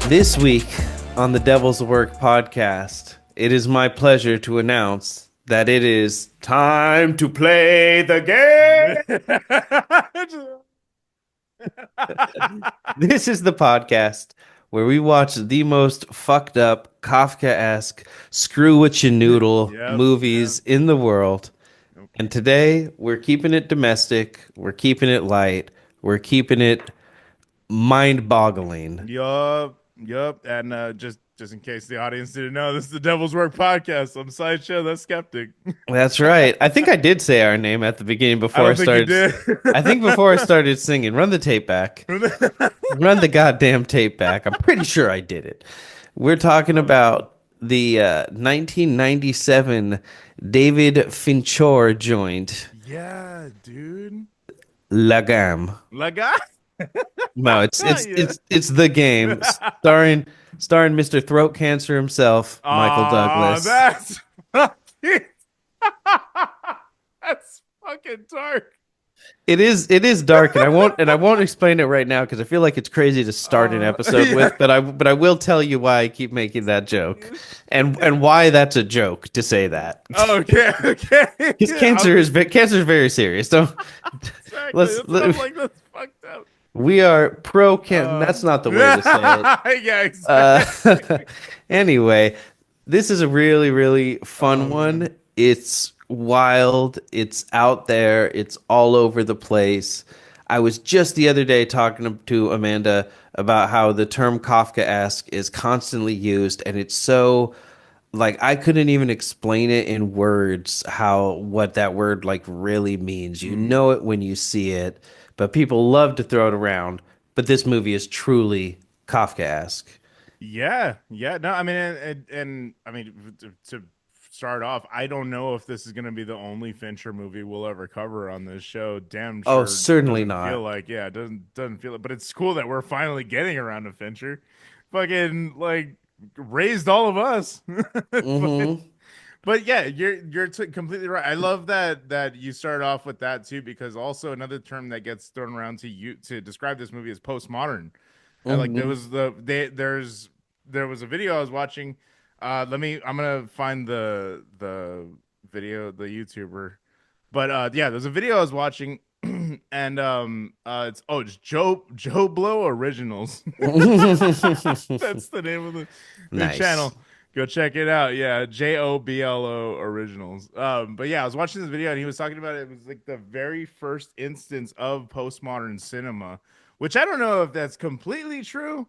This week on the Devil's Work podcast, it is my pleasure to announce that it is time to play the game. This is the podcast where we watch the most fucked up, Kafka-esque, screw what you noodle Yep, movies in the world. yep, And today we're keeping it domestic, we're keeping it light, we're keeping it mind-boggling. yep. And just in case the audience didn't know, this is the Devil's Work podcast. I'm PsydeShow, that's Skeptik. That's right. I think I did say our name at the beginning I before I don't think you started. did. I think before I started singing. Run the tape back. Run the goddamn tape back. I'm pretty sure I did it. We're talking about the 1997 David Fincher joint, Yeah, dude. La Gamme. Like I No, it's it's yeah. it's it's the game, starring Mr. Throat Cancer himself, Michael Aw, Douglas. that's fucking that's fucking dark. It is dark, and I won't explain it right now because I feel like it's crazy to start an episode Yeah. with, but I will tell you why I keep making that joke, and why that's a joke to say that. Okay, okay. Because cancer is very serious. Don't Exactly. let's That's what I'm let, like, that's fucked up. we are pro can. That's not the way to say it. Yeah, exactly. Anyway, this is a really, really fun Oh one. man. It's wild. It's out there. It's all over the place. I was just the other day talking to Amanda about how the term Kafkaesque is constantly used, and it's so like I couldn't even explain it in words how what that word like really means. You Mm. know it when you see it, but people love to throw it around. But this movie is truly Kafkaesque. Yeah, yeah. No, I mean, and I mean, to start off, I don't know if this is going to be the only Fincher movie we'll ever cover on this show. Damn Oh, sure certainly doesn't feel not. like, yeah, it doesn't feel it. But it's cool that we're finally getting around to Fincher. Fucking like raised all of us. But Hmm. but yeah, you're completely right. I love that you start off with that too, because also another term that gets thrown around to you to describe this movie is postmodern. I like there Hmm. was there was a video I was watching. I'm gonna find the video, the YouTuber. But yeah, there's a video I was watching and it's Joe Blow Originals. That's the name of the Nice. channel. Go check it out. Yeah, JOBLO Originals. But yeah, I was watching this video and he was talking about it. It was like the very first instance of postmodern cinema, which I don't know if that's completely true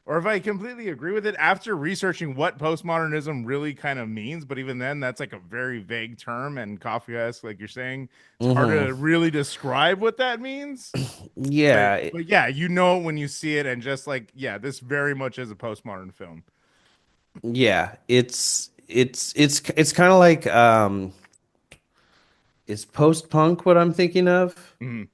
or if I completely agree with it after researching what postmodernism really kind of means. But even then, that's like a very vague term and Kafkaesque, like you're saying, it's hard Hmm. to really describe what that means. But Yeah, but yeah, you know it when you see it, and just like yeah, this very much is a postmodern film. yeah. It's kind of like is post-punk what I'm thinking of? Mhm.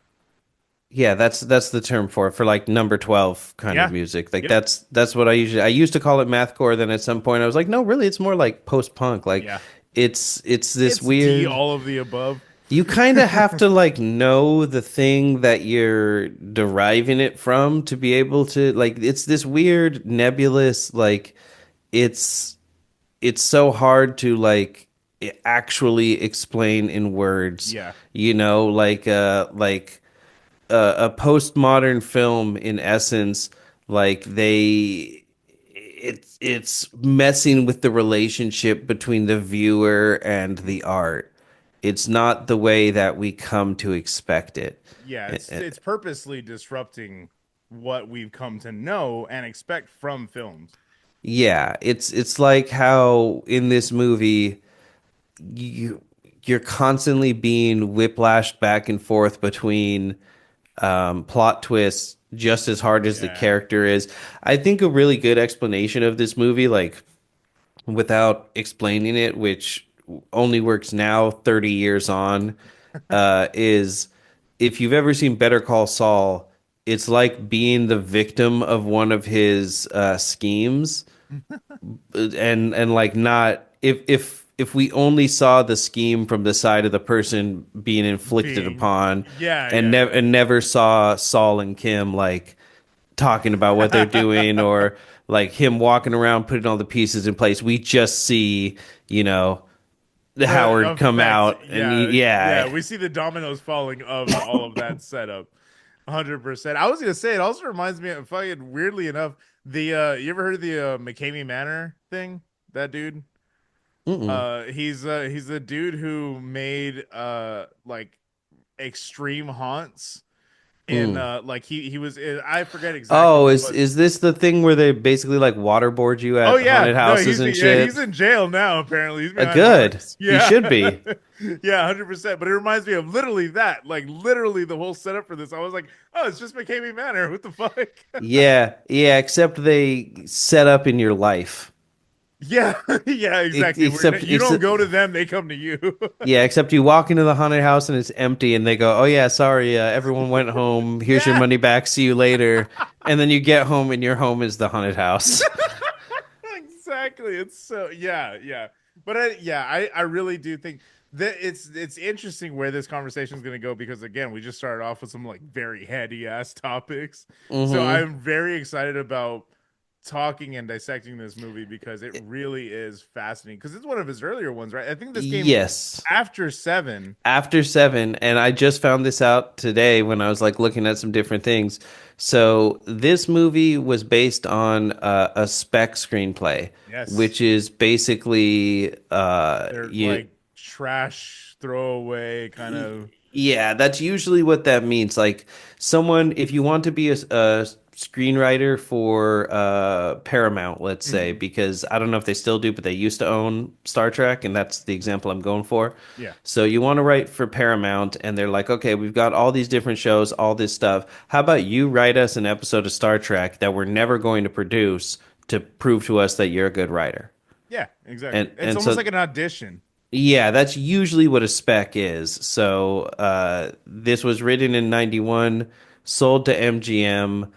Yeah, that's the term for like number 12 kind of Yeah. music. Like Yep. that's what I used to call it mathcore, then at some point I was like, no, really it's more like post-punk. Like Yeah. it's this It's D, weird. all of the above. You kind of have to like know the thing that you're deriving it from to be able to like it's this weird nebulous like it's it's so hard to like actually explain in words, Yeah. like a postmodern film in essence, like it's messing with the relationship between the viewer and the art. It's not the way that we come to expect it. Yeah, Eh, eh, it's purposely disrupting what we've come to know and expect from films. Yeah, it's like how in this movie you you're constantly being whiplashed back and forth between plot twists just as hard as the Yeah. character is. I think a really good explanation of this movie, like without explaining it, which only works now, 30 years on, is if you've ever seen Better Call Saul, it's like being the victim of one of his schemes, and like not if we only saw the scheme from the side of the person being inflicted Being upon, yeah, and yeah, never yeah. and never saw Saul and Kim like talking about what they're doing, or like him walking around putting all the pieces in place. We just see, you know, the The Howard come effect, out and yeah, yeah. yeah. We see the dominoes falling of all of that setup. 100%. I was gonna say it also reminds me of fucking weirdly enough, the you ever heard of the McCamey Manor thing? That dude? Mm-mm. He's the dude who made like extreme haunts in Mm. like he was in, I forget exactly Oh, what it is was. is this the thing where they basically like waterboard you Oh at yeah, haunted no, houses he's and yeah, he's shit? in jail now. Apparently, he's behind Good. bars. He Yeah, should be. yeah, 100%. But it reminds me of literally that, like literally the whole setup for this. I was like, oh, it's just McCamey Manor. What the fuck? Yeah, yeah, except they set up in your life. Yeah, yeah, exactly. Except You don't except go to them; they come to you. yeah, except you walk into the haunted house and it's empty and they go, "Oh yeah, sorry, everyone went home. Here's your Yeah, money back. See you later." And then you get home and your home is the haunted house. exactly. It's so yeah, yeah. But I really do think that it's interesting where this conversation is going to go because again, we just started off with some like very heady ass topics. So Hmm. I'm very excited about talking and dissecting this movie because it really is fascinating because it's one of his earlier ones, right? I think this came Yes. after 7. After seven, and I just found this out today when I was like looking at some different things. So this movie was based on a spec screenplay, Yes. which is basically They're you like trash throwaway kind of. yeah, that's usually what that means. Like someone, if you want to be a screenwriter for Paramount, let's say, Mhm. because I don't know if they still do, but they used to own Star Trek, and that's the example I'm going for. Yeah. So you want to write for Paramount, and they're like, okay, we've got all these different shows, all this stuff. How about you write us an episode of Star Trek that we're never going to produce to prove to us that you're a good writer? Yeah, exactly. And It's almost so like an audition. yeah, that's usually what a spec is. So this was written in 91, sold to MGM.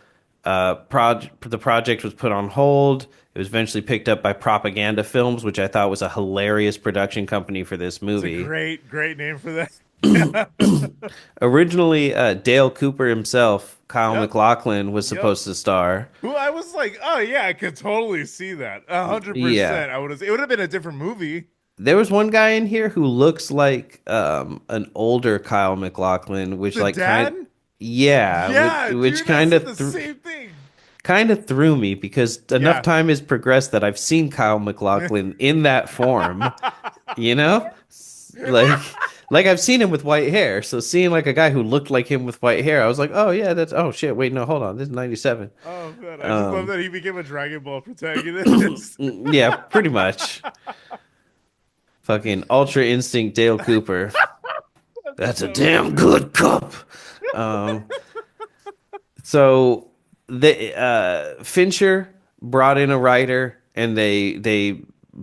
The project was put on hold. It was eventually picked up by Propaganda Films, which I thought was a hilarious production company for this It's a movie. great, great name for that. Yeah. Originally, Dale Cooper himself, Kyle Yep. MacLachlan, was Yep. supposed to star. Who I was like, oh yeah, I could totally see that. a hundred Yeah. percent. I would have. It would have been a different movie. There was one guy in here who looks like an older Kyle MacLachlan, which The like kind dad. yeah, Yeah, which dude, I said the same thing. kind of threw me because enough Yeah. time has progressed that I've seen Kyle MacLachlan in that form, you know? Like I've seen him with white hair. So seeing like a guy who looked like him with white hair, I was like, "Oh yeah, that's oh shit, wait, no, hold on. This is 97." Oh man, I just love Um that he became a Dragon Ball protagonist. yeah, pretty much. Fucking Ultra Instinct Dale Cooper. That's That's a so damn funny. good cup. Um So the Fincher brought in a writer and they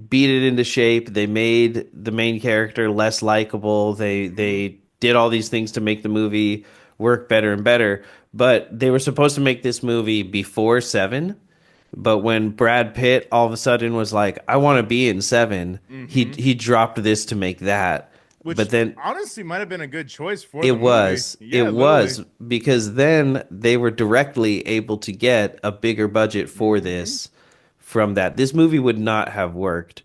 beat it into shape. They made the main character less likable. Hmm. They did all these things to make the movie work better and better. But they were supposed to make this movie before Seven. But when Brad Pitt all of a sudden was like, "I want to be in Seven," Hmm. he dropped this to make that. But Which then honestly might have been a good choice for the it movie. was. Yeah, It literally. was because then they were directly able to get a bigger budget for Hmm. this from that. This movie would not have worked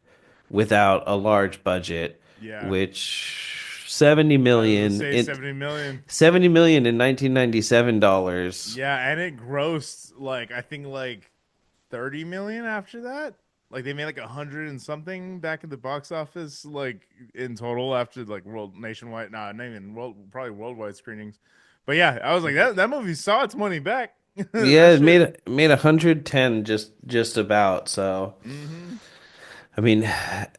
without a large budget, Yeah. which 70 I was gonna million say in 70 million. 70 million in 1997 dollars. Yeah, and it grossed like I think like 30 million after that. Like they made like 100 and something back at the box office, like in total after like world nationwide, nah, not even world, probably worldwide screenings. But yeah, I was like that movie saw its money back. That Yeah, shit. it made 110 just about. So, Hmm. I mean,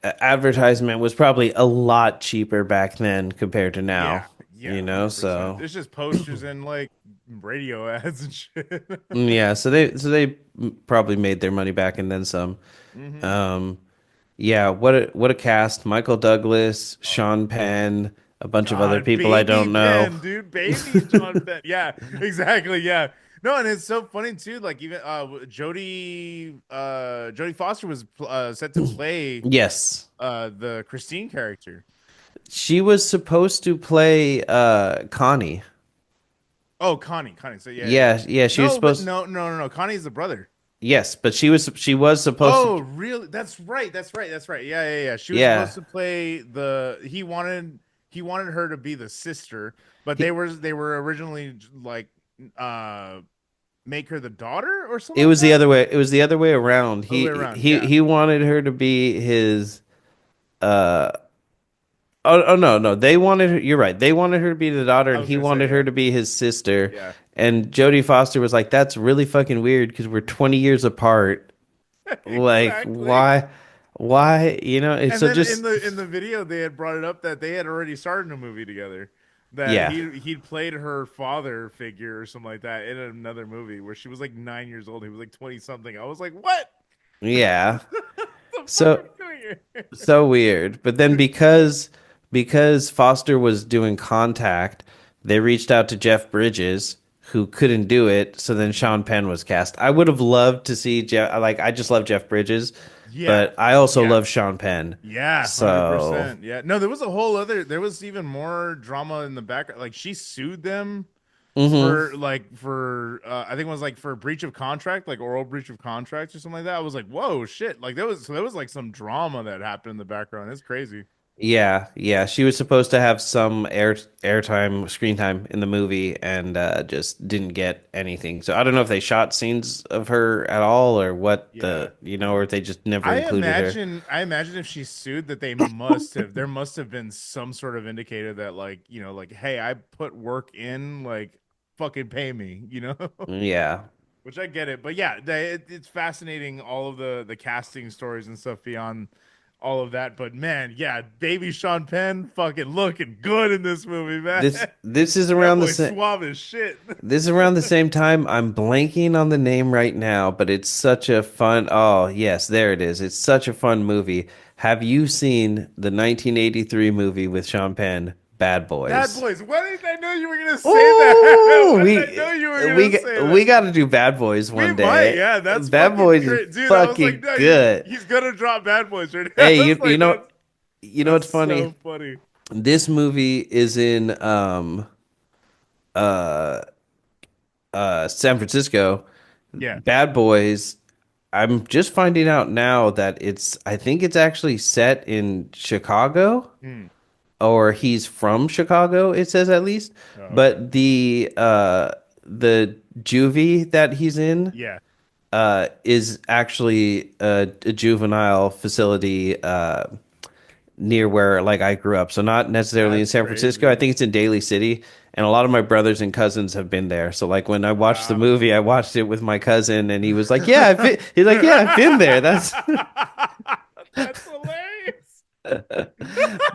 advertisement was probably a lot cheaper back then compared to Yeah, now, yeah, you know? 100%. So, There's just posters and like radio ads and shit. yeah, so they probably made their money back and then some. Hmm. Um, yeah, what a cast. Michael Douglas, Oh Sean Penn, a bunch of other God, people I baby don't know. Penn, dude, baby John Penn. Yeah, exactly. Yeah. No, and it's so funny too. Like even Jodie Foster was set to play Yes. the Christine character. She was supposed to play Connie. Oh, Connie. So yeah, yeah, yeah. Yeah, yeah, she was No, but supposed no. Connie's the brother. Yes, but she was supposed Oh, to. really? That's right. That's right. That's right. Yeah, yeah, yeah. She was Yeah. supposed to play the he wanted her to be the sister, but He, they were originally like uh make her the daughter or something it like was the that. other way. It was the other way around. Other way He around. he Yeah. he wanted her to be his uh oh no, no. They wanted her, you're right. They wanted her to be the daughter I and was he gonna say wanted yeah. her to be his sister. Yeah. And Jodie Foster was like, "That's really fucking weird because we're 20 years apart. Like, Exactly. why, it's And so then just in the video they had brought it up that they had already started a movie together. That yeah. he'd played her father figure or something like that in another movie where she was like 9 years old. He was like 20 something. I was like, what Yeah. the fuck are So we doing here? so weird. But then because Foster was doing Contact, they reached out to Jeff Bridges, who couldn't do it. So then Mhm. Sean Penn was cast. I would have loved to see Jeff. Like I just love Jeff Bridges, Yeah. but I also Yeah. love Sean Penn. Yeah, So 100%. Yeah. No, there was a whole other there was even more drama in the background. Like she sued them hmm for I think it was like for breach of contract, like oral breach of contract or something like that. I was like, whoa, shit! Like there was like some drama that happened in the background. It's crazy. yeah, yeah. She was supposed to have some airtime, screen time in the movie, and just didn't get anything. So I don't know if they shot scenes of her at all, or what Yeah, or if they just never included her. I imagine if she sued that there must have been some sort of indicator that like like hey I put work in like fucking pay me Yeah. which I get it, but yeah, it's fascinating all of the casting stories and stuff beyond all of that. But man, yeah, baby Sean Penn fucking looking good in this movie, man. This is That around the boy same. suave as shit. This is around the same time. I'm blanking on the name right now, but it's such a fun. Oh, yes, there it is. It's such a fun movie. Have you seen the 1983 movie with Sean Penn, Bad Bad Boys? Boys. Why did I know you were gonna say that? Oh, Why did I know you were gonna say we that? got to do Bad Boys We one might, day. yeah. That's Bad fucking Boys is great, dude. I was like, fucking no, good. he's gonna drop Bad Boys right now. Hey, I was you like, know what's that's funny? so funny. This movie is in uh San Francisco. Yeah. Bad Boys. I'm just finding out now that I think it's actually set in Chicago, Hmm. or he's from Chicago, it says at least. Oh, okay. But the juvie that he's in Yeah. is actually a juvenile facility near where like I grew up. So not necessarily in That's San Francisco. I crazy. think it's in Daly City. And a lot of my brothers and cousins have been there. So like when I watched the Wow. movie, I watched it with my cousin and he was like, "Yeah, he's like, "Yeah, I've been there." That's That's hilarious.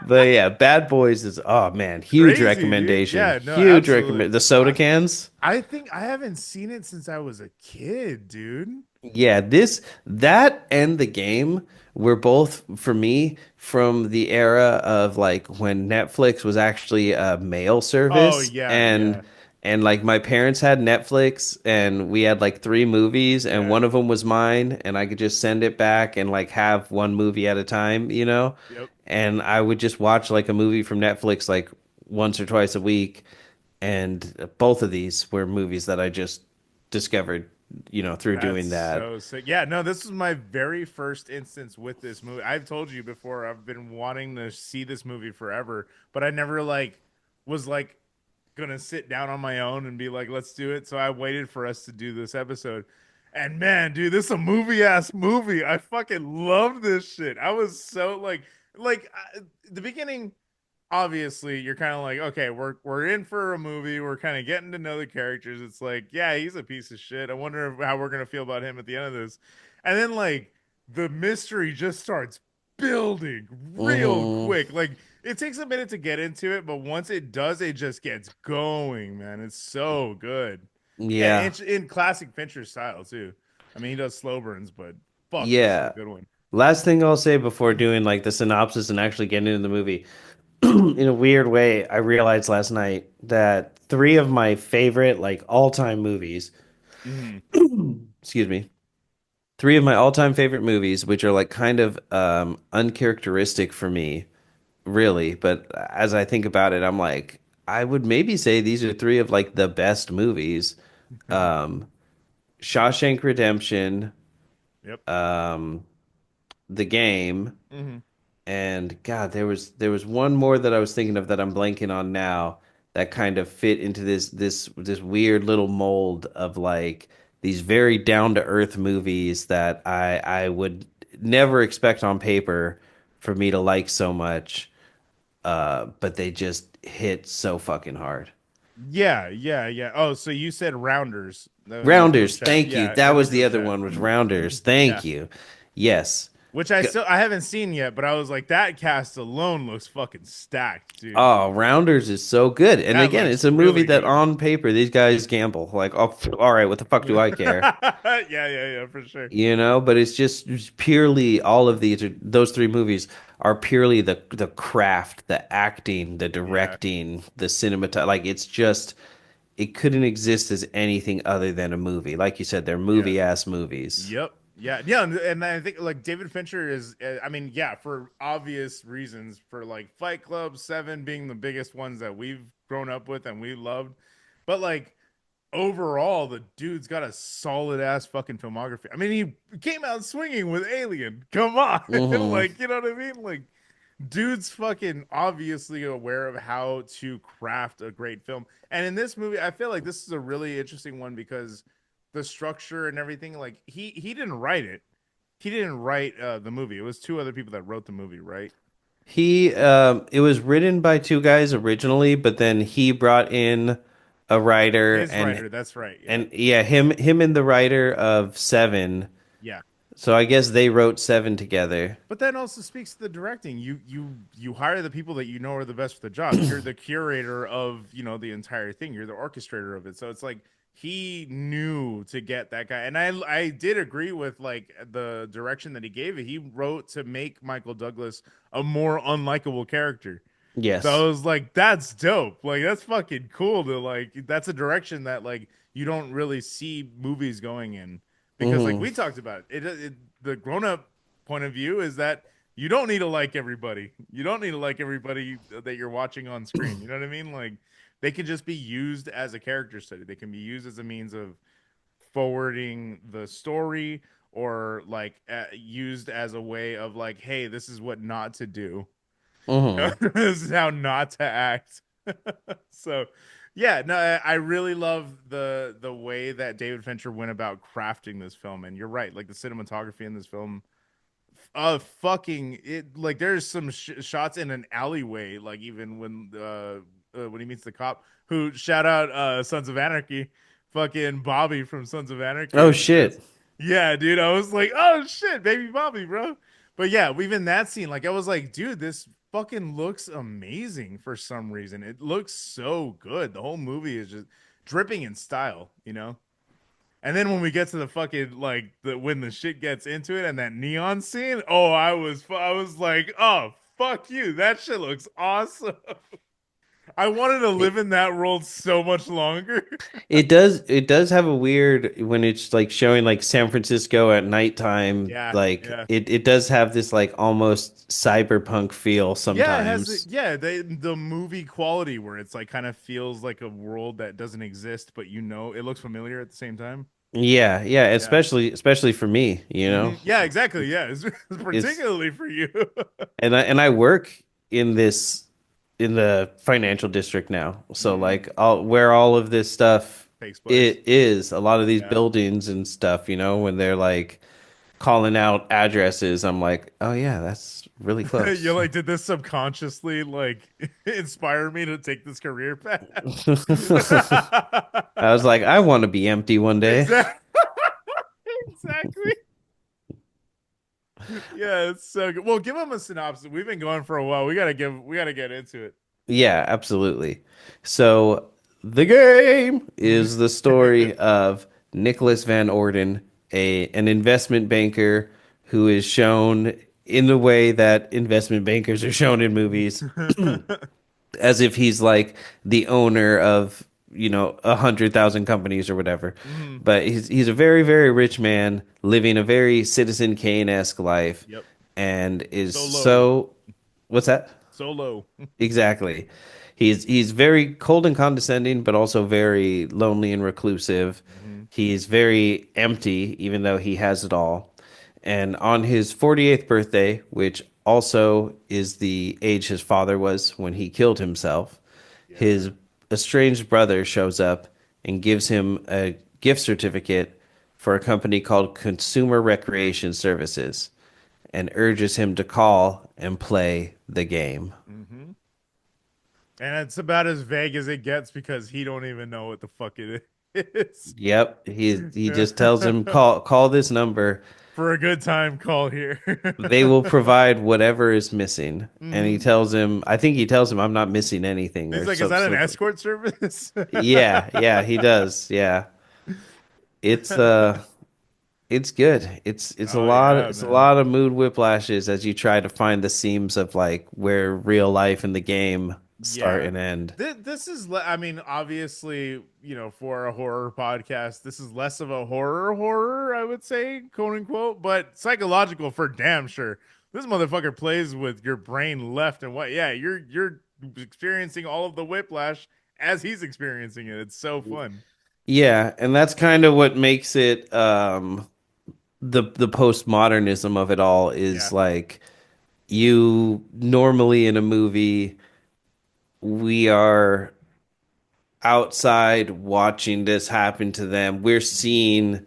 But yeah, Bad Boys is oh man, huge Crazy, dude. recommendation. Yeah, no, Huge absolutely. recommend the soda cans. I think I haven't seen it since I was a kid, dude. Yeah, that and the game were both for me from the era of like when Netflix was actually a mail Oh service yeah, yeah, and like my parents had Netflix and we had like three movies and yeah. one of them was mine and I could just send it back and like have one movie at a time. Yep. And I would just watch like a movie from Netflix like once or twice a week and both of these were movies that I just discovered through That's doing that. so sick. Yeah, no, this was my very first instance with this movie. I've told you before, I've been wanting to see this movie forever, but I never like was like gonna sit down on my own and be like, let's do it. So I waited for us to do this episode. And man, dude, this is a movie ass movie. I fucking love this shit. I was so the beginning obviously you're kind of like, okay, we're in for a movie. We're kind of getting to know the characters. It's like, yeah, he's a piece of shit. I wonder how we're gonna feel about him at the end of this. And then like the mystery just starts building real hmm quick. Like it takes a minute to get into it, but once it does, it just gets going, man. It's so good. And Yeah. it's in classic Fincher style too. I mean, he does slow burns, but fuck, this is a Yeah. good one. Last thing I'll say before doing like the synopsis and actually getting into the movie, in a weird way, I realized last night that three of my favorite like all-time movies, Hmm. excuse me, three of my all-time favorite movies, which are like kind of uncharacteristic for me, really, but as I think about it, I'm like, I would maybe say these are three of like the best movies. Um, Shawshank Redemption, Yep. um, The Game, Hmm. and God, there was one more that I was thinking of that I'm blanking on now that kind of fit into this weird little mold of like these very down to earth movies that I would never expect on paper for me to like so much, but they just hit so fucking hard. Yeah, yeah, yeah. Oh, so you said Rounders in the group Rounders, chat. thank you. Yeah, That in the was the group other chat. one was Rounders. Thank Yeah. you. Yes. Which I haven't seen yet, but I was like, that cast alone looks fucking stacked, dude. Oh, Rounders is so good. And That again, looks it's a movie really that good. on paper these guys gamble. Like, oh, all right, what the fuck do I care? Yeah, yeah, yeah, for sure. But it's just purely all of those three movies are purely the craft, the acting, the Yeah, directing, the cinemat. Like it's just it couldn't exist as anything other than a movie. Like you said, they're yeah. movie ass movies. Yep. Yeah. Yeah. And I think like David Fincher is, I mean, yeah, for obvious reasons, for like Fight Club, Seven being the biggest ones that we've grown up with and we loved. But like overall, the dude's got a solid ass fucking filmography. I mean, he came out swinging with Alien. Come on. Hmm. Like, you know what I mean? Like, dude's fucking obviously aware of how to craft a great film. And in this movie, I feel like this is a really interesting one because the structure and everything, like he didn't write it. He didn't write the movie. It was two other people that wrote the movie, right? It was written by two guys originally, but then he brought in a writer His writer, that's right. Yeah. and yeah, him and the writer of Seven. Yeah. So I guess they wrote Seven together. But that also speaks to the directing. You hire the people that you know are the best for the job. You're the curator of, the entire thing. You're the orchestrator of it. So it's like he knew to get that guy. And I did agree with like the direction that he gave it. He wrote to make Michael Douglas a more unlikable character. So I Yes. was like, that's dope. Like that's fucking cool to like that's a direction that like you don't really see movies going in because like Hmm. we talked about the grown up point of view is that you don't need to like everybody. You don't need to like everybody that you're watching on screen. You know what I mean? Like they can just be used as a character study. They can be used as a means of forwarding the story or like used as a way of like, hey, this is what not to do. Hmm. This is how not to act. So, yeah, no, I really love the way that David Fincher went about crafting this film. And you're right, like the cinematography in this film, fucking it. Like there's some shots in an alleyway, like even when he meets the cop, who shout out Sons of Anarchy, fucking Bobby from Sons of Anarchy Oh is in this. shit. Yeah, dude, I was like, oh shit, baby Bobby, bro. But yeah, even that scene, like I was like, dude, this fucking looks amazing for some reason. It looks so good. The whole movie is just dripping in style, you know? And then when we get to the fucking like when the shit gets into it and that neon scene, oh, I was like, oh, fuck you. That shit looks awesome. I wanted to live It, in that world so much longer. it does have a weird when it's like showing like San Francisco at nighttime, Yeah, like yeah. it does have this like almost cyberpunk feel Yeah, it has sometimes. the movie quality where it's like kind of feels like a world that doesn't exist, but it looks familiar at the same time. Yeah, yeah, Yeah. especially for me, you know. Yeah, exactly. Yeah, it's It's particularly for you. and I work in this in the financial district now. So like all of this stuff Takes place. it is a lot of these Yeah. buildings and stuff, when they're like calling out addresses, I'm like, "Oh yeah, that's really You're close." like, did this subconsciously like inspire me to take this career path? I was like, "I want to be empty one day." Exactly. Exactly. Yeah, it's so good. Well, give them a synopsis. We've been going for a while. We gotta get into it. Yeah, absolutely. So, The Game is the story of Nicholas Van Orden, an investment banker who is shown in the way that investment bankers are shown in movies, as if he's like the owner of 100,000 companies or whatever. Mhm. But he's a very very rich man living a very Citizen Kane-esque life, Yep. and is Solo. so. What's that? Solo. Exactly. He's very cold and condescending, but also very lonely and reclusive. Hmm. He's very empty, even though he has it all. And on his 48th birthday, which also is the age his father was when he killed himself, Yeah. his estranged brother shows up and gives him a gift certificate for a company called Consumer Recreation Services and urges him to call and play the game. Mm-hmm. And it's about as vague as it gets because he don't even know what the fuck it is. Yep, he just tells him call this number. For a good time, call here. They will provide whatever is missing. And he Hmm. tells him, I think he tells him I'm not missing anything He's or like, is that an something. escort service? Yeah, yeah, he does. Yeah. It's it's good. It's a Oh lot yeah, it's a man. lot of mood whiplashes as you try to find the seams of like where real life and the game start Yeah. and end. This is, I mean, obviously, for a horror podcast, this is less of a horror, I would say, quote unquote, but psychological for damn sure. This motherfucker plays with your brain left and right. Yeah, you're experiencing all of the whiplash as he's experiencing it. It's so fun. Yeah, and that's kind of what makes it the postmodernism of it all Yeah. is like you normally in a movie we are outside watching this happen to them. We're seeing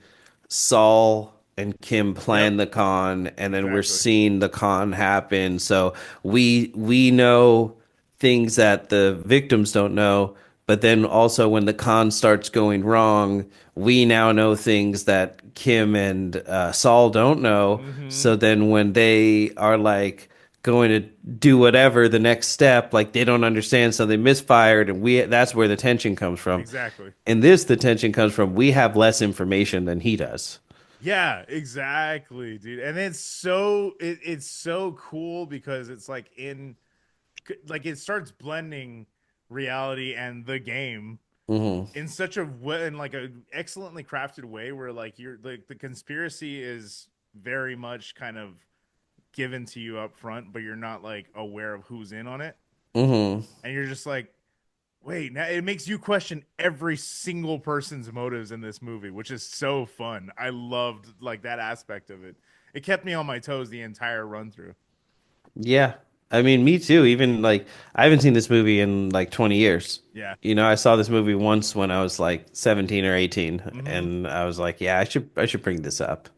Saul and Kim Yep. plan the con, and then we're Exactly. seeing the con happen. So we know things that the victims don't know, but then also when the con starts going wrong, we now know things that Kim and Saul don't know. Mm-hmm. So then when they are like going to do whatever the next step, like they don't understand, so they misfired, and we that's where the tension comes from. Exactly. And this, the tension comes from we have less information than he does. Yeah, exactly, dude. And it's so cool because it's like it starts blending reality and the game Hmm. in such a way, in like a excellently crafted way where like you're like the conspiracy is very much kind of given to you up front, but you're not like aware of who's in on it. Hmm. And you're just like, wait, now it makes you question every single person's motives in this movie, which is so fun. I loved like that aspect of it. It kept me on my toes the entire run through. Yeah. I mean, me too. Even like I haven't seen this movie in like 20 years. Yeah. You know, I saw this movie once when I was like 17 or 18 Mm-hmm. and I was like, yeah, I should bring this up.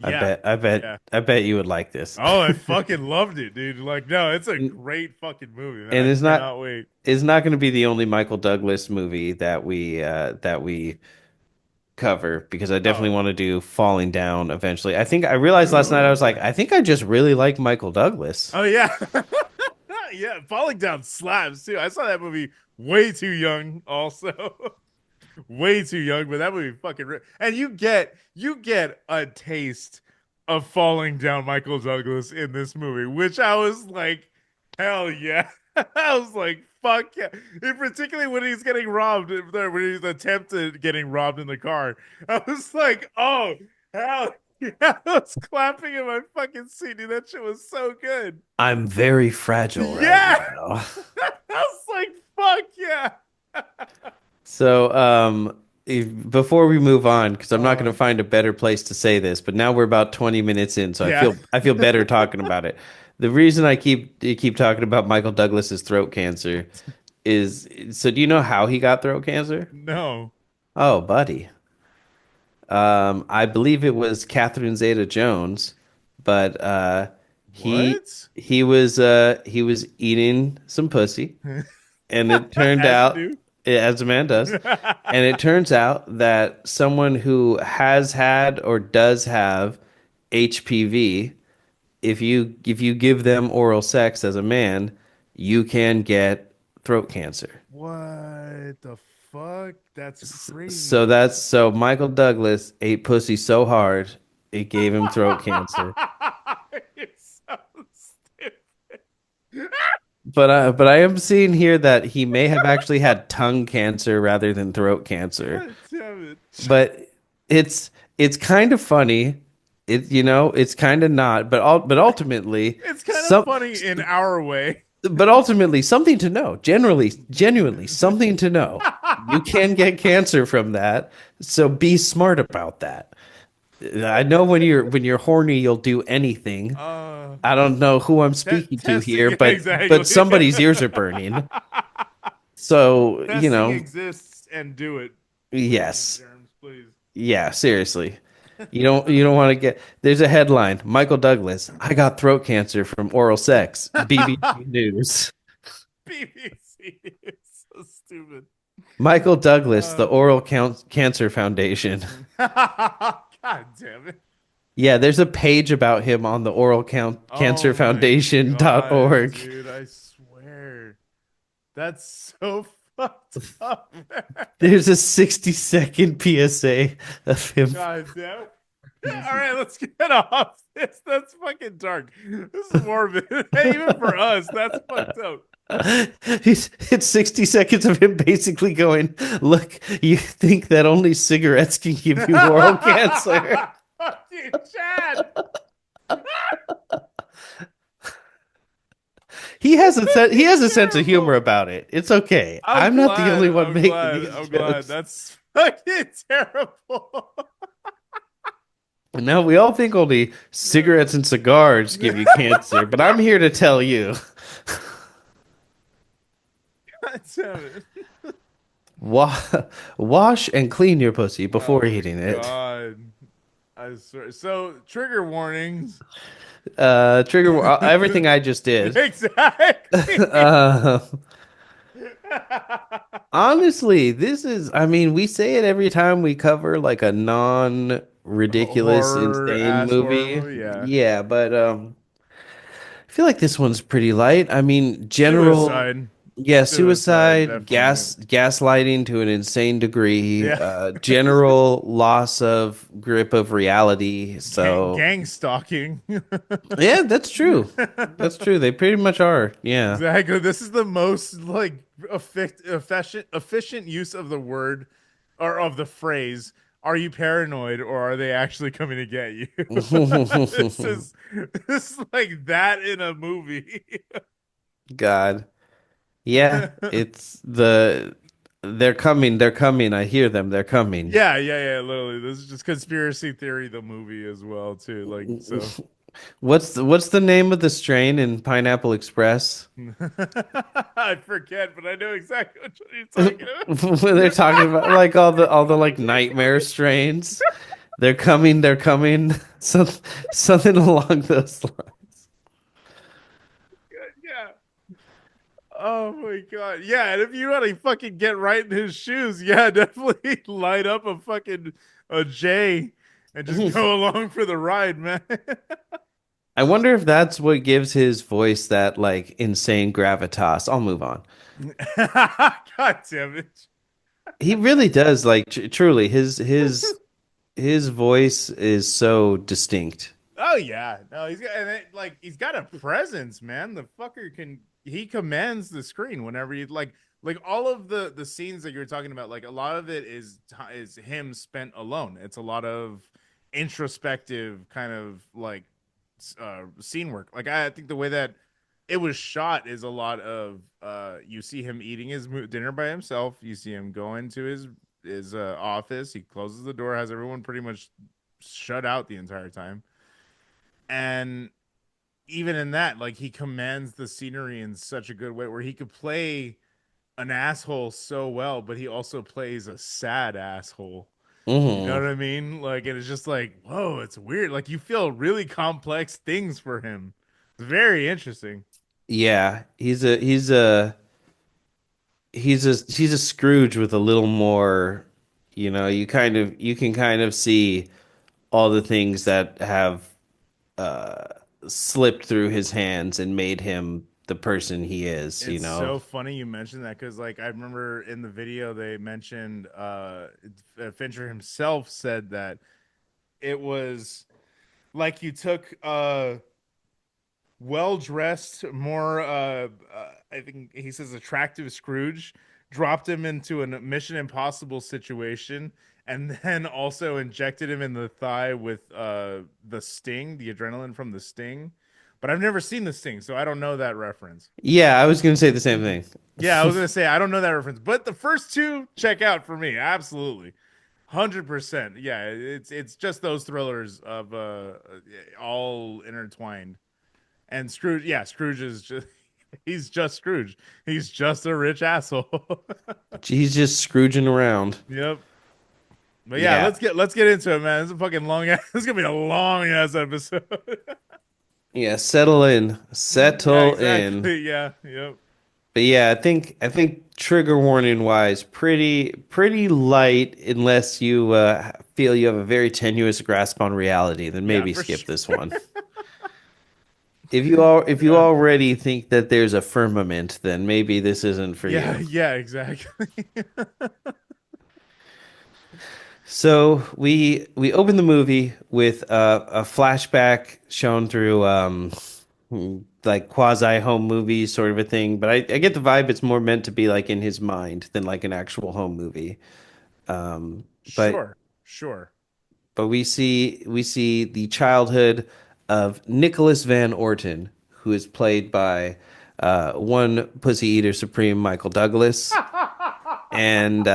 I Yeah. bet I bet Yeah. I bet you would like this. Oh, I fucking loved it, dude. Like, no, it's a And great fucking movie, man. I it's not cannot wait. it's not going to be the only Michael Douglas movie that we cover because I definitely Oh. want to do Falling Down eventually. I think I realized last night I was like, I think I just really like Michael Douglas. Oh yeah. Yeah, Falling Down slaps too. I saw that movie way too young also. Way too young, but that movie fucking and you get a taste of Falling Down Michael Douglas in this movie, which I was like, hell yeah. I was like, fuck yeah. And particularly when he's getting robbed, when he's attempted getting robbed in the car. I was like, oh, hell yeah. I was clapping in my fucking seat, dude. That shit was so good. I'm very fragile right Yeah. now. I was like, fuck yeah. So, before we move on, because I'm not going to Uh, find a better place to say this, but now we're about 20 minutes in, so I yeah. feel I feel better talking about it. The reason I keep talking about Michael Douglas's throat cancer is so do you know how he got throat cancer? No. Oh, buddy. I believe it was Catherine Zeta-Jones, but he What? he was eating some pussy, and it turned As you out, do. as a man does, and it turns out that someone who has had or does have HPV, if you give them oral sex as a man, you can get throat cancer. What the fuck? That's So crazy. so Michael Douglas ate pussy so hard it gave him throat cancer. It's so stupid. But I am seeing here that he may have actually had tongue cancer rather than throat cancer. God damn it. But it's kind of funny. It's kind of not, but ultimately It's kind of some funny in our way. but ultimately something to know. Generally, genuinely something to know. You can get cancer from that, so be smart about that. I know when you're horny, you'll do anything. Uh, I don't know who I'm speaking to testing, here, yeah, but exactly. somebody's ears are burning. So, Testing exists and do it. Fucking yes. germs, please. Yeah, seriously. You don't want to get there's a headline. Michael Douglas, I got throat cancer from oral sex. BBC News. BBC is so stupid. Michael Douglas, the Uh, Oral Cancer Foundation. God damn it. Yeah, there's a page about him on the Oral Oh Cancer my Foundation dot God, org. dude. I swear. That's so fucked up. There's a 60-second PSA of him. God damn it. All right, let's get off this. That's fucking dark. This is morbid. Even for us, that's fucked up. It's 60 seconds of him basically going, look, you think that only cigarettes can give you oral cancer? Fucking Chad. He has a sense of humor Terrible. about it. It's okay. I'm I'm not the glad. only one I'm making glad. these I'm glad. jokes. That's fucking terrible. And now we all think only cigarettes and cigars give you cancer, but I'm here to tell you, God damn it. wa wash and clean your pussy before Oh my eating it. God. I swear. So, trigger warnings. Trigger everything I just did. Exactly. Uh, honestly, I mean, we say it every time we cover like a non-ridiculous, Horror insane ass horror movie. movie. Yeah. Yeah, but I feel like this one's pretty light. I mean, general, Suicide. yeah, Suicide, suicide, definitely. gaslighting to an insane degree, Yeah. general loss of grip of reality. So, Gang stalking. yeah, that's true. That's true. They pretty much are. Yeah. Exactly. This is the most like efficient use of the word or of the phrase. Are you paranoid or are they actually coming to get you? this is this is like that in a movie. God. Yeah, it's they're coming. I hear them, they're coming. Yeah, yeah, yeah. Literally, this is just conspiracy theory. The movie as well too. Like so. What's the name of the strain in Pineapple Express? I forget, but I know exactly what you're talking When they're talking about like all the like nightmare strains. They're coming. So, something along those lines. yeah. Oh my God. Yeah, and if you want to fucking get right in his shoes, yeah, definitely light up a fucking a J and just go along for the ride, man. I wonder if that's what gives his voice that like insane gravitas. I'll move on. God damn it. He really does like truly his voice is so distinct. Oh yeah. No, he's got and like he's got a presence, man. The fucker can he commands the screen whenever you like all of the scenes that you're talking about, like a lot of it is him spent alone. It's a lot of introspective kind of like scene work. Like I think the way that it was shot is a lot of you see him eating his dinner by himself. You see him go into his office. He closes the door, has everyone pretty much shut out the entire time. And even in that, like he commands the scenery in such a good way where he could play an asshole so well, but he also plays a sad asshole. You know Hmm. what I mean? Like, and it's just like, whoa, it's weird. Like, you feel really complex things for him. It's very interesting. Yeah, he's a Scrooge with a little more, you can kind of see all the things that have uh slipped through his hands and made him the person he is, you It's know. so funny you mentioned that because, like, I remember in the video they mentioned Fincher himself said that it was like you took well dressed, more I think he says attractive Scrooge, dropped him into a Mission Impossible situation, and then also injected him in the thigh with the sting, the adrenaline from the sting. But I've never seen the sting, so I don't know that reference. Yeah, I was gonna say the same thing. Yeah, I was gonna say I don't know that reference, but the first two check out for me, absolutely. 100%. Yeah, it's just those thrillers of all intertwined. And Scrooge, yeah, Scrooge is just he's just Scrooge. He's just a rich asshole. He's just Scrooging around. Yep. But yeah, Yeah. let's get into it, man. This is a fucking long ass. This is gonna be a long ass episode. Yeah, settle in. Yeah, Settle in. exactly. Yeah, yep. But yeah, I think trigger warning wise, pretty light unless you feel you have a very tenuous grasp on reality, then Yeah, maybe for skip sure. this one. If you Yeah, already think that there's a firmament, then maybe this isn't for yeah, you. yeah, exactly. So we open the movie with a flashback shown through like quasi home movie sort of a thing, but I get the vibe it's more meant to be like in his mind than like an actual home movie. Um, but Sure, sure. but we see the childhood of Nicholas Van Orton, who is played by one Pussy Eater Supreme Michael Douglas, and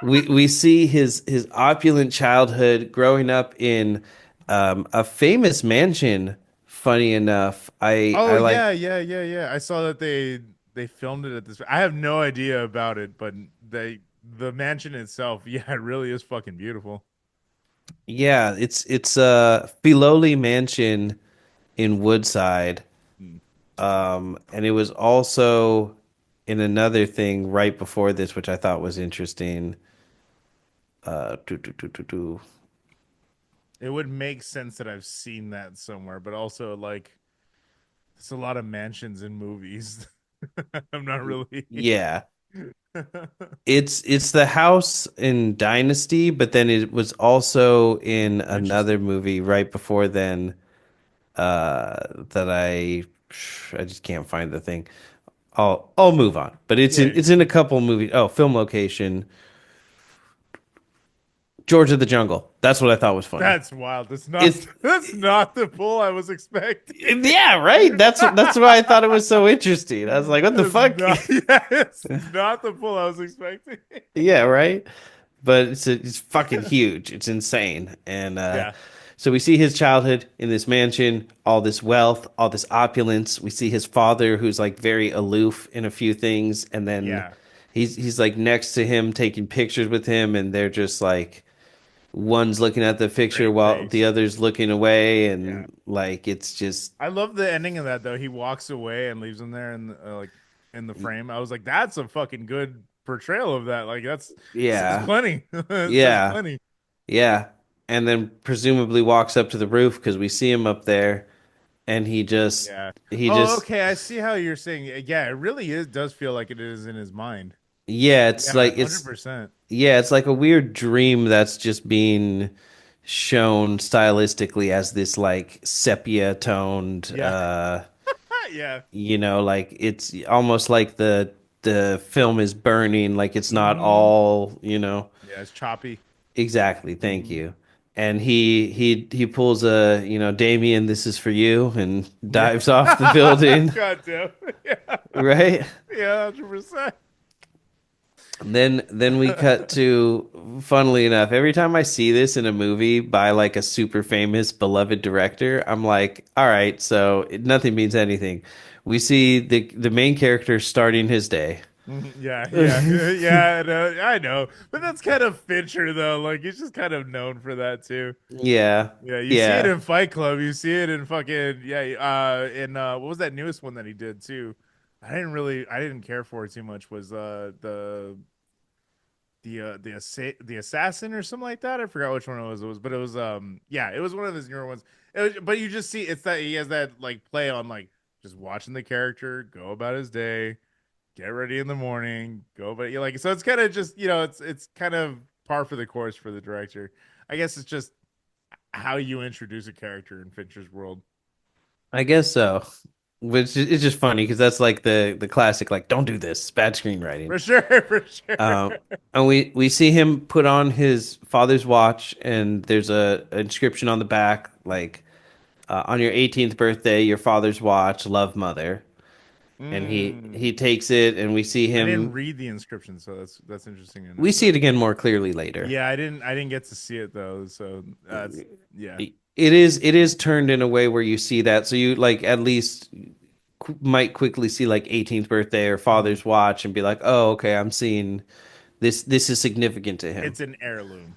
we see his opulent childhood growing up in a famous mansion. Funny enough, I Oh like. yeah, yeah, yeah, yeah. I saw that they filmed it at this. I have no idea about it, but the mansion itself, yeah, it really is fucking beautiful. Yeah, it's a Filoli mansion in Woodside. Hmm. And it was also in another thing right before this, which I thought was interesting. Uh, do, do, do, do, do. It would make sense that I've seen that somewhere, but also like it's a lot of mansions in movies. I'm not really Yeah, it's the house in Dynasty, but then it was also in another interesting. movie right before then. That I just can't find the thing. I'll move on, but Yeah, it's in a couple movies. Oh, film location, George of the Jungle. That's what I thought was funny. that's wild. That's not It's that's not the pull I was expecting. Yeah, right. That's why I thought it was so interesting. I was like, what the That's fuck? not yeah, it's not the pull I was expecting. Yeah, right. But it's fucking huge. It's insane. And Yeah, so we see his childhood in this mansion, all this wealth, all this opulence. We see his father who's like very aloof in a few things, and then yeah. he's like next to him taking pictures with him, and they're just like one's looking at the picture Straight while the face. other's looking away, Yeah. and like it's just I love the ending of that though. He walks away and leaves him there in like in the frame. I was like, that's a fucking good portrayal of that. Like that's says yeah. plenty. It says Yeah. plenty. Yeah. And then presumably walks up to the roof because we see him up there and Yeah. he Oh, just okay. I see how you're saying. Yeah, it really is. Does feel like it is in his mind. yeah, Yeah, 100%. it's like a weird dream that's just being shown stylistically as this like sepia toned Yeah, yeah. like it's almost like the film is burning, like it's not Hmm. all. Yeah, it's choppy. Exactly. Thank Hmm. you. And he pulls a Damien, this is for you, and Yeah. dives off the building, God damn. Yeah. right? Yeah, 100%. Then we cut to, funnily enough, every time I see this in a movie by like a super famous beloved director, I'm like, all right, so nothing means anything. We see the main character starting his day. Mhm. Yeah, yeah, yeah. No, I know, but that's kind of Fincher though. Like he's just kind of known for that too. Yeah. Yeah, you see it Yeah. in Fight Club. You see it in fucking yeah. In what was that newest one that he did too? I didn't care for it too much. Was the assassin or something like that? I forgot which one it was. But it was yeah, it was one of his newer ones. But you just see it's that he has that like play on like just watching the character go about his day, get ready in the morning, go but you like so it's kind of just it's kind of par for the course for the director. I guess it's just how you introduce a character in Fincher's world. I guess so. Which is just funny because that's like the classic, like, don't do this, bad screenwriting. For sure, for sure. Um, and we see him put on his father's watch, and there's a inscription on the back, like, on your 18th birthday, your father's watch, love, mother. and he Mm. he takes it, and we see I didn't him. read the inscription, so that's interesting to We know. see But it again more clearly later. yeah, I didn't get to see it though. So that's yeah. It is turned in a way where you see that, so you like at least might quickly see like 18th birthday or Mhm. father's watch and be like, oh, okay, I'm seeing this. This is significant to him. It's an heirloom.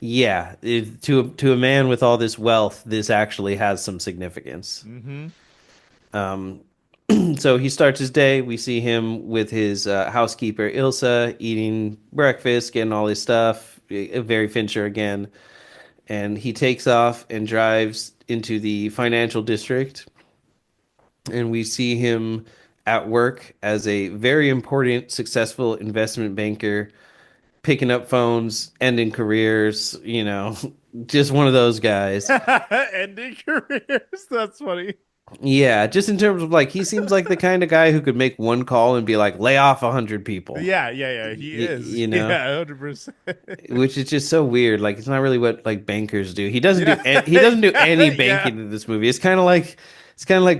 Yeah. Yeah, to a man with all this wealth, this actually has some significance. Mm-hmm. Um, so he starts his day. We see him with his housekeeper Ilsa eating breakfast, getting all his stuff. Very Fincher again, and he takes off and drives into the financial district, and we see him at work as a very important, successful investment banker, picking up phones, ending careers. Just one of those guys. Ending careers. That's funny. Yeah, just in terms of like, he seems like the kind of guy who could make one call and be like, lay off 100 people. Yeah, yeah, yeah. He is. You know, Yeah, 100%. which is just so weird. Like, it's not really what like bankers do. He doesn't do Yeah, he doesn't do any yeah, yeah. banking in this movie. It's kind of like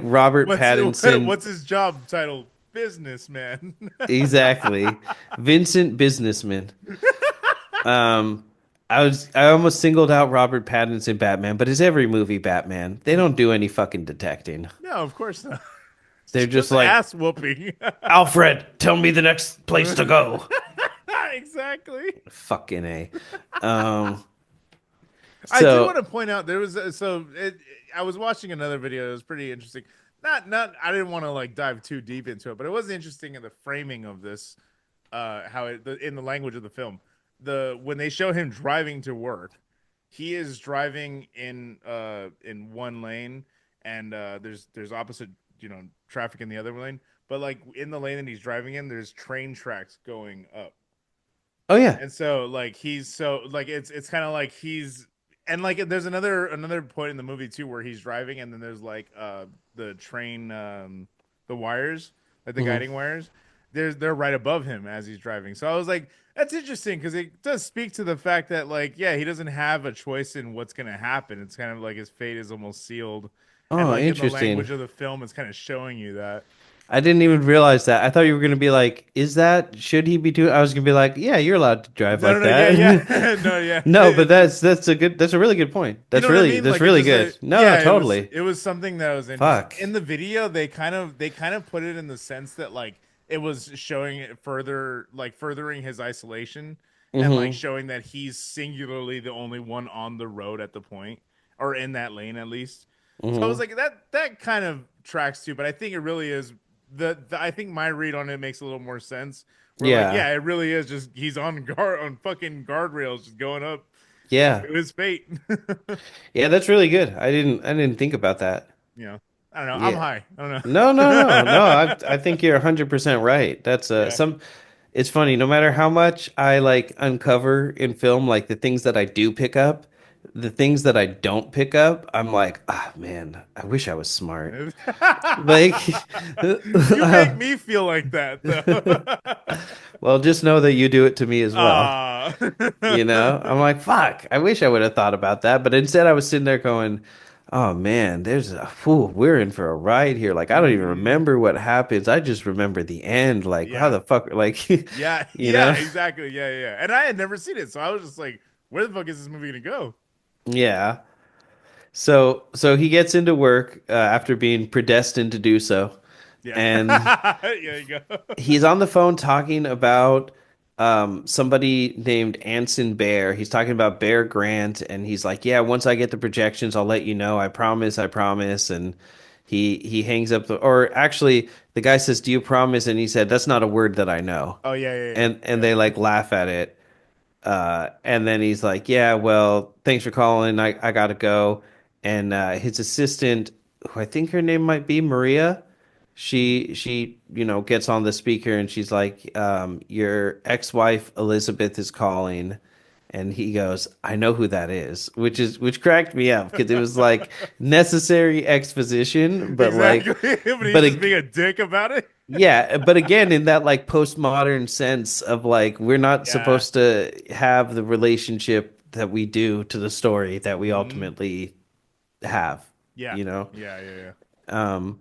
Robert What's Pattinson. what's his job title? Businessman. Exactly. Vincent Businessman. Um, I almost singled out Robert Pattinson Batman, but it's every movie Batman. They don't do any fucking detecting. No, of course not. They're It's just just like, ass whooping. Alfred, tell me the next place to go. Exactly. Fucking A. Um, I do so want to point out there was I was watching another video. It was pretty interesting. Not I didn't want to like dive too deep into it, but it was interesting in the framing of this, how in the language of the film. When they show him driving to work, he is driving in one lane, and there's opposite traffic in the other lane. But like in the lane that he's driving in, there's train tracks going up. oh yeah. And so like he's so like it's kind of like he's and like there's another point in the movie too where he's driving and then there's like the train the wires, like the Mhm. guiding wires, they're right above him as he's driving. So I was like, that's interesting because it does speak to the fact that like yeah, he doesn't have a choice in what's gonna happen. It's kind of like his fate is almost sealed. And Oh, like in the interesting. language of the film, it's kind of showing you that. I didn't even realize that. I thought you were gonna be like, should he be doing? I was gonna be like, yeah, you're allowed to drive No, no, like no, yeah, that. yeah, no, yeah. No, but that's a really good point. You That's know what I really mean? that's Like it's really just good. a No, no, yeah, totally. it was something that was interesting. Fuck. In the video, they kind of put it in the sense that like it was showing it further like furthering his isolation and like Hmm. showing that he's singularly the only one on the road at the point or in that lane at least. So I was Hmm. like that kind of tracks too, but I think it really is I think my read on it makes a little more sense. Where like Yeah. yeah, it really is just he's on guard on fucking guardrails just going up Yeah. to his fate. Yeah, that's really good. I didn't think about that. You know, I don't know. I'm Yeah. high. I don't No, no, no, no. know. I think you're 100% right. That's Yeah. some. It's funny. No matter how much I like uncover in film, like the things that I do pick up, the things that I don't pick up, I'm like, ah, man, I wish I was smart. Like, You make me feel like that though. well, just know that you do it to me as well. Ah. I'm like, fuck, I wish I would have thought about that. But instead, I was sitting there going, oh man, we're in for a ride here. Like, I don't even Mhm. remember what happens. I just remember the end. Like, how Yeah. the fuck, like, Yeah. you Yeah. know? Exactly. Yeah. Yeah. And I had never seen it, so I was just like, "Where the fuck is this movie gonna go?" Yeah. So he gets into work after being predestined to do so. Yeah. And There you go. he's on the phone talking about somebody named Anson Bear. He's talking about Bear Grant, and he's like, "Yeah, once I get the projections, I'll let you know. I promise, I promise." And he hangs up or actually, the guy says, "Do you promise?" And he said, "That's not a word that I know." Oh yeah. Yeah. Yeah. And Yeah. they like laugh at it. And then he's like, "Yeah, well, thanks for calling. I gotta go." And his assistant, who I think her name might be Maria, Mhm. she gets on the speaker and she's like, "Your ex-wife Elizabeth is calling." And he goes, "I know who that is," which cracked me up because it was like necessary exposition, but Exactly. like, But but he's just being a dick about it. yeah, but again, in that like postmodern sense of like we're not Yeah. supposed to have the relationship that we do to the story that we Hmm. ultimately have, Yeah. you know? Yeah. Yeah. Yeah. Um,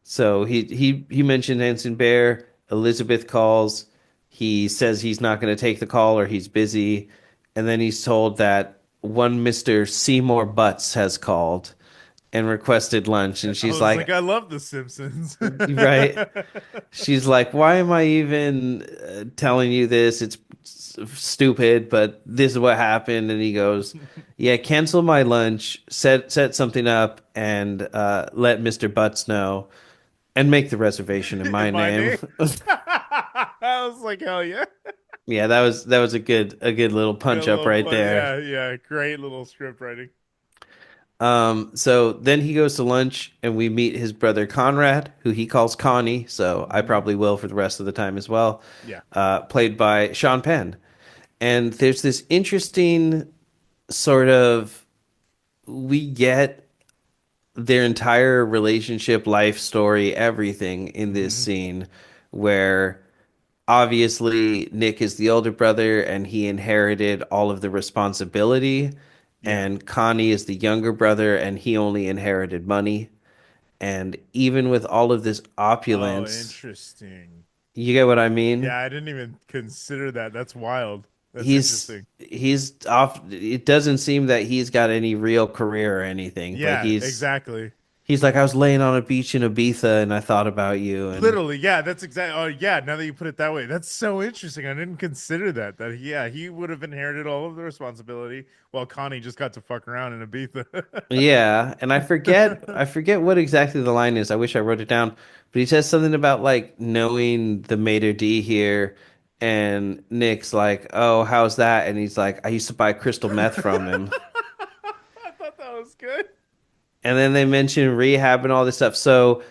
So he mentioned Ensign Bear. Elizabeth calls. He says he's not going to take the call or he's busy, and then he's told that one Mr. Seymour Butts has called and requested lunch, and I she's was like, like, I love The Simpsons. right? She's like, why am I even telling you this? It's stupid, but this is what happened. And he goes, yeah, cancel my lunch, set something up, and let Mr. Butts know, and make the reservation in In my my name. name. I was like, hell yeah. Yeah, that was a good little Good punch up little right fun. there. Yeah, yeah. Great little script writing. So then he goes to lunch and we meet his brother Conrad, who he calls Connie, so I Hmm. probably will for the rest of the time as well. Yeah. Played by Sean Penn. And there's this interesting sort of we get their entire relationship, life story, everything in this Hmm. scene where obviously Nick is the older brother and he inherited all of the responsibility, Yeah. and Connie is the younger brother and he only inherited money. And even with all of this Oh, opulence, interesting. you get what I Yeah, mean? I didn't even consider that. That's wild. That's He's interesting. he's off. It doesn't seem that he's got any real career or anything, but Yeah, he's exactly. he's like, I was laying on a beach in Ibiza and I thought about you. And Literally, yeah, that's exactly. Oh, yeah. Now that you put it that way, that's so interesting. I didn't consider that. That yeah, he would have inherited all of the responsibility, while Connie just got to fuck around in Ibiza. yeah, and I forget what exactly the line is. I wish I wrote it down, but he says something about like knowing the maitre d here, and Nick's like, "Oh, how's that?" And he's like, "I used to buy crystal meth from him." I thought that was good. And then they mention rehab and all this stuff. So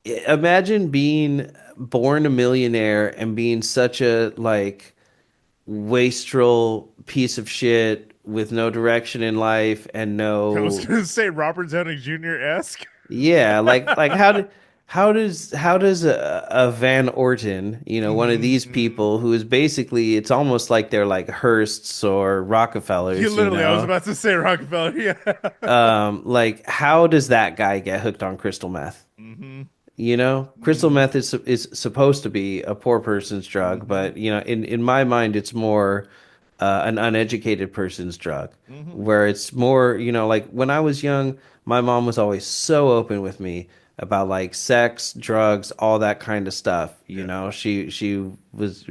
imagine being born a millionaire and being such a like wastrel piece of shit with no direction in life and I was no gonna say Robert Downey Jr. esque. yeah, like how does a Van Orton, one of Hmm. these Hmm. people who is basically it's almost like they're like Hearsts or You Rockefellers, literally, I was about to say Rockefeller. Yeah. like how does that guy get hooked on crystal meth? Hmm. Crystal Hmm. meth is supposed to be a poor person's drug, Hmm. but in my mind, it's more an uneducated person's drug, Hmm. where it's more, like when I was young, my mom was always so open with me about like sex, drugs, all that kind of stuff. Yeah. She was,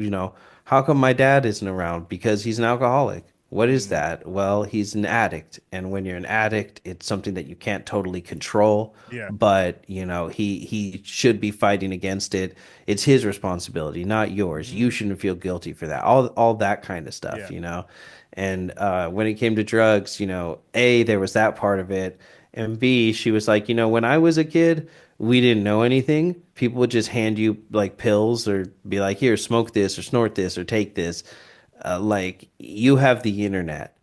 how come my dad isn't around? Because he's an alcoholic. What is Hmm. that? Well, he's an addict. And when you're an addict, it's something that you can't totally control, Yeah. but he should be fighting against it. It's his responsibility, not yours. You Hmm. shouldn't feel guilty for that. All that kind of Yeah. stuff. And when it came to drugs, A, there was that part of it. And B, she was like, when I was a kid, we didn't know anything. People would just hand you like pills or be like, here, smoke this or snort this or take this. Like you have the internet.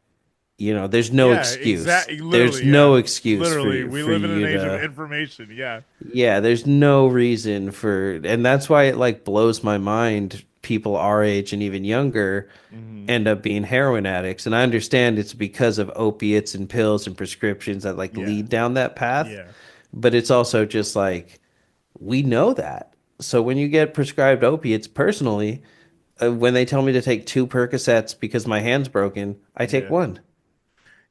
There's no Yeah. excuse. Exactly. There's Literally. no Yeah. excuse Literally, for we for live in an you age of to information. Yeah. yeah, there's no reason for, and that's why it like blows my mind. People our age and even younger Hmm. end up being heroin addicts. And I understand it's because of opiates and pills and prescriptions that like Yeah. lead down that path. Yeah. But it's also just like, we know that. So when you get prescribed opiates personally, when they tell me to take two Percocets because my hand's broken, I take Yeah. one,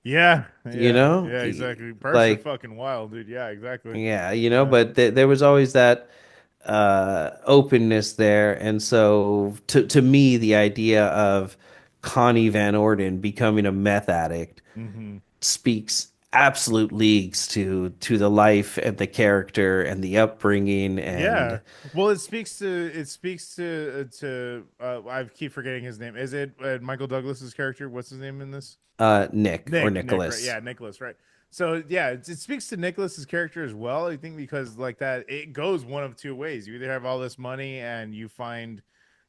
Yeah. you Yeah. know? Yeah. Exactly. Perks are Like, fucking wild, dude. Yeah. Exactly. yeah, Yeah. but there was always that openness there. And so to me, the idea of Connie Van Orden becoming a meth addict Hmm. speaks absolute leagues to the life and the character and the upbringing and Yeah. Well, it speaks to I keep forgetting his name. Is it Michael Douglas's character? What's his name in this? Nick or Nick, right? Nicholas. Yeah, Nicholas, right? So yeah, it speaks to Nicholas's character as well. I think because like that, it goes one of two ways. You either have all this money and you find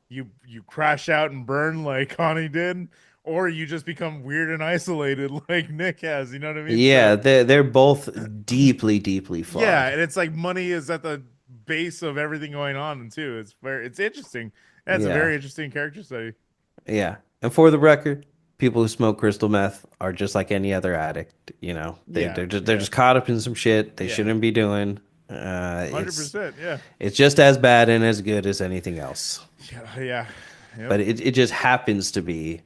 you crash out and burn like Connie did, or you just become weird and isolated like Nick has. You know what I mean? So Yeah, they're both deeply, deeply yeah, flawed. and it's like money is at the base of everything going on too. It's interesting. That's a Yeah, very interesting character study. yeah. And for the record, people who smoke crystal meth are just like any other addict. They Yeah, they're just they're yeah, just caught up in some shit they yeah. shouldn't be doing. It's 100%. Yeah. it's just as bad and as good as anything else, Yeah. Yeah. Yep. but it just happens to be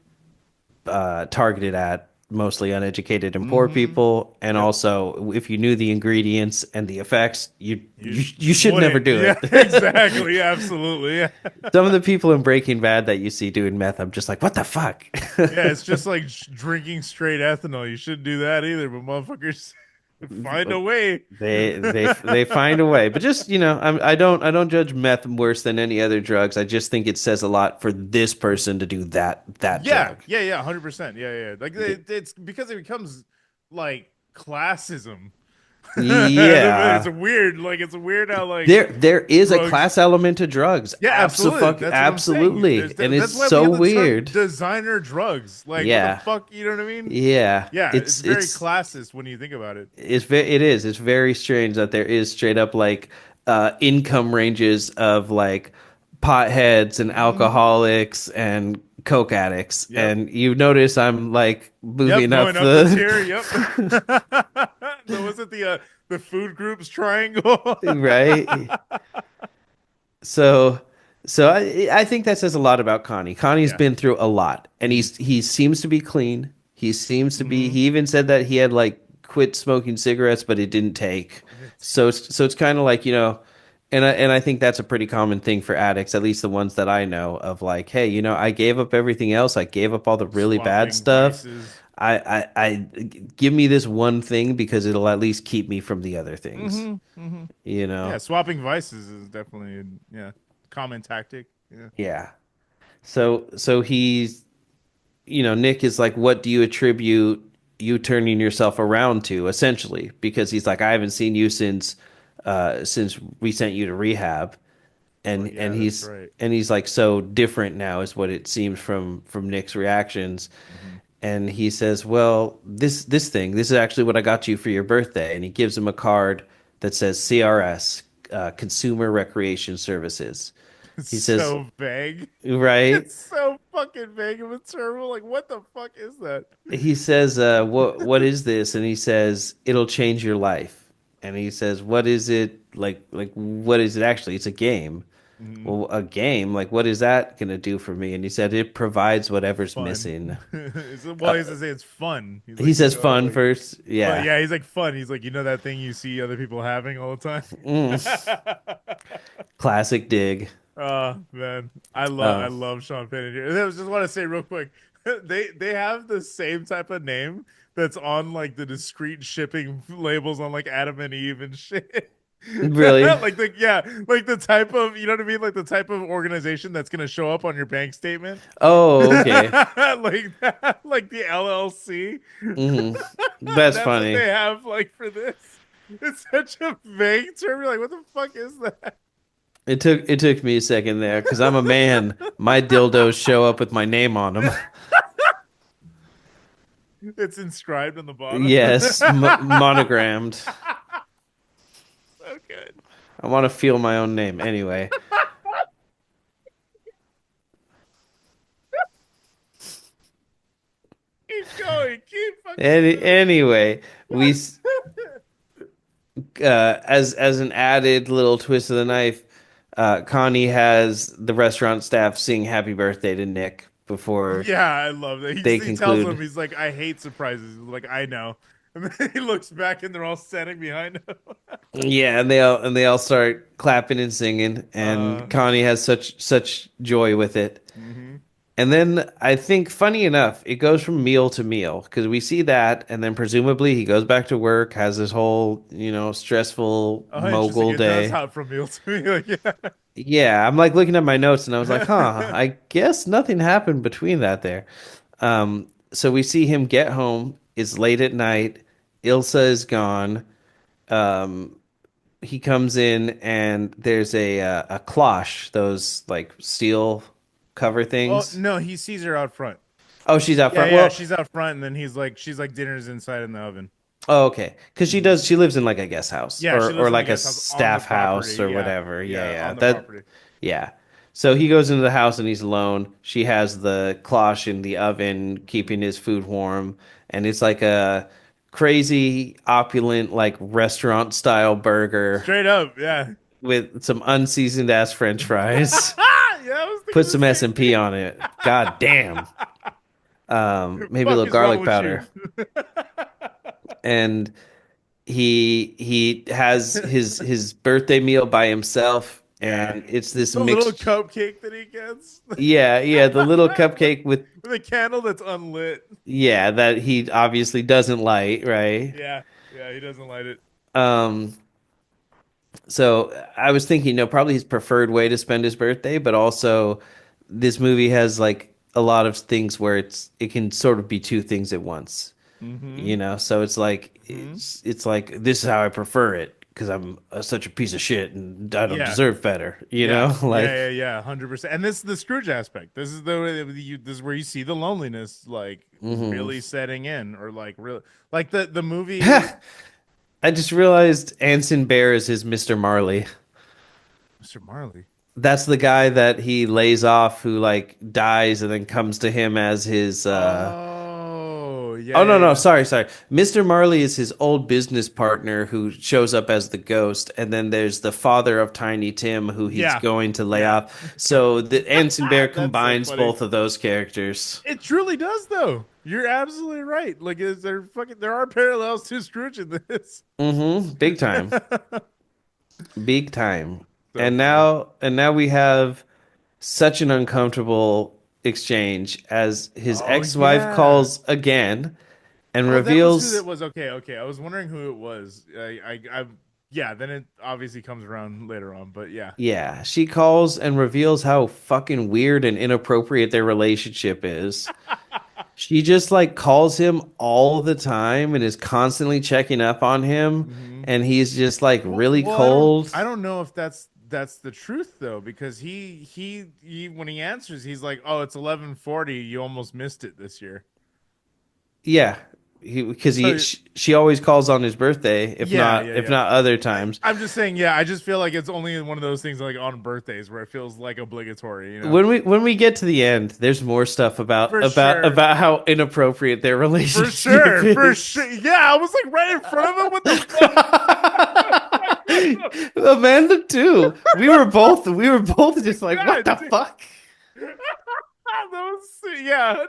targeted at mostly uneducated and poor Mm-hmm. people. And Yep. also, if you knew the ingredients and the effects, You you should never wouldn't. do Yeah, it. exactly. Absolutely. Yeah. Some of the people in Breaking Bad that you see doing meth, I'm just like, what the fuck? Yeah, it's just like drinking straight ethanol. You shouldn't do that either, but motherfuckers find a way. They find a way, but just I don't judge meth worse than any other drugs. I just think it says a lot for this person to do that Yeah, drug. yeah, yeah, 100%. Yeah, yeah. Like it's because it becomes like classism. It's Yeah, weird. Like it's weird how like there is a drugs. class element to drugs. Yeah, absolutely. That's what I'm saying. Absolutely, and it's That's why we so have the term weird. designer drugs. Like what the Yeah, fuck, you know what I mean? yeah. Yeah, it's It's very it's classist when you think about it. it is. It's very strange that there is straight up like income ranges of like potheads and Hmm. alcoholics and coke addicts, Yep. and you notice I'm like Yep, moving up going up the the tier. Yep. No, was it the food groups triangle? right. So, so I think that says a lot about Connie. Connie's Yeah. been through a lot, and Hmm. he seems to be clean. He seems to be. Hmm. He even said that he had like quit smoking cigarettes, but it didn't take. So it's kind of like and I think that's a pretty common thing for addicts, at least the ones that I know of. Like, hey, I gave up everything else. I gave up all the really bad Swapping stuff. vices. I give me this one thing because it'll at least keep me from the other things. Hmm. Hmm. You Yeah, know? swapping vices is definitely yeah common tactic. Yeah. Yeah. So Nick is like, what do you attribute you turning yourself around to, essentially? Because he's like, I haven't seen you since we sent you to rehab, Oh and yeah, that's right. he's like so different now, is what it seems from Nick's reactions. Hmm. And he says, well, this is actually what I got you for your birthday, and he gives him a card that says CRS, Consumer Recreation Services. It's He says, so vague. right? It's so fucking vague of a term. Like, what the fuck is that? He says, what is this? And he says, it'll change your life. And he says, what is it like what is it actually? It's a game. Hmm. Well, a game, like what is that gonna do for me? And he said it provides whatever's Fun. missing. Well, he's to say it's fun. He's He like, says fun like first. fun. Yeah. Yeah, he's like fun. He's like, that thing you see other people having all the Mm, time. classic dig. Oh man, I Uh, love Sean Penn in here. I just want to say real quick, they have the same type of name that's on like the discreet shipping labels on like Adam and Eve and shit. really? Like like the type of, you know what I mean, like the type of organization that's gonna show up on your bank statement, Oh, okay. like that, like the LLC. Hmm. That's That's what they funny. have like for this. It's such a vague term. You're like, what the fuck is that? It took me a second there because I'm a man. My dildos show up with my name on them. It's inscribed on the bottom. Yes, monogrammed. So good. I want to feel my own name anyway. Keep going. Keep fucking Anyway, we going. as an added little twist of the knife, Connie has the restaurant staff sing "Happy Birthday" to Nick before Yeah, I love that. they He tells them, conclude. he's like, I hate surprises. He's like, I know. And then he looks back and they're all standing behind him. Yeah, and they all start clapping and singing, Uh, and Connie has such joy with it. hmm. And then I think, funny enough, it goes from meal to meal because we see that, and then presumably he goes back to work, has this whole, stressful Oh, interesting. mogul It does day. hop from meal to meal. Like, yeah. Yeah, I'm like looking at my notes, and I was like, huh, I guess nothing happened between that there. So we see him get home. It's late at night. Ilsa is gone. Um, he comes in, and there's a cloche, those like steel cover Oh things. no, he sees her out front. Oh, she's out Yeah, front. yeah, Well, she's out front, and then she's like, dinner's inside in the oven. oh, okay. Because she Hmm. does. She lives in like a guest house Yeah, or she lives in the like a guest house on the staff house property. or Yeah, whatever. Yeah, yeah, yeah. on the property. Yeah. So he goes into the house and he's alone. She has the cloche in the oven, keeping his food warm, and it's like crazy opulent like restaurant style burger Straight up, yeah. with some unseasoned ass French fries. Yeah, I was Put thinking some S&P the on it. God damn. same. Maybe a Fuck little is wrong garlic with powder. you? And he has his birthday meal by himself, Yeah. and it's this The little mixed. cupcake that he gets Yeah, the little with, cupcake with, with a candle that's unlit. yeah, that he obviously doesn't like, right? Yeah. Yeah, he doesn't light it. Um, so I was thinking, probably his preferred way to spend his birthday, but also this movie has like a lot of things where it can sort of be two things at once. Mm-hmm. So it's like Hmm. it's like this is how I prefer it because I'm such a piece of shit and I don't Yeah. deserve better, Yeah. like. Yeah. 100%. And this is the Scrooge aspect. This is the way that this is where you see the loneliness like Hmm. really setting in, or like real like the movie I just realized Anson Bear is his Mr. Marley. Mr. Marley. That's the guy that he lays off who like dies and then comes to him as his Oh, Oh no, no, yeah. sorry. Mr. Marley is his old business partner who shows up as the ghost, and then there's the father of Tiny Tim who he's Yeah. going to lay Yeah. off. So the Anson Bear That's so combines funny. both of those characters. It truly does, though. You're absolutely right. Like, is there fucking there are parallels to Scrooge in this? Mm-hmm. Big time. Big time. So And funny. now we have such an uncomfortable exchange as his Oh ex-wife yeah. calls again and Oh, that was who that reveals. was. Okay, okay. I was wondering who it was. Yeah. Then it obviously comes around later on, but yeah. Yeah, she calls and reveals how fucking weird and inappropriate their relationship is. She just like calls him all the time and is constantly checking up on him, Hmm. and he's just like really Well, I don't. cold. I don't know if that's the truth though, because he when he answers, he's like, "Oh, it's 11:40. You almost missed it this year." Yeah, because So she always calls on his birthday, if yeah, not yeah, if yeah. not other times. I'm just saying, yeah, I just feel like it's only one of those things like on birthdays where it feels like obligatory, you know? When we get to the end, there's more stuff For sure. about how inappropriate their For relationship sure. For is. sure. Yeah, I was like right in front of him. What the fuck? Like, what the Amanda too. We were both just like, what God the damn. fuck? That was, yeah, 100%.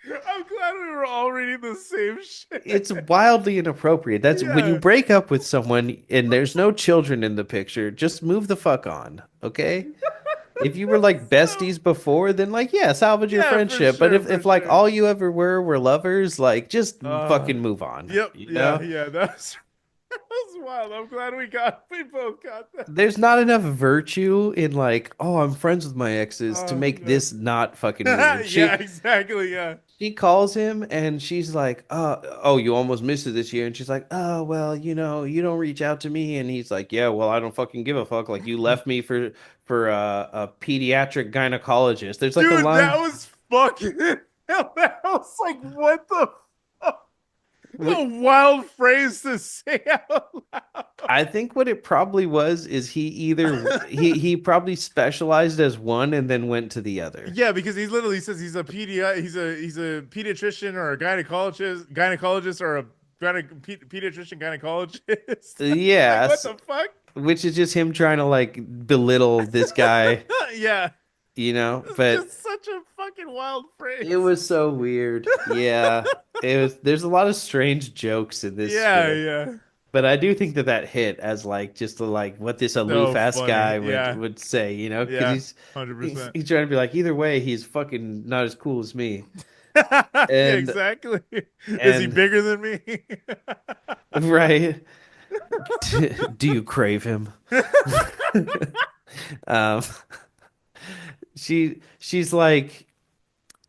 I'm glad we were all reading the same shit. It's wildly inappropriate. That's when you Yeah. break up with someone and there's no children in the picture, just move the fuck on, okay? If you were like So, besties before, then like yeah, salvage your yeah, for friendship. But sure. if For like sure. all you ever were lovers, like just Uh, fucking move on, yep. you Yeah. know? Yeah. That was wild. I'm glad we both got that. There's not enough virtue in like, oh, I'm friends with my exes to Oh, make God. this not fucking weird. Yeah, exactly. Yeah. She calls him and she's like, oh, you almost missed it this year. And she's like, oh, well, you don't reach out to me. And he's like, yeah, well, I don't fucking give a fuck. Like you left me for a pediatric gynecologist. There's like a Dude, that line. was fucking that was like what the fuck? A wild phrase to say out loud. I think what it probably was is he probably specialized as one and then went to the other. Yeah, because he literally says he's a pediatrician or a gynecologist or a pediatrician gynecologist. Like what Yes, the fuck? which is just him trying to like belittle this guy, Yeah, it's but just such a fucking wild it phrase. was so weird. Yeah. There's a lot of strange jokes in this Yeah, script. yeah. But I do think that hit as like just like what this aloof So ass funny. guy would Yeah, would say, because yeah, he's, he's 100%. he's trying to be like either way he's fucking not as cool as me. Yeah, And exactly. Is he and bigger than me? right. Do you crave him? Um she's like,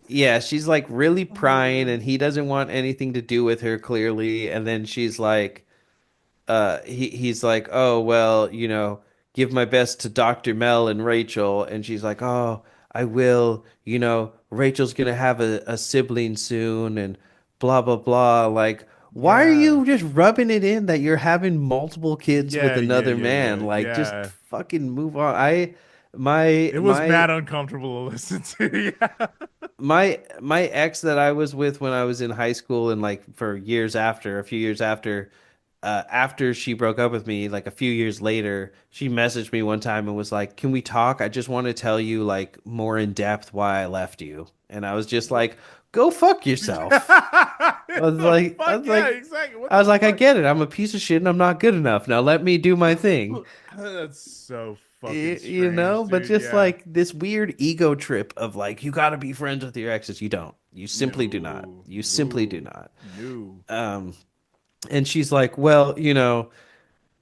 yeah, she's like really Oh my prying god. and he doesn't want anything to do with her clearly, and then she's like he's like, oh well, give my best to Dr. Mel and Rachel, and she's like, oh, I will, Rachel's gonna have a sibling soon, and blah blah blah. Like, why are Yeah. you just rubbing it in that you're having multiple kids with Yeah, yeah, another yeah, man? yeah, Like, just yeah. fucking move on. I my It was my mad uncomfortable to listen to. Yeah. my ex that I was with when I was in high school and like for years after, a few years after she broke up with me, like a few years later, she messaged me one time and was like, "Can we talk? I just want to tell you like more in depth why I left you." And I was just What? like, "Go fuck yourself." I Fuck was yeah, like, exactly. What I was the like, I fuck? get it. I'm a piece of shit and I'm not good enough. Now let me do my thing. That's so fucking You know, strange, but dude. just Yeah. like this weird ego trip of like you got to be friends with your exes. You don't. You simply do not. No, You simply do no, not. no. Um, and she's like, well,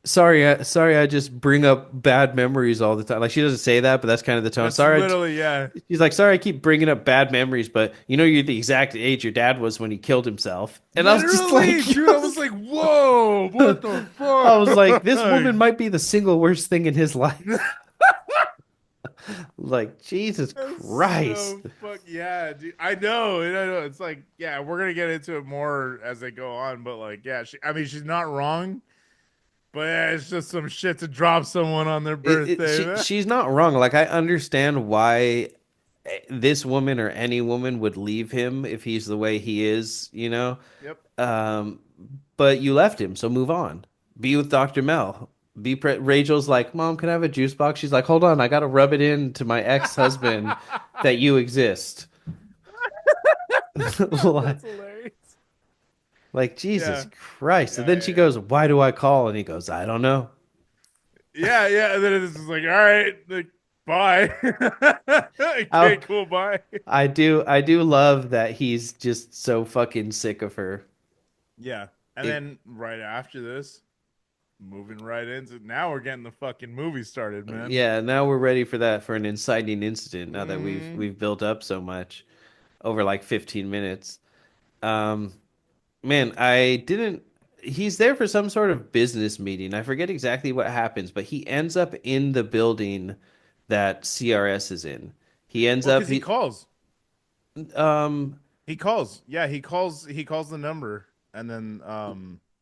sorry, sorry, I just bring up bad memories all the time. Like she doesn't say that, but that's kind of the tone. That's literally, yeah. She's like, sorry, I keep bringing up bad memories, but you're the exact age your dad was when he killed himself. And I was just like, Literally, dude, I was like, whoa, what the I was like, fuck? this woman might be the single worst thing in his life. Like, Jesus That's Christ. so fuck yeah, dude. I know, and I know. It's like, yeah, we're gonna get into it more as they go on, but like, yeah, I mean, she's not wrong, but yeah, it's just some shit to drop someone on their birthday, man. She's not wrong. Like, I understand why this woman or any woman would leave him if he's the way he is. Yep. Um, but you left him, so move on. Be with Dr. Mel. Rachel's like, Mom, can I have a juice box? She's like, hold on, I gotta rub it in to my ex-husband that you exist. Like, That's hilarious. Jesus Yeah, Christ. And yeah, then yeah, she yeah. goes, why do I call? And he goes, I don't know. Yeah, yeah. And then it's just like, all right, like, bye. I Okay, cool, bye. I do love that he's just so fucking sick of her. Yeah. And It, then right after this, moving right into now we're getting the fucking movie started, man. yeah, now we're ready for that for an inciting incident now that we've Mm. we've built up so much over like 15 minutes. Um Man, I didn't. He's there for some sort of business meeting. I forget exactly what happens, but he ends up in the building that CRS is in. He ends Well, up because he he calls. um He calls. Yeah, he calls the number and then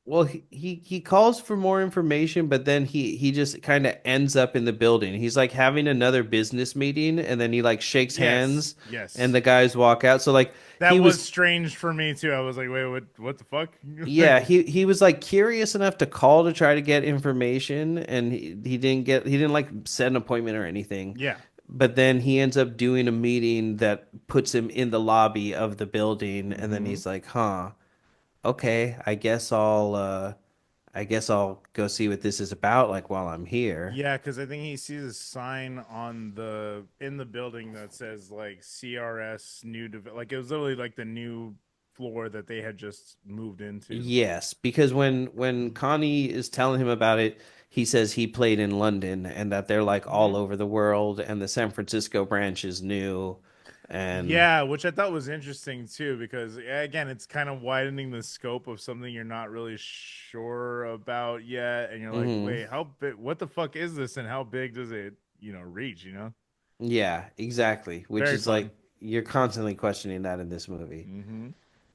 well he calls for more information, but then he just kind of ends up in the building. He's like having another business meeting, and then he like shakes yes, hands, and yes. the guys walk out. So like he That was was strange for me too. I was like, wait, what the fuck? Yeah, he was like curious enough to call to try to get information, and he didn't like set an appointment or anything. Yeah. But then he ends up doing a meeting that puts him in the lobby of the building, and then Mm-hmm. he's like, "Huh, okay, I guess I'll go see what this is about like while I'm here." Yeah, because I think he sees a sign on the in the building that says like CRS like it was literally like the new floor that they had just moved into. Yes, because when Connie is telling him about it, he says he played in London and that they're like all Mm-hmm. over the world and the San Francisco branch is new and Yeah, which I thought was interesting too, because again, it's kind of widening the scope of something you're not really sure about yet, and you're like, mhm. wait, how big? What the fuck is this, and how big does it, reach? Yeah, exactly. Which Very is fun. like you're constantly questioning that in this movie. Mm-hmm.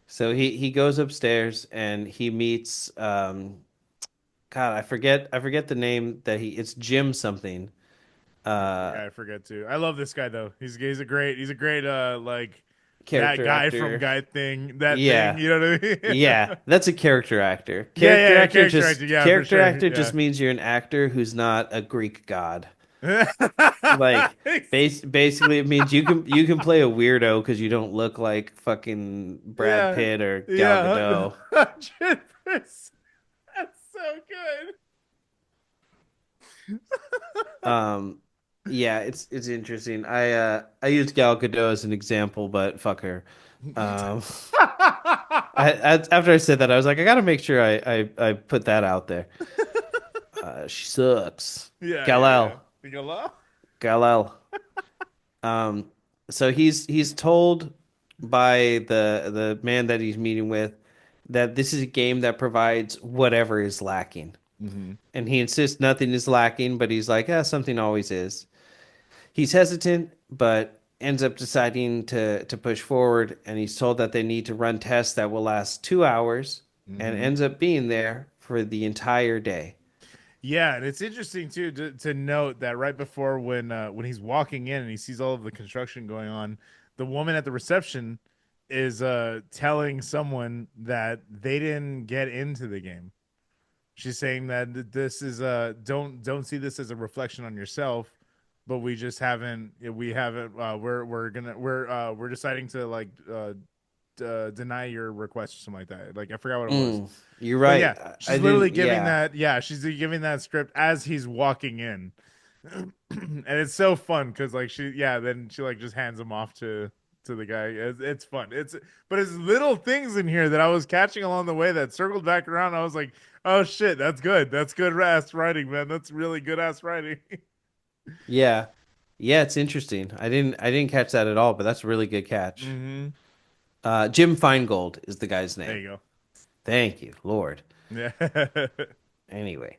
So he goes upstairs and he meets God, I forget the name that it's Jim something. Uh Yeah, I forget too. I love this guy though. He's a great like that Character guy from actor. Guy Thing, that thing. Yeah. You know what I mean? Yeah, that's a character actor. Yeah, Character yeah, yeah. actor Character actor. just Yeah, for character sure. actor Yeah. just means you're an actor who's not a Greek god. Like basically it means you can play a weirdo because you don't look like fucking Brad Yeah, Pitt or Gal yeah, Gadot. 100%. That's so good. Um yeah, it's interesting. I used Gal Gadot as an example, but fuck her. Um after I said that I was like I gotta make sure I put that out there. She sucks. Yeah, yeah, yeah. Gal-El. Think a lot. Gal-El. Um, so he's told by the man that he's meeting with that this is a game that provides whatever is lacking. Mm-hmm. And he insists nothing is lacking, but he's like, something always is. He's hesitant, but ends up deciding to push forward, and he's told that they need to run tests that will last 2 hours and Mm-hmm. ends up being there for the entire day. Yeah, and it's interesting too to note that right before when he's walking in and he sees all of the construction going on, the woman at the reception is telling someone that they didn't get into the game. She's saying that this is don't see this as a reflection on yourself, but we haven't we're deciding to like deny your request or something like that. Like I forgot what it was. You're But right. yeah, I she's literally didn't. giving Yeah, that. Yeah, she's giving that script as he's walking in, and it's so fun because like then she like just hands him off to the guy. It's fun. But it's little things in here that I was catching along the way that circled back around. I was like, oh shit, that's good. That's good ass writing, man. That's really good ass writing. yeah, yeah. It's interesting. I didn't catch that at all, but that's a really good catch. Mm-hmm. Jim Feingold is the guy's There name. you Thank you, Lord. go. Yeah. Anyway,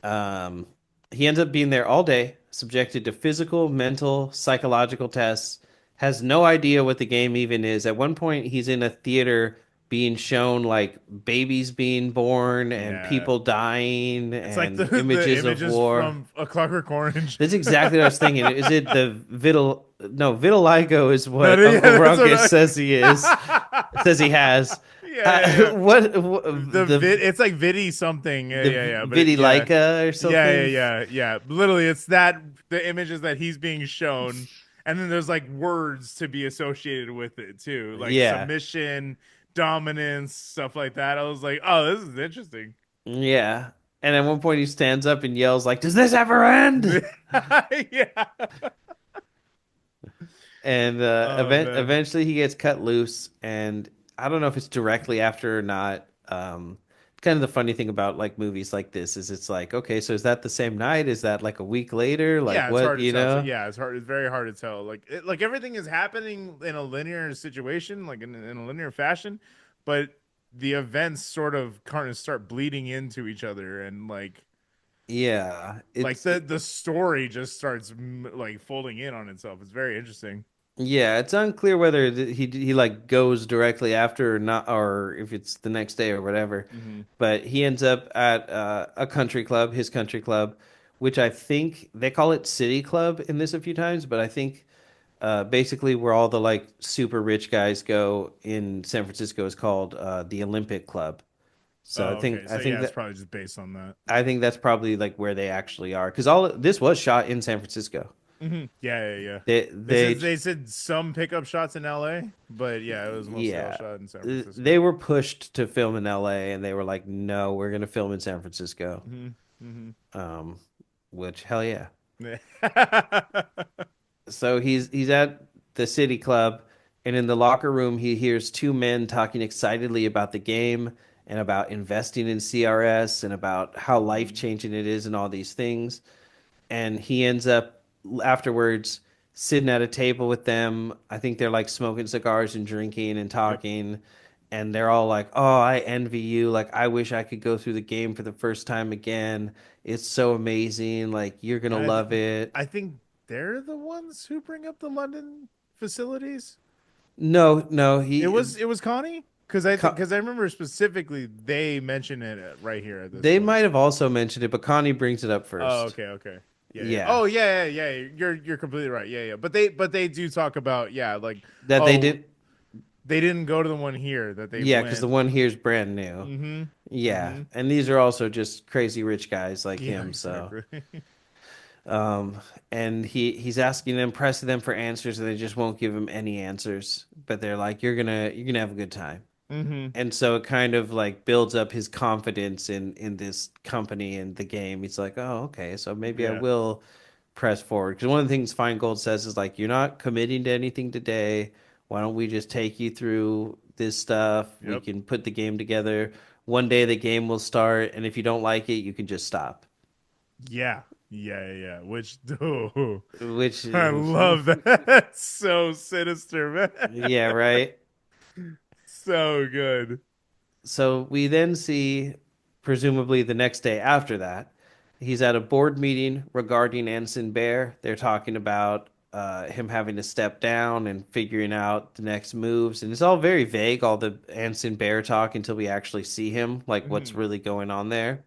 um, he ends up being there all day, subjected to physical, mental, psychological tests, has no idea what the game even is. At one point, he's in a theater being shown like babies being born and Yeah. people dying It's like the and the images of images war. from A Clockwork Orange. That's exactly what I was thinking. Is it the vitil? No, vitiligo is No, what yeah, Uncle that's what Ruckus I. says he is. Says he has. Yeah. What The the it's like Vidi something. Yeah, the yeah. But vitiligo or something? yeah. Literally, it's that the images that he's being shown, and then there's like words to be associated with it too, like Yeah, submission, dominance, stuff like that. I was like, oh, this is interesting. yeah. And at one point he stands up and yells like, "Does this ever end?" Yeah. And Oh man. eventually he gets cut loose, and I don't know if it's directly after or not. Kind of the funny thing about like movies like this is it's like, okay, so is that the same night? Is that like a week later? Like Yeah, it's what, hard to you tell. So, know? yeah, it's hard. It's very hard to tell. Like everything is happening in a linear situation, like in a linear fashion, but the events sort of kind of start bleeding into each other, and Yeah, like the story just starts like folding in on itself. It's very interesting. yeah, it's unclear whether he like goes directly after or not, or if it's the next day or whatever. Mm-hmm. But he ends up at a country club, his country club, which I think they call it City Club in this a few times, but I think basically where all the like super rich guys go in San Francisco is called the Olympic Club. So Oh, okay. I So think yeah, it's that probably just based on that. I think that's probably like where they actually are because all this was shot in San Francisco. Mm-hmm. Yeah. They They said some pickup shots in L.A., but yeah, it was mostly all Yeah. shot in San Francisco. They were pushed to film in LA and they were like, no, we're gonna film in San Francisco. Mm-hmm. Um, which hell yeah. Mm-hmm. So he's at the city club and in the locker room he hears two men talking excitedly about the game and about investing in CRS and about how life-changing it is and all these things. And he ends up afterwards sitting at a table with them. I think they're like smoking cigars and drinking and Yep. talking. And they're all like, "Oh, I envy you. Like, I wish I could go through the game for the first time again. It's so amazing. Like, you're gonna And love it." I think they're the ones who bring up the London facilities. No, no, he, It was Connie Con- because I remember specifically they mention it right here at this they point. might have also mentioned it, but Connie brings it up Oh, first. okay. Yeah. Yeah, Oh, yeah. You're completely right. Yeah. But they do talk about like that they oh did. they didn't go to the one here that they Yeah, because the went. one here is brand new. Mm-hmm. Yeah, Mm-hmm. and these are also just crazy rich guys like Yeah, him. So. exactly. Um, and he's asking them, pressing them for answers, and they just won't give him any answers. But they're like, "You're gonna have a good time." Mm-hmm. And so it kind of like builds up his confidence in this company and the game. He's like, "Oh, okay, so maybe I Yeah. will press forward." Because one of the things Feingold says is like, "You're not committing to anything today. Why don't we just take you through this stuff? We Yep. can put the game together. One day the game will start, and if you don't like it, you can just stop." Yeah. Which oh, Which I is love that. That's so sinister, man. yeah, right. So good. So we then see, presumably the next day after that, he's at a board meeting regarding Anson Bear. They're talking about him having to step down and figuring out the next moves. And it's all very vague, all the Anson Bear talk until we actually see him, like what's Mm-hmm. really going on there.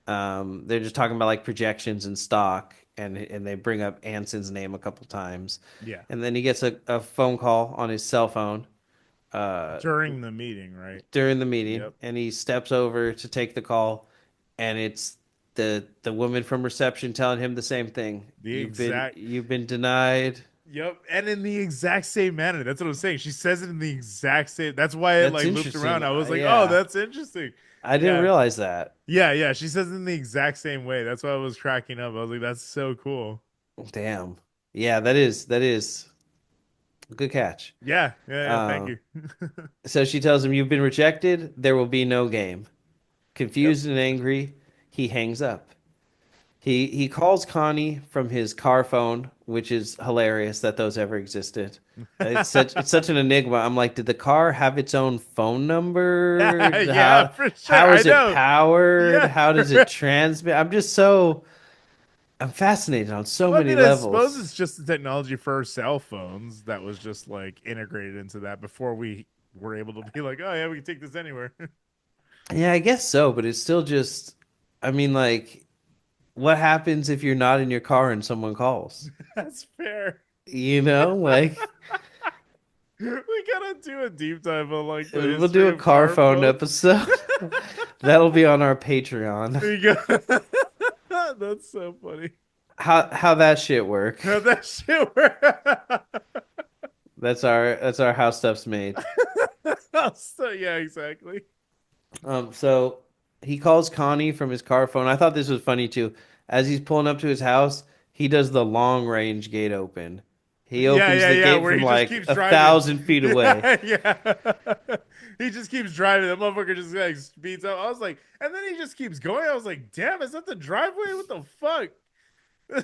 Mm-hmm. They're just talking about like projections and stock. and they bring up Anson's name a couple times, Yeah. and then he gets a phone call on his cell phone uh, During the meeting, right? during the meeting, Yep. and he steps over to take the call, and it's the woman from reception telling him the same thing. The exact You've been denied. Yep, and in the exact same manner. That's what I'm saying. She says it in the exact same. That's why it That's like looped around. interesting. I was like, "Oh, Yeah, that's interesting." I didn't Yeah. realize that. Yeah, yeah. She says it in the exact same way. That's why I was cracking up. I was like, "That's so cool." Damn. Yeah, that is a good catch. Yeah, yeah, yeah. Thank Uh, you. so she tells him, "You've been rejected. There will be no game." Yep. Confused and angry, he hangs up. He calls Connie from his car phone, which is hilarious that those ever existed. It's such an enigma. I'm like, did the car have its own phone number? Yeah, for sure. How I is it know. powered? Yeah. How does it transmit? I'm fascinated on so Well, I many mean, I suppose levels. it's just the technology for cell phones that was just like integrated into that before we were able to be like, "Oh yeah, we can take this anywhere." Yeah, I guess so, but it's still just, I mean, like, what happens if you're not in your car and someone calls? That's fair. You know, like We gotta do a deep dive on like the we'll do history a of car car phone phones. episode. That'll be on our Patreon. There you go. That's so funny. How that shit work? How that shit work. That's our how stuff's made. So yeah, exactly. So he calls Connie from his car phone. I thought this was funny too. As he's pulling up to his house, he does the long range gate open. He Yeah, opens yeah, the yeah. gate Where from he just like keeps a driving. 1,000 feet away. Yeah, yeah. He just keeps driving. The motherfucker just like speeds up. I was like, and then he just keeps going. I was like, damn, is that the driveway? What the fuck?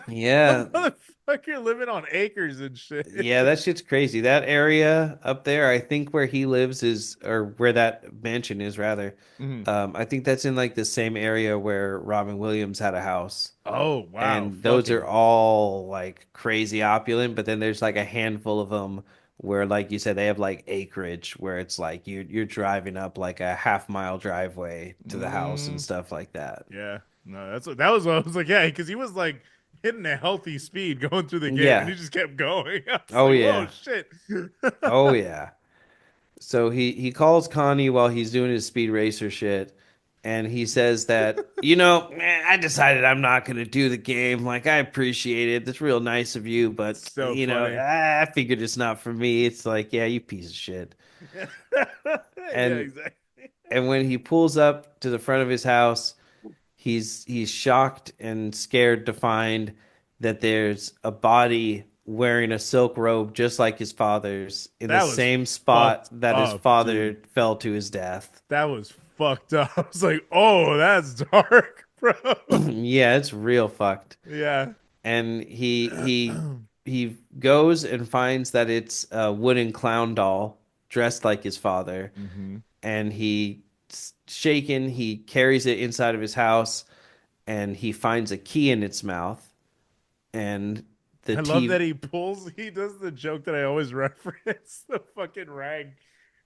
Yeah, Motherfucker living on acres and shit. yeah, that shit's crazy. That area up there, I think where he lives is, or where that mansion is rather. Mhm. I think that's in like the same area where Robin Williams had a house. Oh wow, And those are fucking all like crazy opulent, but then there's like a handful of them where, like you said, they have like acreage where it's like you're driving up like a half-mile driveway to the house and mm, stuff like that. yeah. No, that was what I was like, yeah, because he was like hitting a healthy speed going through the gate and Yeah. he just kept going. I was Oh like, whoa, yeah. shit. Oh yeah. So he calls Connie while he's doing his speed racer shit, and he says that, I decided I'm not gonna do the game. Like, I appreciate it. That's real nice of you, but So funny. I figured it's not for me. It's like, yeah, you piece of shit. Yeah, And exactly. and when he pulls up to the front of his house, he's shocked and scared to find that there's a body wearing a silk robe just like his father's in the That was same spot fucked that his up, father dude. fell to his death. That was fucked up. I was like, oh, that's dark, bro. Yeah, it's real fucked. Yeah. And he goes and finds that it's a wooden clown doll dressed like his father, hmm and shaken, he carries it inside of his house, and he finds a key in its mouth, and the I love that TV. he does the joke that I always reference the fucking rag,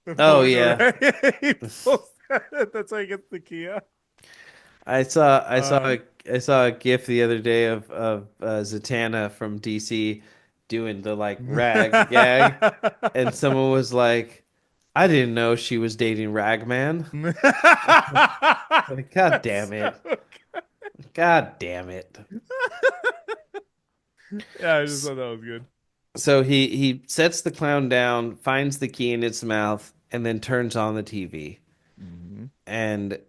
the Oh pulling the yeah, rag. He pulls that. That's how he gets the key out. Um, I saw a GIF the other day of Zatanna from DC doing the like rag gag, and someone was like, "I didn't know she was dating Ragman." Like, God that's damn so it! good. God damn it! Yeah, I just S- thought that was good. So he sets the clown down, finds the key in its mouth, and then turns on the TV. hmm And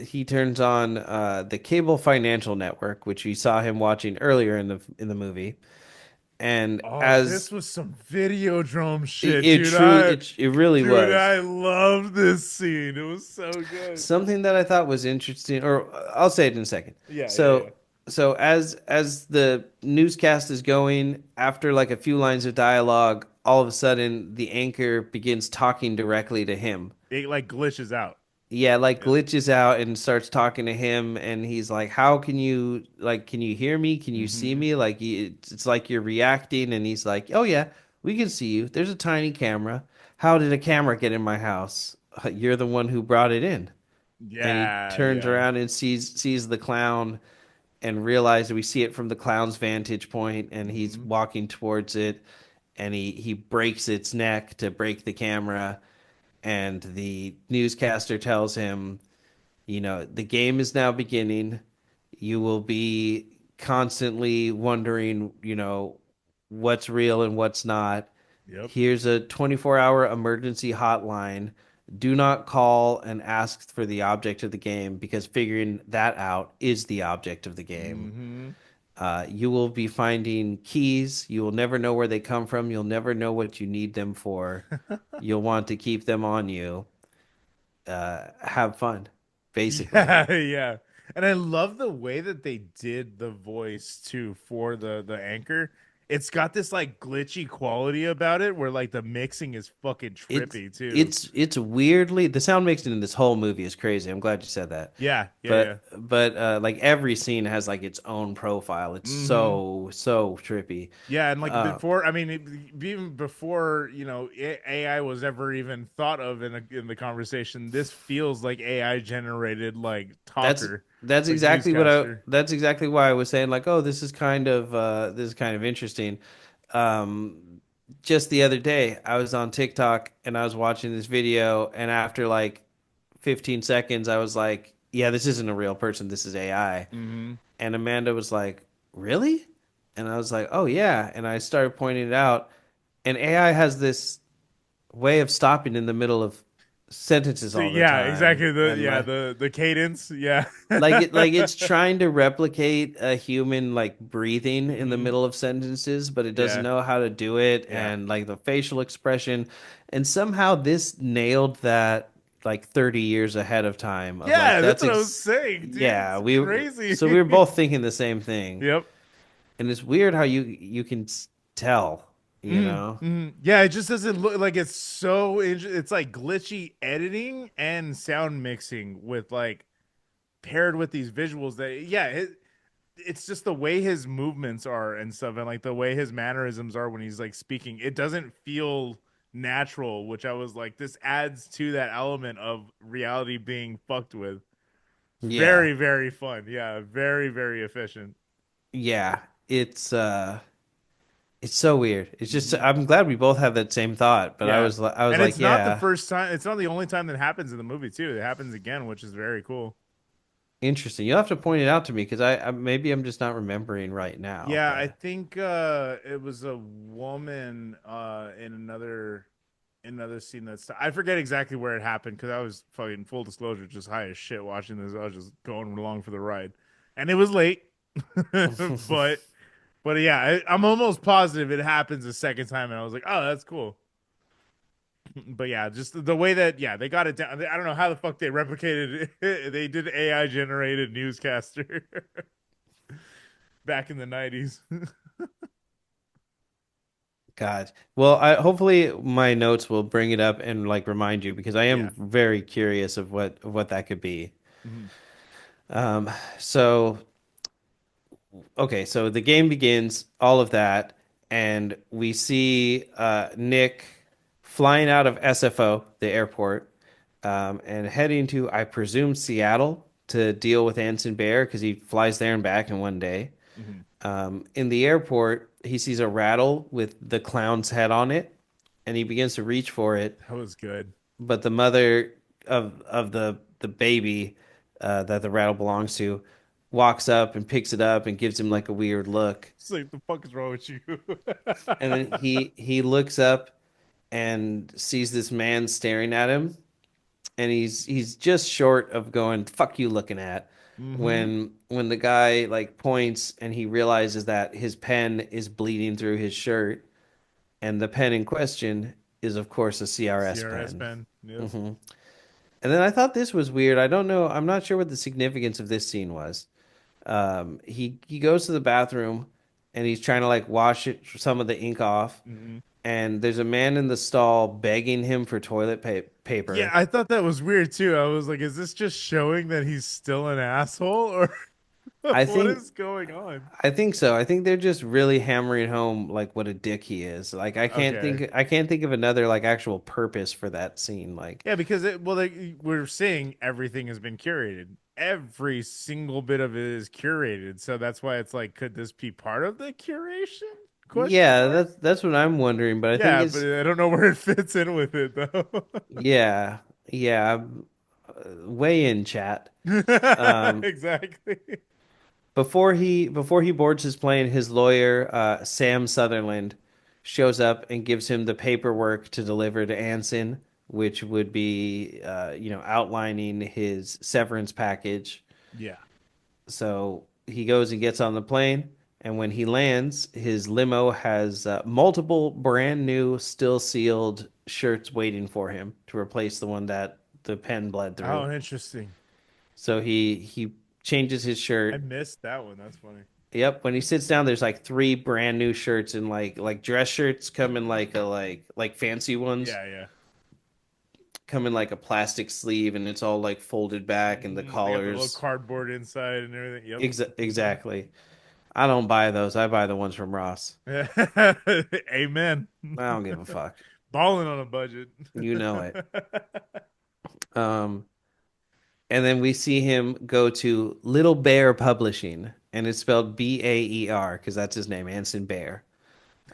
he turns on the cable financial network, which we saw him watching earlier in the movie. And Oh, this as was some video drum it, shit, it dude. truly it really Dude, was I love this scene. It was so good. something that I thought was interesting, or I'll say it in a second. Yeah, yeah, yeah. So as the newscast is going, after like a few lines of dialogue, all of a sudden the anchor begins talking directly to him. It like glitches out. Yeah, like Yep. glitches out and starts talking to him, and he's like, "How can you can you hear me? Can you see hmm me? Like it's like you're reacting." And he's like, "Oh yeah, we can see you. There's a tiny camera. How did a camera get in my house? You're the one who brought it in." And he Yeah, turns yeah. around and sees the clown, and realize we see it from the clown's vantage point, and he's Hmm. walking towards it, and he breaks its neck to break the camera, and the newscaster tells him, the game is now beginning. You will be constantly wondering, what's real and what's not. Yep. Here's a 24-hour emergency hotline. Do not call and ask for the object of the game because figuring that out is the object of the game. Hmm. You will be finding keys. You will never know where they come from. You'll never know what you need them for. You'll want to keep them on you. Have fun, basically. Yeah, yeah. And I love the way that they did the voice too for the anchor. It's got this like glitchy quality about it where like the mixing is fucking It's trippy too. it's weirdly the sound mixing in this whole movie is crazy. I'm glad you said that. Yeah, yeah, yeah. But like every scene has like its own profile. It's Hmm. so trippy. Yeah, and like Uh, before, I mean, even before AI was ever even thought of in the conversation, this feels like AI generated like that's talker, like exactly newscaster. that's exactly why I was saying like, oh, this is kind of interesting. Um, just the other day, I was on TikTok and I was watching this video, and after like 15 seconds, I was like, yeah, this isn't a real person. This is AI. Hmm. And Amanda was like, really? And I was like, oh, yeah. And I started pointing it out. And AI has this way of stopping in the middle of sentences So all the yeah, time. exactly. The And yeah the cadence. Yeah. like it's trying to replicate a human like breathing in the Hmm. middle of sentences, but it doesn't Yeah, know how to do it. yeah, And like the facial expression. And somehow this nailed that like 30 years ahead of time of like, yeah. That's what I was saying, dude. yeah, It's crazy. we were both thinking the same thing. Yep. And it's weird how you can tell, you Mm, know? mm. Yeah, it just doesn't look like it's so. It's like glitchy editing and sound mixing with like paired with these visuals that yeah, it's just the way his movements are and stuff, and like the way his mannerisms are when he's like speaking. It doesn't feel natural, which I was like, this adds to that element of reality being fucked with. Yeah. Very, very fun. Yeah, very, very efficient. Yeah. It's so weird. It's just Hmm. I'm glad we both have that same thought, but Yeah. I was And it's like, not the yeah, first time, it's not the only time that happens in the movie, too. It happens again, which is very cool. interesting. You'll have to point it out to me because I maybe I'm just not remembering right now, Yeah, I but think it was a woman in another scene that's I forget exactly where it happened because I was fucking full disclosure just high as shit watching this. I was just going along for the ride. And it was late. but but yeah, I'm almost positive it happens a second time and I was like, "Oh, that's cool." But yeah, just the way that yeah, they got it down. I don't know how the fuck they replicated it. They did AI generated newscaster back in the 90s. God. Well, I hopefully my notes will bring it up and like remind you because I am Yeah. very curious of what that could be. Mhm. Um, so okay, so the game begins, all of that, and we see Nick flying out of SFO, the airport, and heading to, I presume, Seattle to deal with Anson Bear because he flies there and back in one day. Mhm. In the airport, he sees a rattle with the clown's head on it, and he begins to reach for it, That was good. but the mother of the baby that the rattle belongs to walks up and picks it up and gives him like a weird look. It's like the fuck is wrong with you? And then he looks up and sees this man staring at him, and he's just short of going "fuck you" looking at Mm-hmm. when the guy like points and he realizes that his pen is bleeding through his shirt, and the pen in question is of course a CRS CRS pen. pen. Yep. Hmm. And then I thought this was weird. I don't know. I'm not sure what the significance of this scene was. He goes to the bathroom and he's trying to like wash some of the ink off. Mm-hmm. And there's a man in the stall begging him for Yeah, paper. I thought that was weird too. I was like, is this just showing that he's still an asshole or I What think is going on? I think so. I think they're just really hammering home like what a dick he is. Like Okay. I can't think of another like actual purpose for that scene. Like Yeah, because we're seeing everything has been curated. Every single bit of it is curated. So that's why it's like, could this be part of the curation? Question yeah, mark. that's what I'm wondering, but I think Yeah, but it's I don't know where it fits in with it though. yeah, yeah, way in chat. Um Exactly. before he boards his plane, his lawyer, Sam Sutherland, shows up and gives him the paperwork to deliver to Anson, which would be outlining his severance package. Yeah. So he goes and gets on the plane, and when he lands, his limo has multiple brand new, still sealed shirts waiting for him to replace the one that the pen bled through. Oh, interesting. So he changes his I shirt. missed that one. That's funny. Yep, when he sits down, there's like three brand new shirts and like dress shirts come in like a like fancy ones Yeah, yeah. come in like a plastic sleeve and it's all like folded back and the They got the little collars. cardboard inside and everything. Yep. Exactly. I don't buy those. I buy the ones from Ross. Amen. I don't give a fuck. Balling on a budget. You know it. Um, and then we see him go to Little Bear Publishing, and it's spelled Baer because that's his name, Anson Bear.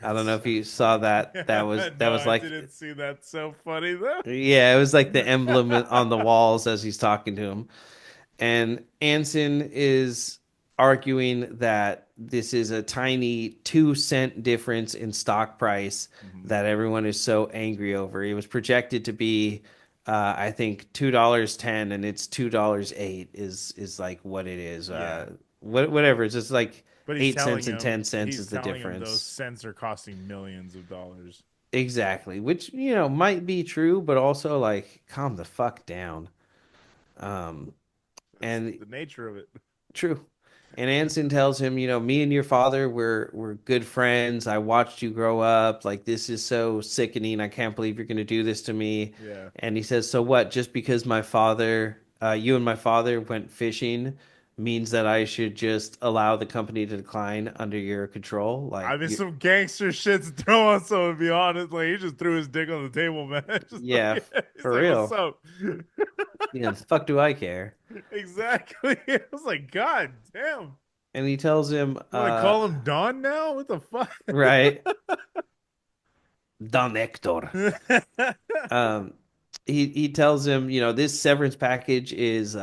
I That's don't know if so you saw funny. that. That No, was I like didn't see that. So funny though. yeah, it was like the emblem on the walls as he's talking to him. And Anson is arguing that this is a tiny 2 cent difference in stock price Hmm. that everyone is so angry over. It was projected to be, I think, $2.10, and it's $2.08 is like what it is. Yeah. Whatever. It's just like But 8 cents and 10 cents he's is the telling him those difference. cents are costing millions of dollars. Exactly, which might be true, but also like calm the fuck down. Um, That's and the nature of it. True. And Anson tells him, me and your father we're good friends. I watched you grow up. Like this is so sickening. I can't believe you're going to do this to me. Yeah. And he says, "So what? Just because you and my father went fishing means that I should just allow the company to decline under your control? I Like mean, you some gangster shit's throwing. So to be honest, like he just threw his dick on the table, man. Just yeah, like, he's for like, "What's real. up?" Yeah, the fuck do I care?" Exactly. I was like, "God damn." And he tells him, You want to call him Don now? What the fuck? right, Don Hector. Um, he tells him, this severance package is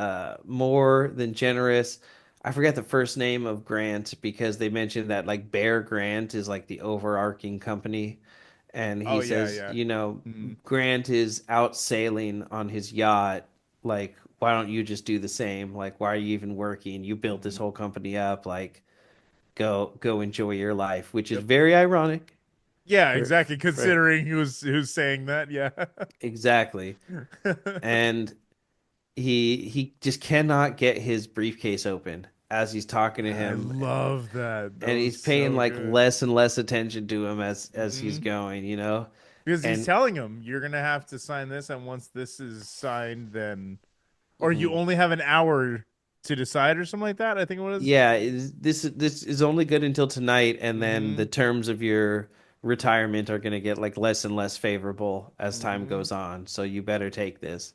more than generous. I forget the first name of Grant because they mentioned that like Bear Grant is like the overarching company, and Oh he yeah, says, yeah. Mhm. Grant is out sailing on his yacht. Like, why don't you just do the same? Like, why are you even working? You built this Mhm. whole company up. Like, go enjoy your life, which is Yep. very ironic Yeah, for exactly. for Considering who's saying that, yeah. exactly. And he just cannot get his briefcase open as he's talking to I him, love that. That and was he's paying so like good. less and less attention to him as he's Hmm. going. Because he's And telling him you're gonna have to sign this, and once this is signed, then or you mhm. only have an hour to decide or something like that. I think it was. Yeah, this is only good until tonight, and then the Hmm. terms of your retirement are going to get like less and less favorable as time Hmm. goes on. So you better take this.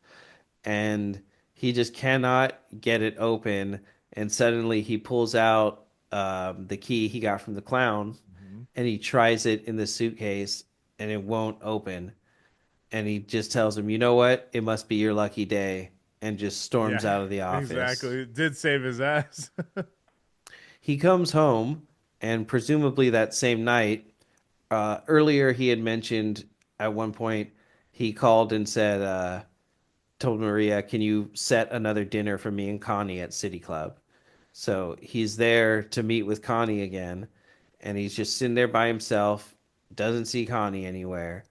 And he just cannot get it open. And suddenly he pulls out the key he got from the clown, Hmm. and he tries it in the suitcase, and it won't open. And he just tells him, "You know what? It must be your lucky day," and just storms Yeah, out of the office. exactly. It did save his ass. He comes home, and presumably that same night, earlier he had mentioned at one point he called and said, told Maria, "Can you set another dinner for me and Connie at City Club?" So he's there to meet with Connie again, and he's just sitting there by himself, doesn't see Connie anywhere.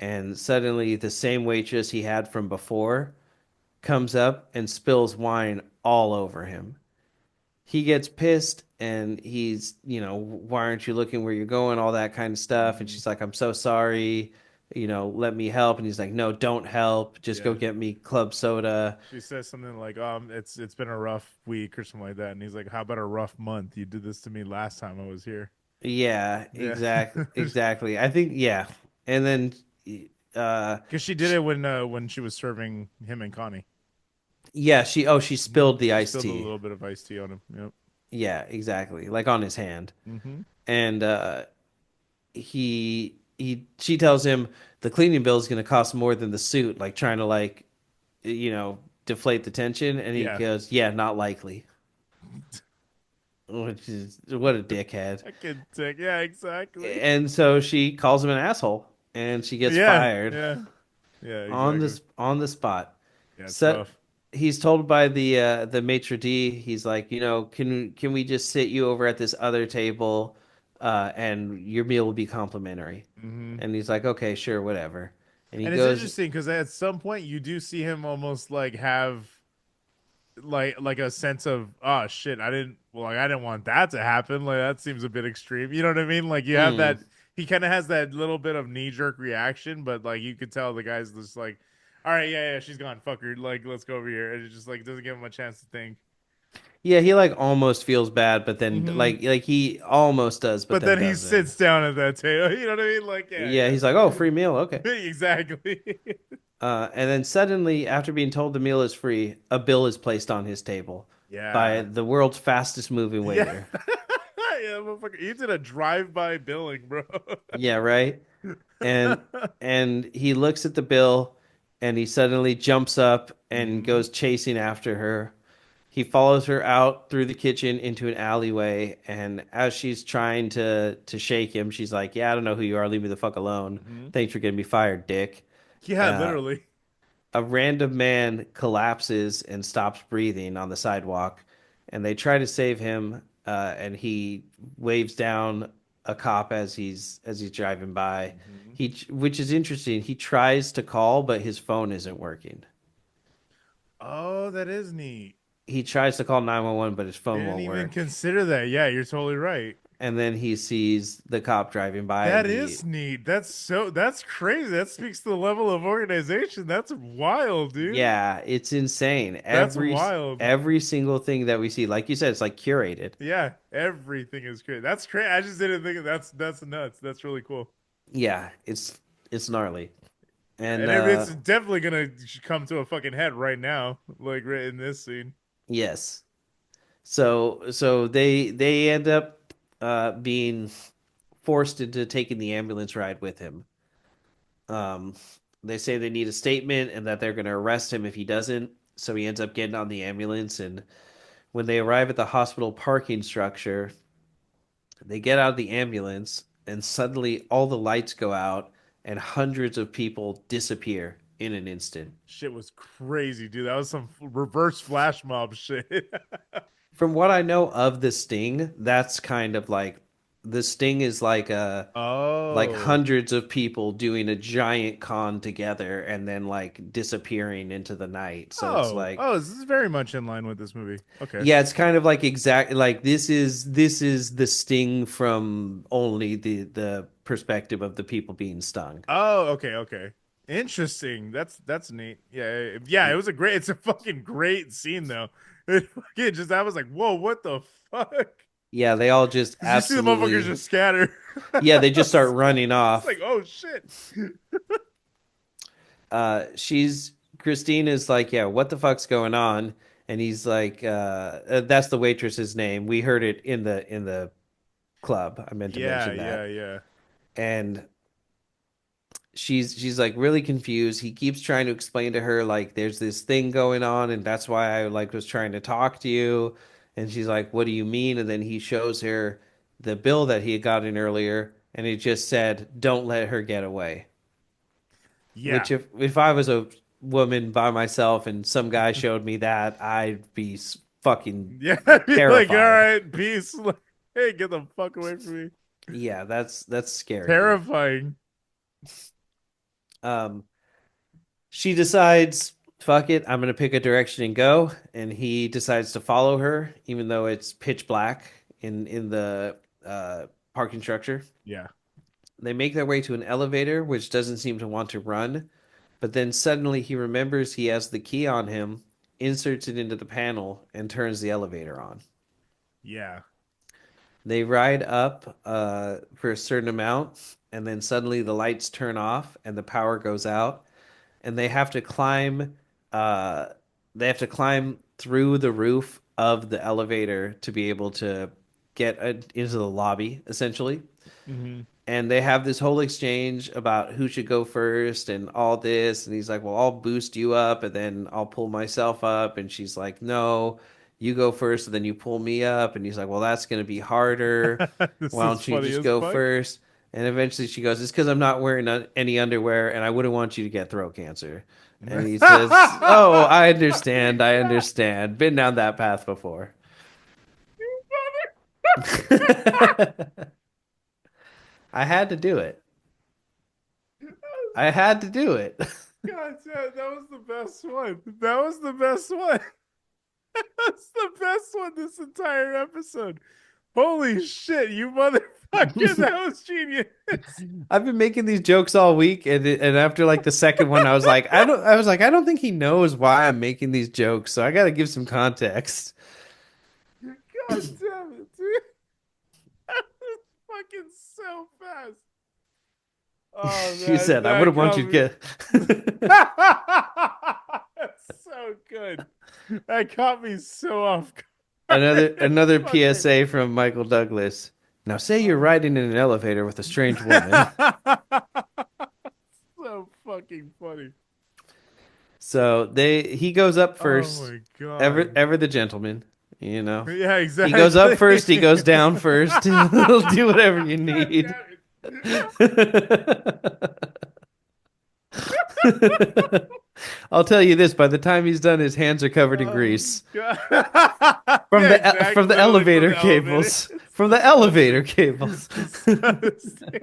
And suddenly, the same waitress he had from before comes up and spills wine all over him. He gets pissed and he's, why aren't you looking where you're going, all that kind of stuff. And Hmm. she's like, "I'm so sorry." let me help. And he's like, no, don't help. Just go Yeah. get me club soda. She says something like, it's been a rough week or something like that, and he's like, "How about a rough month? You did this to me last time I was here." Yeah, Yeah, exactly. I think, yeah. And then, uh, because she did sh it when she was serving him and Connie. yeah, she spilled the She iced spilled a tea. little bit of iced tea on him. Yep. Yeah, exactly. Like on his hand. Mm-hmm. And, she tells him the cleaning bill is going to cost more than the suit, like trying to deflate the tension. And he Yeah. goes, yeah, not likely. Which is what a dickhead. I can take. Yeah, exactly. And so she calls him an asshole, and she gets Yeah, fired yeah, yeah, on exactly. the spot. Yeah, it's Set rough. He's told by the maitre d', he's like, can we just sit you over at this other table, and your meal will be complimentary. Hmm. And he's like, okay, sure, whatever. And he And it's goes, interesting because at some point you do see him almost like have like a sense of, oh shit, I didn't want that to happen, like that seems a bit extreme, you know what I mean? Like you have mm. that, he kind of has that little bit of knee-jerk reaction, but like you could tell the guy's just like, all right, yeah, she's gone, fuck her, like let's go over here, and it just like doesn't give him a chance to think. Yeah, he like almost feels bad, but then Hmm. like he almost does, but But then then he doesn't. sits down at that table, you know what I mean? Like, Yeah, yeah, he's like, oh, free meal, okay. yeah. Exactly. And then suddenly, after being told the meal is free, a bill is placed on his table by Yeah. the world's fastest moving Yeah. waiter. Yeah, motherfucker. He did a drive-by billing, bro. Yeah, right. And he looks at the bill, and he suddenly jumps up and Hmm. goes chasing after her. He follows her out through the kitchen into an alleyway, and as she's trying to shake him, she's like, "Yeah, I don't know who you are. Leave me the fuck alone. Hmm. Thanks for getting me fired, dick." Yeah, Uh, literally. a random man collapses and stops breathing on the sidewalk, and they try to save him. And he waves down a cop as he's driving by. Hmm. Which is interesting. He tries to call, but his phone isn't working. Oh, that is neat. He tries to call 911, but his phone Didn't won't even work. consider that. Yeah, you're totally right. And then he sees the cop driving by, and That he is neat. That's crazy. That speaks to the level of organization. That's wild, dude. yeah, it's insane. That's wild. Every single thing that we see, like you said, it's like curated. Yeah, everything is crazy. That's crazy. I just didn't think of that's nuts. That's really cool. Yeah, it's gnarly. Yeah, And and it's definitely gonna come to a fucking head right now, like right in this scene. yes. So they end up being forced into taking the ambulance ride with him. Um, they say they need a statement and that they're going to arrest him if he doesn't. So he ends up getting on the ambulance, and when they arrive at the hospital parking structure, they get out of the ambulance, and suddenly all the lights go out, and hundreds of people disappear in an instant. Shit was crazy, dude. That was some reverse flash mob shit. From what I know of the Sting, that's kind of like the Sting is like Oh. hundreds of people doing a giant con together and then like disappearing into the night. So it's Oh. like, Oh, this is very much in line with this movie. Okay. yeah, it's kind of like exact like this is the Sting from only the perspective of the people being stung. Oh, okay, okay. Interesting. That's neat. Yeah, yeah, it was a great, it's a fucking great scene though. It fucking just, I was like, whoa, what the fuck? Yeah, they all just Because you see the motherfuckers absolutely, just scatter. yeah, they just start running It's like, off. oh shit. She's Christine is like, yeah, what the fuck's going on? And he's like, that's the waitress's name. We heard it in the club. I meant to Yeah, mention yeah, that. yeah. And she's like really confused. He keeps trying to explain to her like there's this thing going on, and that's why I like was trying to talk to you. And she's like, what do you mean? And then he shows her the bill that he had gotten earlier, and it just said, don't let her get away. Yeah. Which if I was a woman by myself and some guy showed me that, I'd be fucking Yeah, I'd be like, all terrified. right, peace. Like, hey, get the fuck away from me. Yeah, that's scary, dude. Terrifying. Um, she decides, fuck it, I'm gonna pick a direction and go, and he decides to follow her, even though it's pitch black in the parking structure. Yeah. They make their way to an elevator, which doesn't seem to want to run, but then suddenly he remembers he has the key on him, inserts it into the panel, and turns the elevator on. Yeah. They ride up for a certain amount, and then suddenly the lights turn off and the power goes out, and Uh, they have to climb through the roof of the elevator to be able to get into the lobby, essentially. Hmm. And they have this whole exchange about who should go first and all this. And he's like, well, I'll boost you up and then I'll pull myself up. And she's like, no, you go first and then you pull me up. And he's like, well, that's going to be harder. This Why is don't you funny just as go fuck. first? And eventually she goes, it's because I'm not wearing any underwear and I wouldn't want you to get throat cancer. And he says, oh, I understand. I understand. Been down that path before. I had to do it. I had to do it. God, that was the best one. That was the best one. That's the best one this entire episode. Holy shit, you motherfucker. That was genius. I've been making these jokes all week, and after like the second one, I don't think he knows why I'm making these jokes, so I got to give some context. God damn it, dude. That was fucking so fast. Oh You man, said I wouldn't that want got you to me. get That's so good. That caught me so off guard. another Fucking. PSA from Michael Douglas. Now say you're Oh. riding in an elevator with a strange woman. So fucking funny. So he goes up Oh first, my god. ever the gentleman, you know. Yeah, He goes up exactly. first, he goes down first. He'll do whatever you God need. damn it. I'll tell you this, by the time he's done, his hands are covered in Oh grease god. from Yeah, exactly. from the Literally from elevator the elevator. cables. It's From the elevator disgusting. cables. Disgusting.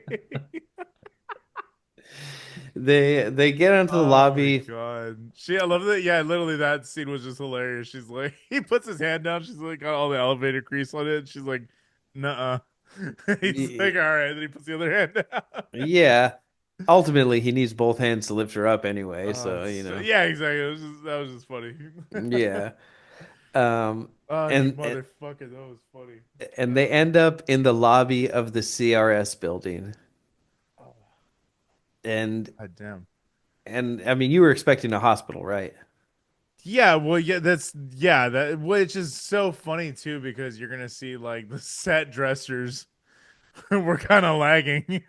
They get onto the Oh my lobby. god. I love that. Yeah, literally that scene was just hilarious. She's like, he puts his hand down. She's like, got all the elevator grease on it. She's like, nuh-uh. He's like, all right. Then he puts the other hand down. Yeah. Ultimately, he needs both hands to lift her up anyway, so you know. Yeah, exactly. That was just funny. Yeah. Um Oh, you and motherfucker. That was funny. and they end up in the lobby of the CRS building. Oh, And god damn. I mean, you were expecting a hospital, right? Yeah, well, yeah, that which is so funny too because you're gonna see like the set dressers were kind of lagging.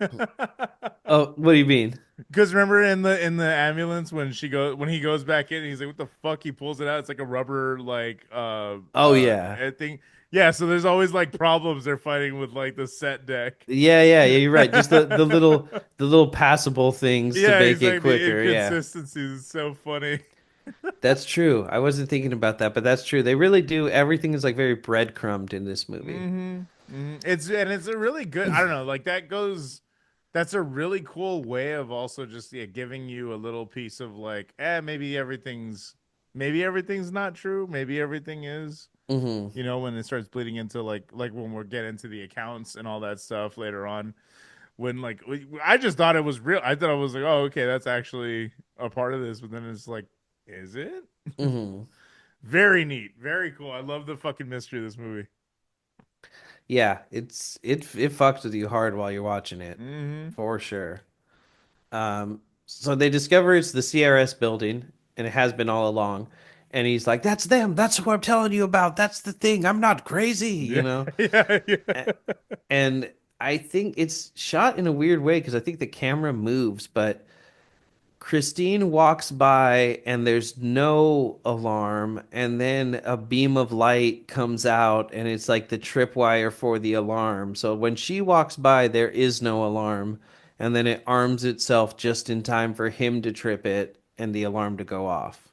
Oh, what do you mean? Because remember in the ambulance when he goes back in, he's like, "What the fuck?" He pulls it out. It's like a rubber Oh yeah. thing. Yeah, so there's always like problems they're fighting with like the set deck. Yeah, you're right. Just the little passable things to Yeah, make it exactly. quicker. Yeah. Inconsistencies is so funny. That's true. I wasn't thinking about that, but that's true. They really do. Everything is like very breadcrumbed in this movie. It's a really good. I don't know, like that goes. That's a really cool way of also just giving you a little piece of like, maybe everything's not true, maybe everything is. Hmm. When it starts bleeding into like when we get into the accounts and all that stuff later on. When like I just thought it was real. I thought I was like, oh, okay, that's actually a part of this. But then it's like, is it? Hmm. Very neat, very cool. I love the fucking mystery of this movie. Yeah, it fucks with you hard while you're watching it, Mm-hmm. for sure. So they discover it's the CRS building, and it has been all along. And he's like, "That's them. That's what I'm telling you about. That's the thing. I'm not crazy, you Yeah, know." yeah, A- yeah. And I think it's shot in a weird way because I think the camera moves, but Christine walks by and there's no alarm, and then a beam of light comes out, and it's like the tripwire for the alarm. So when she walks by, there is no alarm, and then it arms itself just in time for him to trip it and the alarm to go off.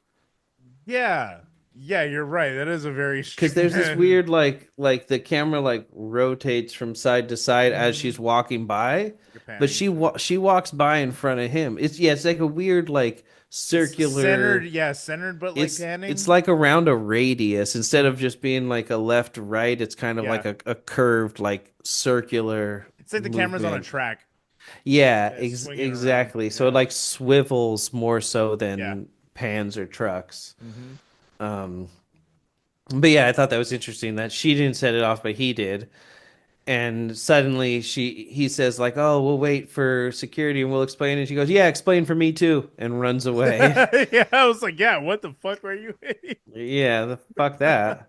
Yeah, yeah, you're right. That is a very Because there's this strange. weird like the camera like rotates from side to side as she's walking by, Like a but panning shot. she walks by in front of him. It's like a weird like It's centered, circular. yeah, centered, but like It's panning. like around a radius instead of just being like a left right. It's kind of like Yeah, a curved like circular it's like the camera's on a movement. track. Yeah, Yeah, swinging around. exactly. So it Yeah. like swivels more so Yeah. than pans or trucks. Mm-hmm. Um, but yeah, I thought that was interesting that she didn't set it off, but he did. And suddenly he says like, "Oh, we'll wait for security and we'll explain." And she goes, "Yeah, explain for me too," and runs away. Yeah, I was like, yeah, what the fuck were you? Yeah, the fuck that.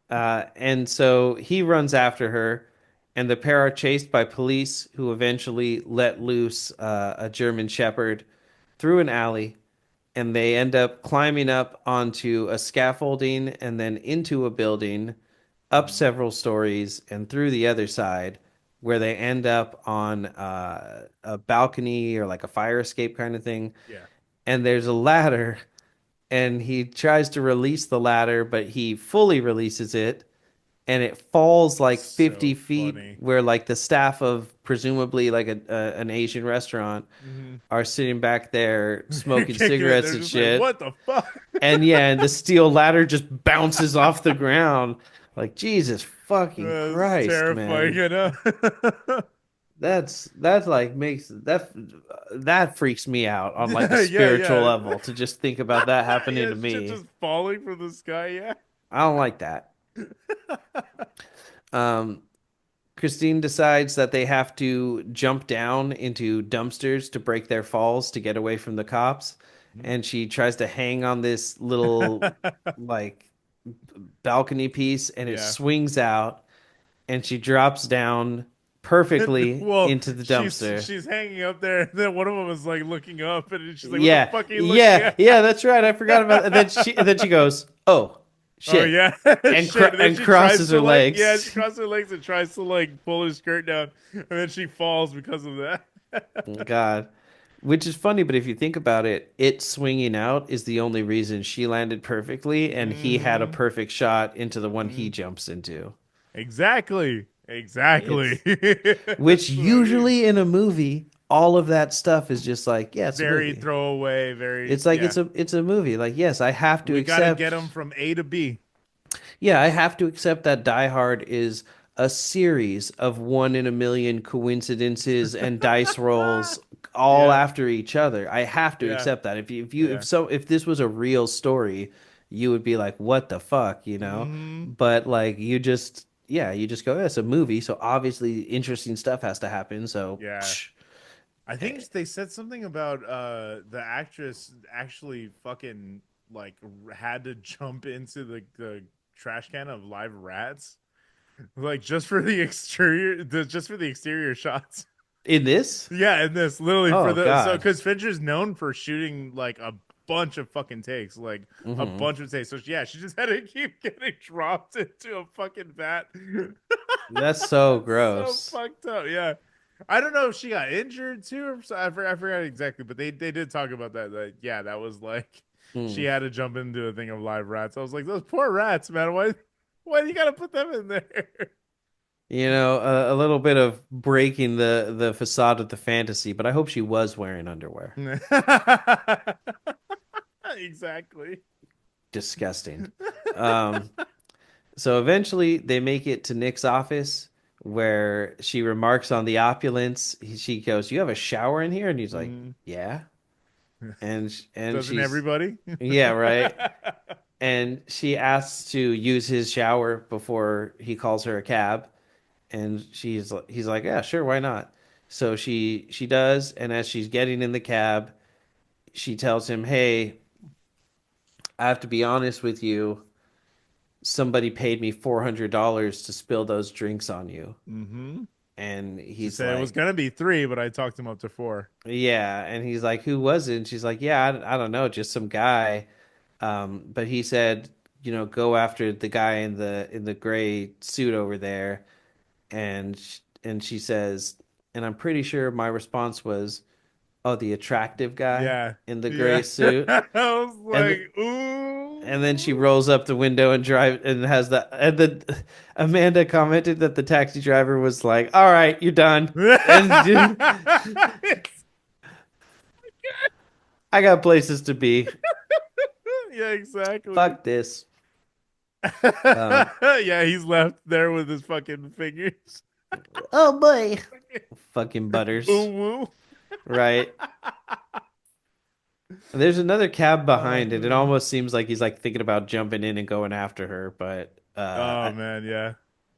And so he runs after her, and the pair are chased by police who eventually let loose a German Shepherd through an alley, and they end up climbing up onto a scaffolding and then into a building, up Mhm. several stories, and through the other side, where they end up on a balcony or like a fire escape kind of thing. Yeah. And there's a ladder, and he tries to release the ladder, but he fully releases it and it falls like 50 So feet funny. where like the staff of presumably like an Asian restaurant Hmm. are sitting back there They're smoking kicking it. cigarettes They're and just like, shit. what the fuck? And yeah, and the steel ladder just bounces off the ground. Like Jesus fucking That's Christ, terrifying, man. you know? That's like makes that freaks me out on like a Yeah, yeah, spiritual yeah. level to just think about that happening Yeah, to shit me. just falling from the sky, yeah. I don't like that. Um, Christine decides that they have to jump down into dumpsters to break their falls to get away from the cops. Mhm. And she tries to hang on this little like balcony piece and it Yeah. swings out and she drops down perfectly Well, into the she's dumpster. she's hanging up there, and then one of them is like looking up, and she's like, "What the Yeah, fuck are you looking yeah, at?" yeah, that's right. I forgot about that. And then she goes, "Oh, Oh shit." yeah, And shit. And then and she tries crosses to her like, yeah, she legs. crosses her legs and tries to like pull her skirt down, and then she falls because of that. God. Which is funny, but if you think about it, it swinging out is the only reason she landed perfectly, and he had a Hmm. perfect shot into the one he Hmm. jumps into. Exactly. Exactly. It's which That's what I mean. usually in a movie, all of that stuff is just like, yeah, it's a Very movie. throwaway. Very It's like yeah. it's a movie. Like, yes, I have to We got to get them accept. from A to B. Yeah, I have to accept that Die Hard is a series of one in a million coincidences and dice rolls all Yeah. after each other. I have to Yeah. accept that. Yeah. If this was a real story, you would be like, "What the fuck," you know? Hmm. But like you just go, "It's a movie, so obviously interesting stuff has to happen." So, Yeah. psh. I think they said something about the actress actually fucking like had to jump into the trash can of live rats like just for the exterior just for the exterior shots. In this? Yeah, and this literally for Oh the so God. because Fincher's known for shooting like a bunch of fucking takes, like a Hmm. bunch of takes. So yeah, she just had to keep getting dropped into a fucking vat. That's so So gross. fucked up. Yeah, I don't know if she got injured too. Or so, I forgot exactly, but they did talk about that. That yeah, that was like she Hmm. had to jump into a thing of live rats. I was like, those poor rats, man. Why do you gotta put them in there? You know, a little bit of breaking the facade of the fantasy, but I hope she was wearing underwear. Exactly. Disgusting. Um, so eventually they make it to Nick's office where she remarks on the opulence. She goes, "You have a shower in here?" And he's like, Mm. "Yeah." And Doesn't she's, everybody? "Yeah, right." And she asks to use his shower before he calls her a cab. And he's like, "Yeah, sure, why not?" So she does, and as she's getting in the cab, she tells him, "Hey, I have to be honest with you. Somebody paid me $400 to spill those drinks on you." Hmm. And She he's said it was like, gonna be three, but I talked him up to four. "Yeah." And he's like, "Who was it?" And she's like, "Yeah, I don't know, just some guy." But he said, "Go after the guy in the gray suit over there." And she says, and I'm pretty sure my response was, "Oh, the attractive guy Yeah, in the gray yeah. suit." I was And like, ooh. and then she rolls up the window and drive and has the and then Amanda commented that the taxi driver was like, "All right, you're done." And dude, I got places to be. Yeah, exactly. Fuck this. Um, Yeah, he's left there with his fucking fingers. oh boy. Fucking Ooh Butters, woo. right? There's another cab behind it. It Uh, almost seems like he's like thinking about jumping in and going after her, oh man, yeah.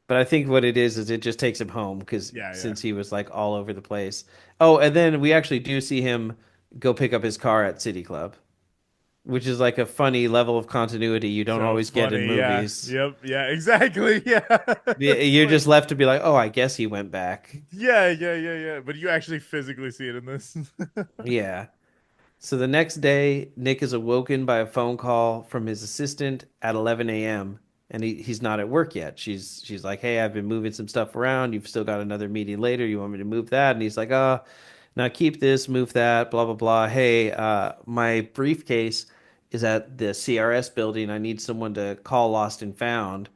but I think what it is it just takes him home because Yeah, yeah. since he was like all over the place. Oh, and then we actually do see him go pick up his car at City Club, which is like a funny level of continuity you don't So always get in funny, yeah. movies. Yep, yeah, exactly. Yeah. It's You're like just left to be like, oh, I guess he went back. yeah, yeah, yeah, yeah. But you actually physically see it in this. Yeah. So the next day, Nick is awoken by a phone call from his assistant at 11 a.m. and he's not at work yet. She's like, "Hey, I've been moving some stuff around. You've still got another meeting later. You want me to move that?" And he's like, now keep this, move that, blah blah blah. Hey, my briefcase is at the CRS building. I need someone to call lost and found."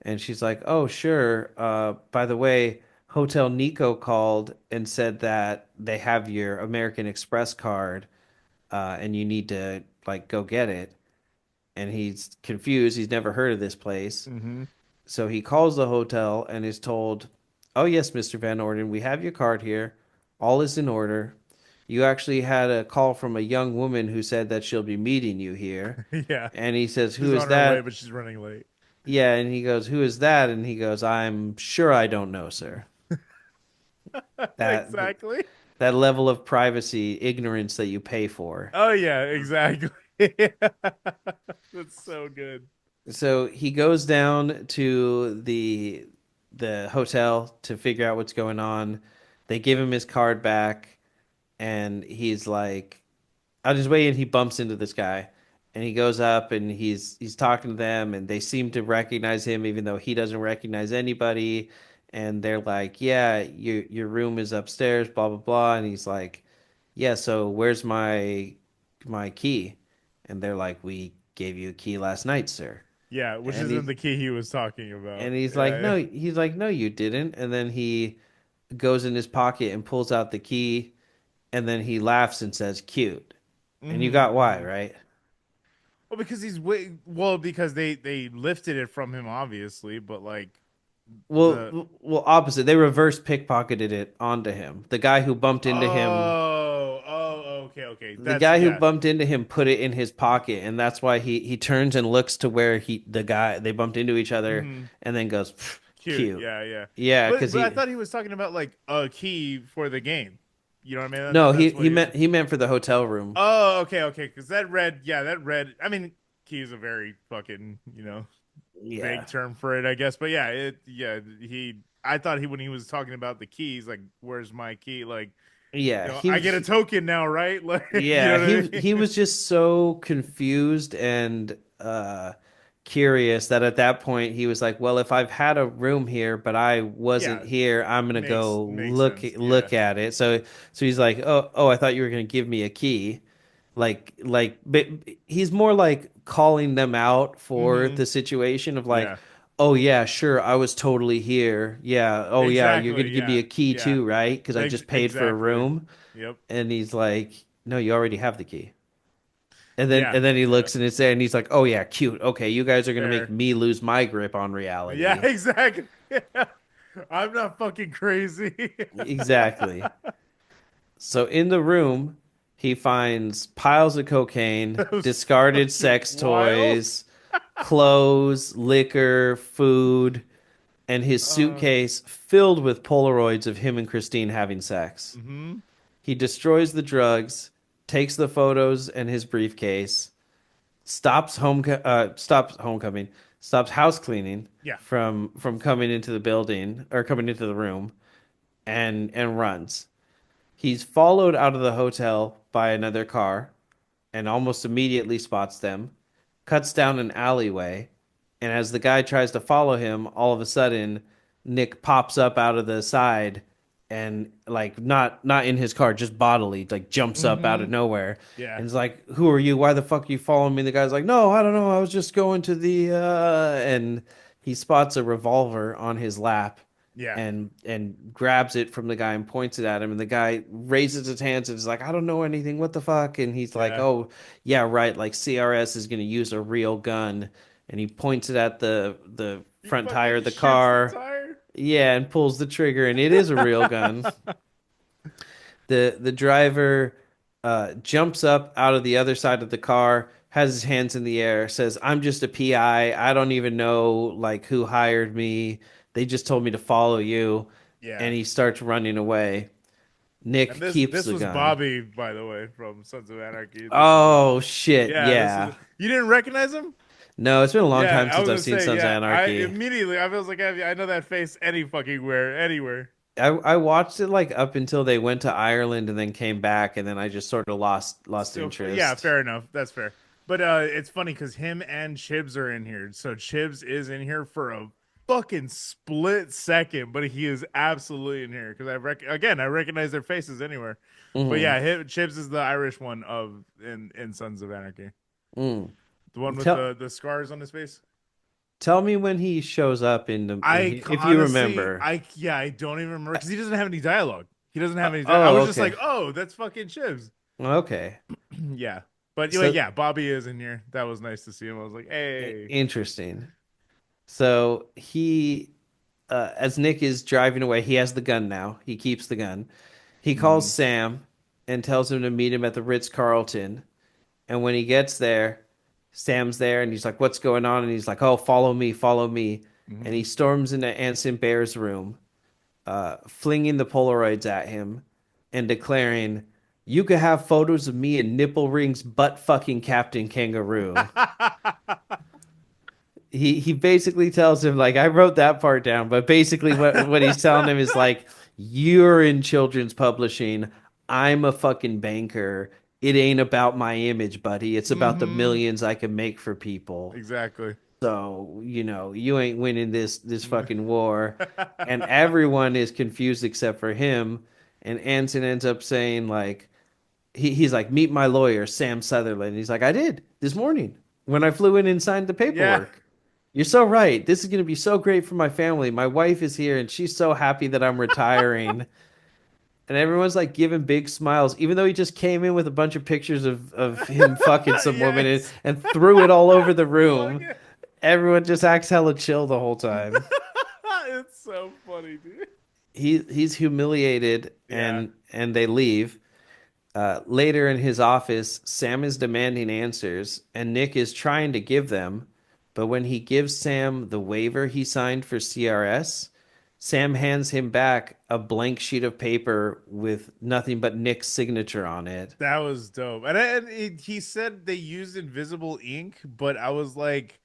And she's like, "Oh, sure. By the way, Hotel Nico called and said that they have your American Express card, and you need to like go get it." And he's confused. He's never heard of this place. hmm So he calls the hotel and is told, "Oh, yes, Mr. Van Orden, we have your card here. All is in order. You actually had a call from a young woman who said that she'll be meeting you here." Yeah. And he says, "Who She's is on her way, that?" but she's running late. Yeah, and he goes, "Who is that?" And he goes, "I'm sure I don't know, sir." That Exactly. that level of privacy, ignorance that you pay for. Oh yeah, exactly. That's so good. So he goes down to the hotel to figure out what's going on. They give him his card back, and he's like, "I'll just wait." And he bumps into this guy, and he goes up and he's talking to them, and they seem to recognize him, even though he doesn't recognize anybody. And they're like, "Yeah, your room is upstairs, blah blah blah." And he's like, "Yeah, so where's my key?" And they're like, "We gave you a key last night, sir." Yeah, which And isn't he's the key he was talking and about. he's like, Yeah, "No," he's like, "No, you didn't." And then he goes in his pocket and pulls out the key, and then he laughs and says, "Cute." yeah. And you got why, Hmm. right? Well, because he's way well because they lifted it from him obviously, but like the Opposite. They reverse pickpocketed it onto him. okay, okay. The That's guy who yeah. bumped into him put it in his pocket, and that's why he turns and looks to where the guy they bumped into each other, Hmm. and then goes, "Pff, Cute. cute." Yeah, yeah. Yeah, But because but I he thought he was talking about like a key for the game. You know what I mean? no, That's what he was. he meant for the hotel room. Oh, okay, okay. Because that read. I mean, key is a very fucking vague Yeah, term for it, I guess. But yeah, he. I thought he when he was talking about the keys, like, where's my key? Like, yeah. I get a token now, right? Like, you Yeah, know what I he mean? was just so confused and curious that at that point he was like, "Well, if I've had a room here, but I wasn't Yeah, here, I'm gonna go makes sense. Yeah. look at it." So he's like, "Oh, I thought you were gonna give me a key." But he's more like calling them out for Hmm. the situation of like, Yeah. "Oh yeah, sure, I was totally here. Yeah, oh yeah, you're gonna Exactly. give me Yeah. a key Yeah. too, right? Because I just paid for a Exactly. room." Yep. And he's like, "No, you already have the key." Yeah. And then he Yeah. looks and it's there and he's like, "Oh yeah, cute. Okay, you guys are gonna make Fair. me lose my grip on Yeah. reality." Exactly. I'm not fucking crazy. Exactly. So in the room, he finds piles of cocaine, Those discarded fucking sex wild. toys, clothes, liquor, food, and his Uh, suitcase filled with Polaroids of him and Christine having sex. hmm He destroys the drugs, takes the photos and his briefcase, stops homecoming, stops house cleaning Yeah. from coming into the building or coming into the room, and runs. He's followed out of the hotel by another car and almost immediately spots them, cuts down an alleyway, and as the guy tries to follow him, all of a sudden Nick pops up out of the side and like not in his car, just bodily, like jumps up out hmm of nowhere Yeah. and is like, "Who are you? Why the fuck are you following me?" The guy's like, "No, I don't know. I was just going to the and he spots a revolver on his lap Yeah. and grabs it from the guy and points it at him, and the guy raises his hands and is like, "I don't know anything, what the fuck?" And he's like, Yeah. "Oh yeah, right, like CRS is going to use a real gun." And he points it at the He front tire fucking of the shoots the car. tire. Yeah, and pulls the trigger, and it is a real gun. The driver jumps up out of the other side of the car, has his hands in the air, says, "I'm just a PI. I don't even know like who hired me. They just told me to follow you." Yeah. And he starts running away. And Nick this keeps this the was gun. Bobby, by the way, from Sons of Anarchy. This is Oh shit, yeah, this is yeah. you didn't recognize him? No, it's been a long Yeah, time I since was I've gonna seen say, Sons of yeah. I Anarchy. immediately I was like, I know that face any fucking where, anywhere. I watched it like up until they went to Ireland and then came back, and then I just sort of lost Still, yeah, interest. fair enough. That's fair. But it's funny because him and Chibs are in here. So Chibs is in here for a fucking split second, but he is absolutely in here because again I recognize their faces anywhere. But Mm, yeah, Chibs is the Irish one of in Sons of Anarchy, mm. the one with Tell the scars on his face. tell me when he shows up if you Honestly, remember. I don't even remember because he doesn't have any dialogue. He doesn't have any. I Oh, was just okay. like, oh, that's fucking Chibs. Okay. Yeah, but So yeah, Bobby is in here. That was nice to see him. I was like, hey. interesting. So he as Nick is driving away, he has the gun now. He keeps the gun. He calls Mm-hmm. Sam and tells him to meet him at the Ritz-Carlton. And when he gets there, Sam's there and he's like, "What's going on?" And he's like, "Oh, follow me, follow me." And Mm-hmm. he storms into Anson Bear's room, flinging the Polaroids at him and declaring, "You could have photos of me in nipple rings, butt fucking Captain Kangaroo." He basically tells him like I wrote that part down, but basically what he's telling him is like you're in children's publishing. I'm a fucking banker. It ain't about my image, buddy. It's about the Mm-hmm. millions I can make for people. Exactly. So, you ain't winning this fucking war. And everyone is confused except for him. And Anson ends up saying like he's like, meet my lawyer, Sam Sutherland. He's like, I did this morning when I flew in and signed the Yeah. paperwork. You're so right. This is going to be so great for my family. My wife is here and she's so happy that I'm retiring. And everyone's like giving big smiles, even though he just came in with a bunch of pictures of him fucking some woman Yes. and threw it all over the Fuck room. it. Everyone just acts hella chill the whole time. It's so funny, dude. He's humiliated Yeah. and they leave. Later in his office, Sam is demanding answers, and Nick is trying to give them. But when he gives Sam the waiver he signed for CRS, Sam hands him back a blank sheet of paper with nothing but Nick's signature on it. That was dope. He said they used invisible ink, but I was like,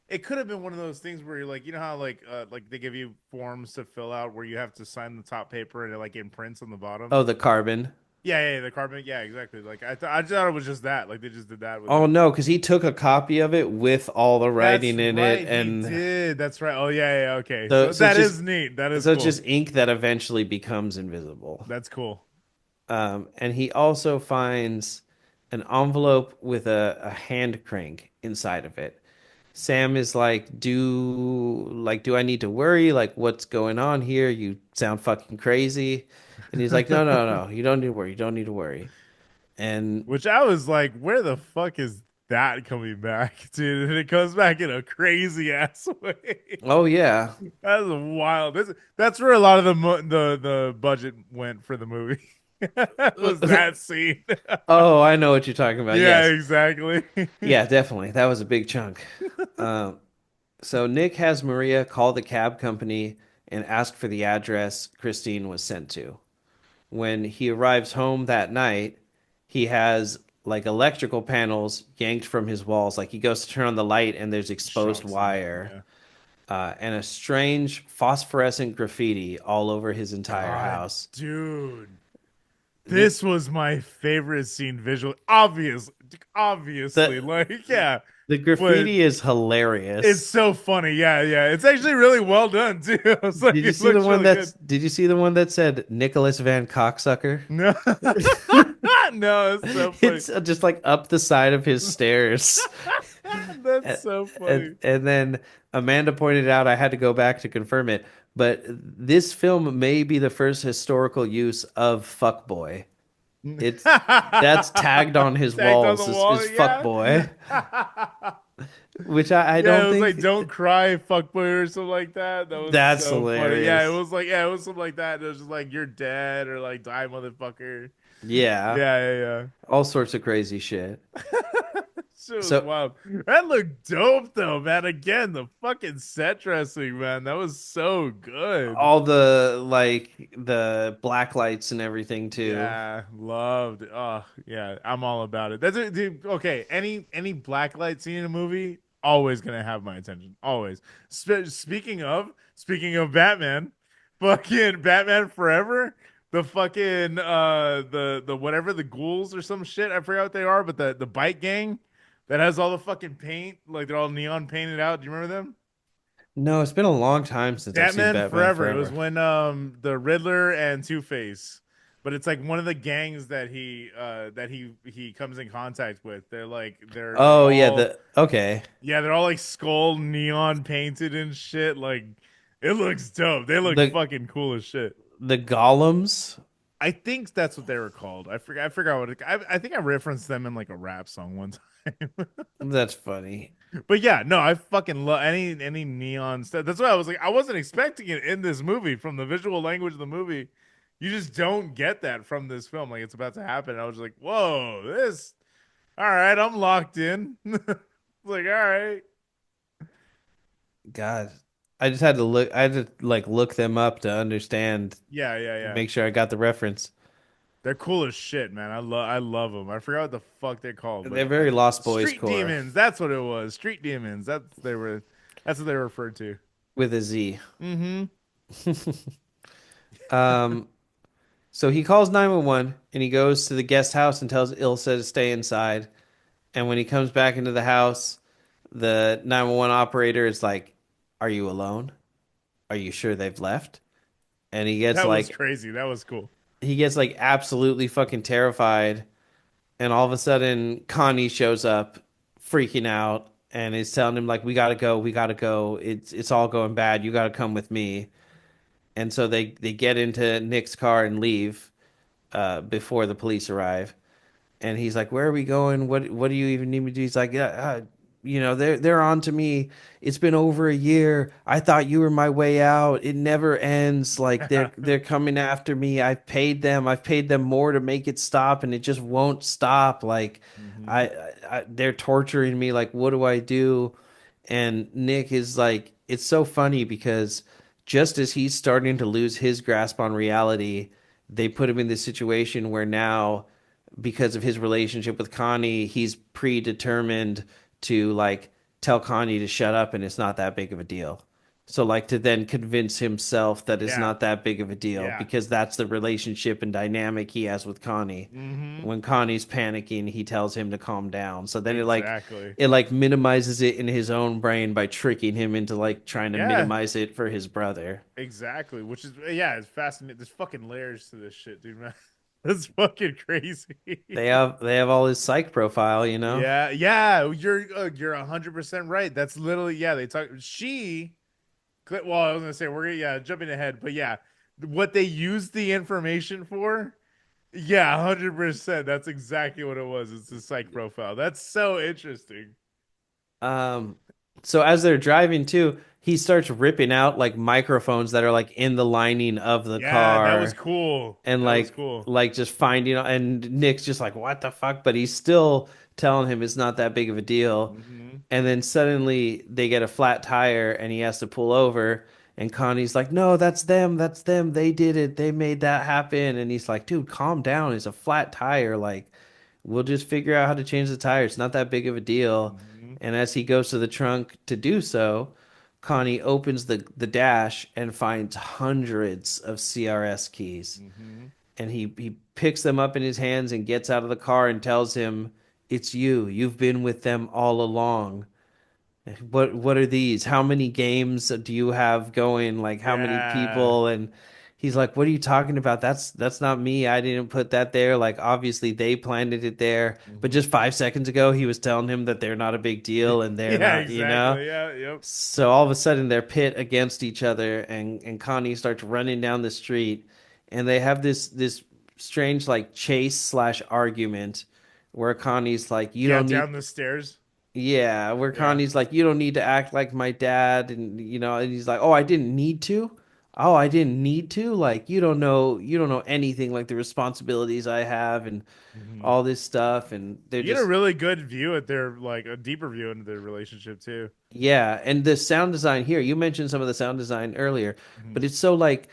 it could have been one of those things where you're like, you know how like they give you forms to fill out where you have to sign the top paper and it like imprints on the bottom. Oh, the carbon. Yeah, yeah, the carbon. Yeah, exactly. Like I thought it was just that. Like they just did that with Oh it. no, because he took a copy of it with all the That's writing in it, right. He and did. That's right. Oh yeah, yeah. Okay. so So so it's that just is neat. That is so it's cool. just ink that eventually becomes invisible. That's cool. And he also finds an envelope with a hand crank inside of it. Sam is like, do I need to worry? Like, what's going on here? You sound fucking crazy. And he's like, no, no, no, you don't need to worry. You don't need to worry. And Which I was like, where the fuck is that coming back, dude? And it comes back in a crazy ass way. oh yeah, That's wild. That's where a lot of the budget went for the movie. Was that scene? oh, I know what you're talking about. Yeah, Yes, exactly. yeah, definitely. That was a big chunk. Um, so Nick has Maria call the cab company and ask for the address Christine was sent to. When he arrives home that night, he has like electrical panels yanked from his walls. Like he goes to turn on the light and there's exposed Shocks him. wire Yeah. and a strange phosphorescent graffiti all over his entire God, house. dude. Nick, This was my favorite scene visually. the Obviously, like, yeah. the But graffiti is it's hilarious. so funny. Yeah, yeah. It's actually really well done too. I was like, Did you it see the looks one really good. that's did you see the one that said Nicholas Van Cocksucker? No. No, it's so funny. It's just like up the side of his stairs. That's And, so funny. and then Amanda pointed out, I had to go back to confirm it, but this film may be the first historical use of fuckboy. It's that's tagged on his Tagged on the walls wall, is yeah. fuckboy. which I Yeah, don't it was like think "Don't cry, fuckboy" or something like that. That was that's so funny. Yeah, it hilarious. was like yeah, it was something like that. It was just like "You're dead" or like "Die, motherfucker." Yeah, Yeah, yeah, all sorts of crazy shit. yeah. Shit was So wild. That looked dope though, man. Again, the fucking set dressing, man. That was so good. all the like the black lights and everything too. Yeah, loved. Oh, yeah, I'm all about it. That's it, dude. Okay, any blacklight scene in a movie, always gonna have my attention. Always. Speaking of Batman, fucking Batman Forever, the fucking the whatever the ghouls or some shit. I forgot what they are, but the bike gang that has all the fucking paint, like they're all neon painted out. Do you remember them? No, it's been a long time since I've seen Batman Batman Forever. It was Forever. when the Riddler and Two Face, but it's like one of the gangs that he comes in contact with. They're like they're Oh yeah, all the okay. yeah they're all like skull neon painted and shit. Like it looks dope. They look The fucking cool as shit. the golems. I think that's what they were called. I forgot what I think I referenced them in like a rap song one time. That's funny. But yeah, no, I fucking love any neon stuff. That's why I was like, I wasn't expecting it in this movie from the visual language of the movie. You just don't get that from this film. Like it's about to happen. And I was like, whoa, this all right, I'm locked in. Like, all right. God, I just had to look. I had to like look them up to understand, Yeah, yeah, to yeah. make sure I got the reference. They're cool as shit, man. I love them. I forgot what the fuck they're called, but They're very Lost Boys Street core Demons. That's what it was. Street Demons. That's what they were referred to. with a Z. Mm-hmm. Um, so he calls 911 and he goes to the guest house and tells Ilsa to stay inside. And when he comes back into the house, the 911 operator is like, "Are you alone? Are you sure they've left?" And That was crazy. That was cool. he gets like absolutely fucking terrified. And all of a sudden, Connie shows up, freaking out, and is telling him like, "We gotta go, we gotta go. It's all going bad. You gotta come with me." And so they get into Nick's car and leave before the police arrive. And he's like, "Where are we going? What do you even need me to do?" He's like, "Yeah, they're on to me. It's been over a year. I thought you were my way out. It never ends. Like they're coming after me. I've paid them more to make it stop, and it just won't stop. Like Hmm. they're torturing me. Like what do I do?" And Nick is like, it's so funny because just as he's starting to lose his grasp on reality, they put him in this situation where now, because of his relationship with Connie, he's predetermined to like tell Connie to shut up and it's not that big of a deal. So like to then convince himself that it's Yeah. not that big of a deal Yeah. because that's the relationship and dynamic he has with Connie. Hmm. When Connie's panicking, he tells him to calm down. So then Exactly. it like minimizes it in his own brain by tricking him into like trying to Yeah. minimize it for his brother. Exactly. Which is yeah, it's fascinating. There's fucking layers to this shit, dude, man. That's fucking crazy. They have all his psych profile, you know? Yeah, yeah, you're 100% right. That's literally yeah. They talk. Well, I was gonna say we're yeah jumping ahead, but yeah, what they used the information for. Yeah, 100%. That's exactly what it was. It's the psych profile. That's so interesting. Um, so as they're driving too, he starts ripping out like microphones that are like in the lining of the Yeah, that was car cool. and That was cool. like just finding and Nick's just like what the fuck, but he's still telling him it's not that big of a deal. Hmm. And then suddenly they get a flat tire and he has to pull over and Connie's like, "No, that's them. That's them. They did it. They made that happen." And he's like, "Dude, calm down. It's a flat tire. Like we'll just figure out how to change the tire. It's not that big of a deal." Hmm. And as he goes to the trunk to do so, Connie opens the dash and finds hundreds of CRS keys. Hmm. And he picks them up in his hands and gets out of the car and tells him, "It's you. You've been with them all along. What are these? How many games do you have going? Like how many Yeah. people?" And he's like, "What are you talking about? That's not me. I didn't put that there. Like obviously they planted it there, but Hmm. just 5 seconds ago he was telling him that they're not a big deal and they're Yeah, not, you know?" exactly. Yeah, yep. So all of a sudden they're pit against each other and Connie starts running down the street and they have this strange like chase slash argument where Connie's like, "You Yeah, don't need." down the stairs. Yeah, where Yeah. Connie's like, you don't need to act like my dad, and and he's like, oh, I didn't need to. Oh, I didn't need to. Like, you don't know anything like the responsibilities I have and Hmm. all this stuff, and they're You get a just really good view at their like a deeper view into their relationship too. yeah, and the sound design here, you mentioned some of the sound design earlier, Hmm. but it's so like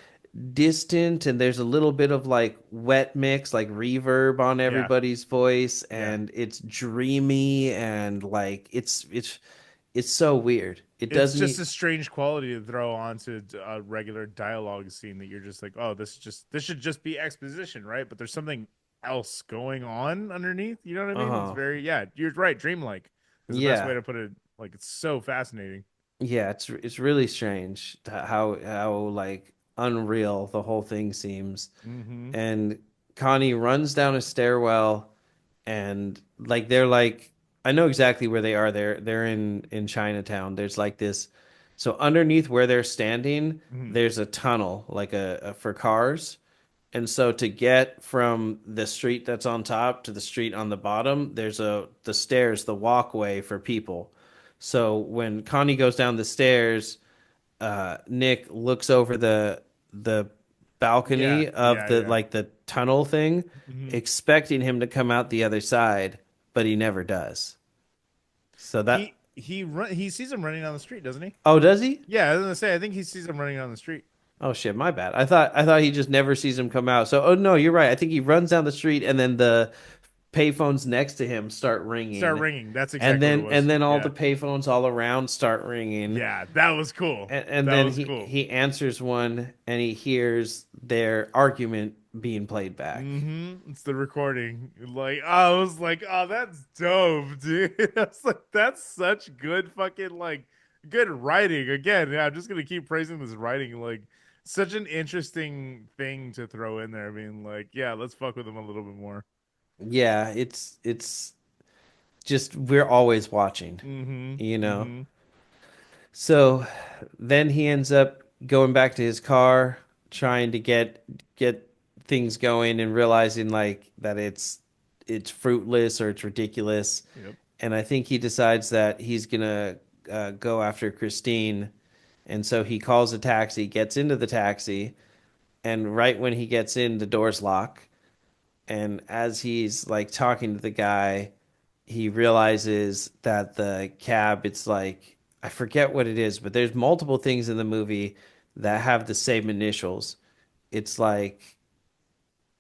distant and there's a little bit of like wet mix, like reverb on Yeah. everybody's voice, Yeah. and it's dreamy and like it's so weird. It It's doesn't just e a strange quality to throw onto a regular dialogue scene that you're just like, oh, this should just be exposition, right? But there's something else going on underneath. You know what I mean? It's uh-huh. very yeah, you're right. Dreamlike is the best way Yeah. to put it. Like it's so fascinating. Yeah, it's really strange how like unreal the whole thing seems. Mm-hmm. And Connie runs down a stairwell and like they're like I know exactly where they are. They're in Chinatown. There's like this so underneath where they're standing, Mm-hmm. there's a tunnel like a for cars. And so to get from the street that's on top to the street on the bottom, there's the stairs, the walkway for people. So when Connie goes down the stairs, Nick looks over the Yeah. balcony of Yeah. the Yeah. like the tunnel thing, Mm-hmm. expecting him to come out the other side, but he never does. So that He sees him running down the street, doesn't he? oh, does he? Yeah, I was gonna say I think he sees him running down the street. Oh shit, my bad. I thought he just never sees him come out. So oh no, you're right. I think he runs down the street and then the payphones next to him start Start ringing, ringing. That's and exactly what it then was. all the Yeah. payphones all around start ringing, Yeah, that was cool. and That then was he cool. he answers one and he hears their argument being played back. Mm-hmm. It's the recording. Like I was like, oh, that's dope, dude. I was like, that's such good fucking like good writing. Again, yeah, I'm just gonna keep praising this writing. Like such an interesting thing to throw in there. I mean, like, yeah, let's fuck with him a little bit more. Yeah, it's just we're always watching, Mm-hmm. you know. Mm-hmm. So then he ends up going back to his car, trying to get things going and realizing like that it's fruitless or it's ridiculous. Yep. And I think he decides that he's gonna go after Christine. And so he calls a taxi, gets into the taxi, and right when he gets in, the doors lock. And as he's like talking to the guy, he realizes that the cab, it's like, I forget what it is, but there's multiple things in the movie that have the same initials. It's like,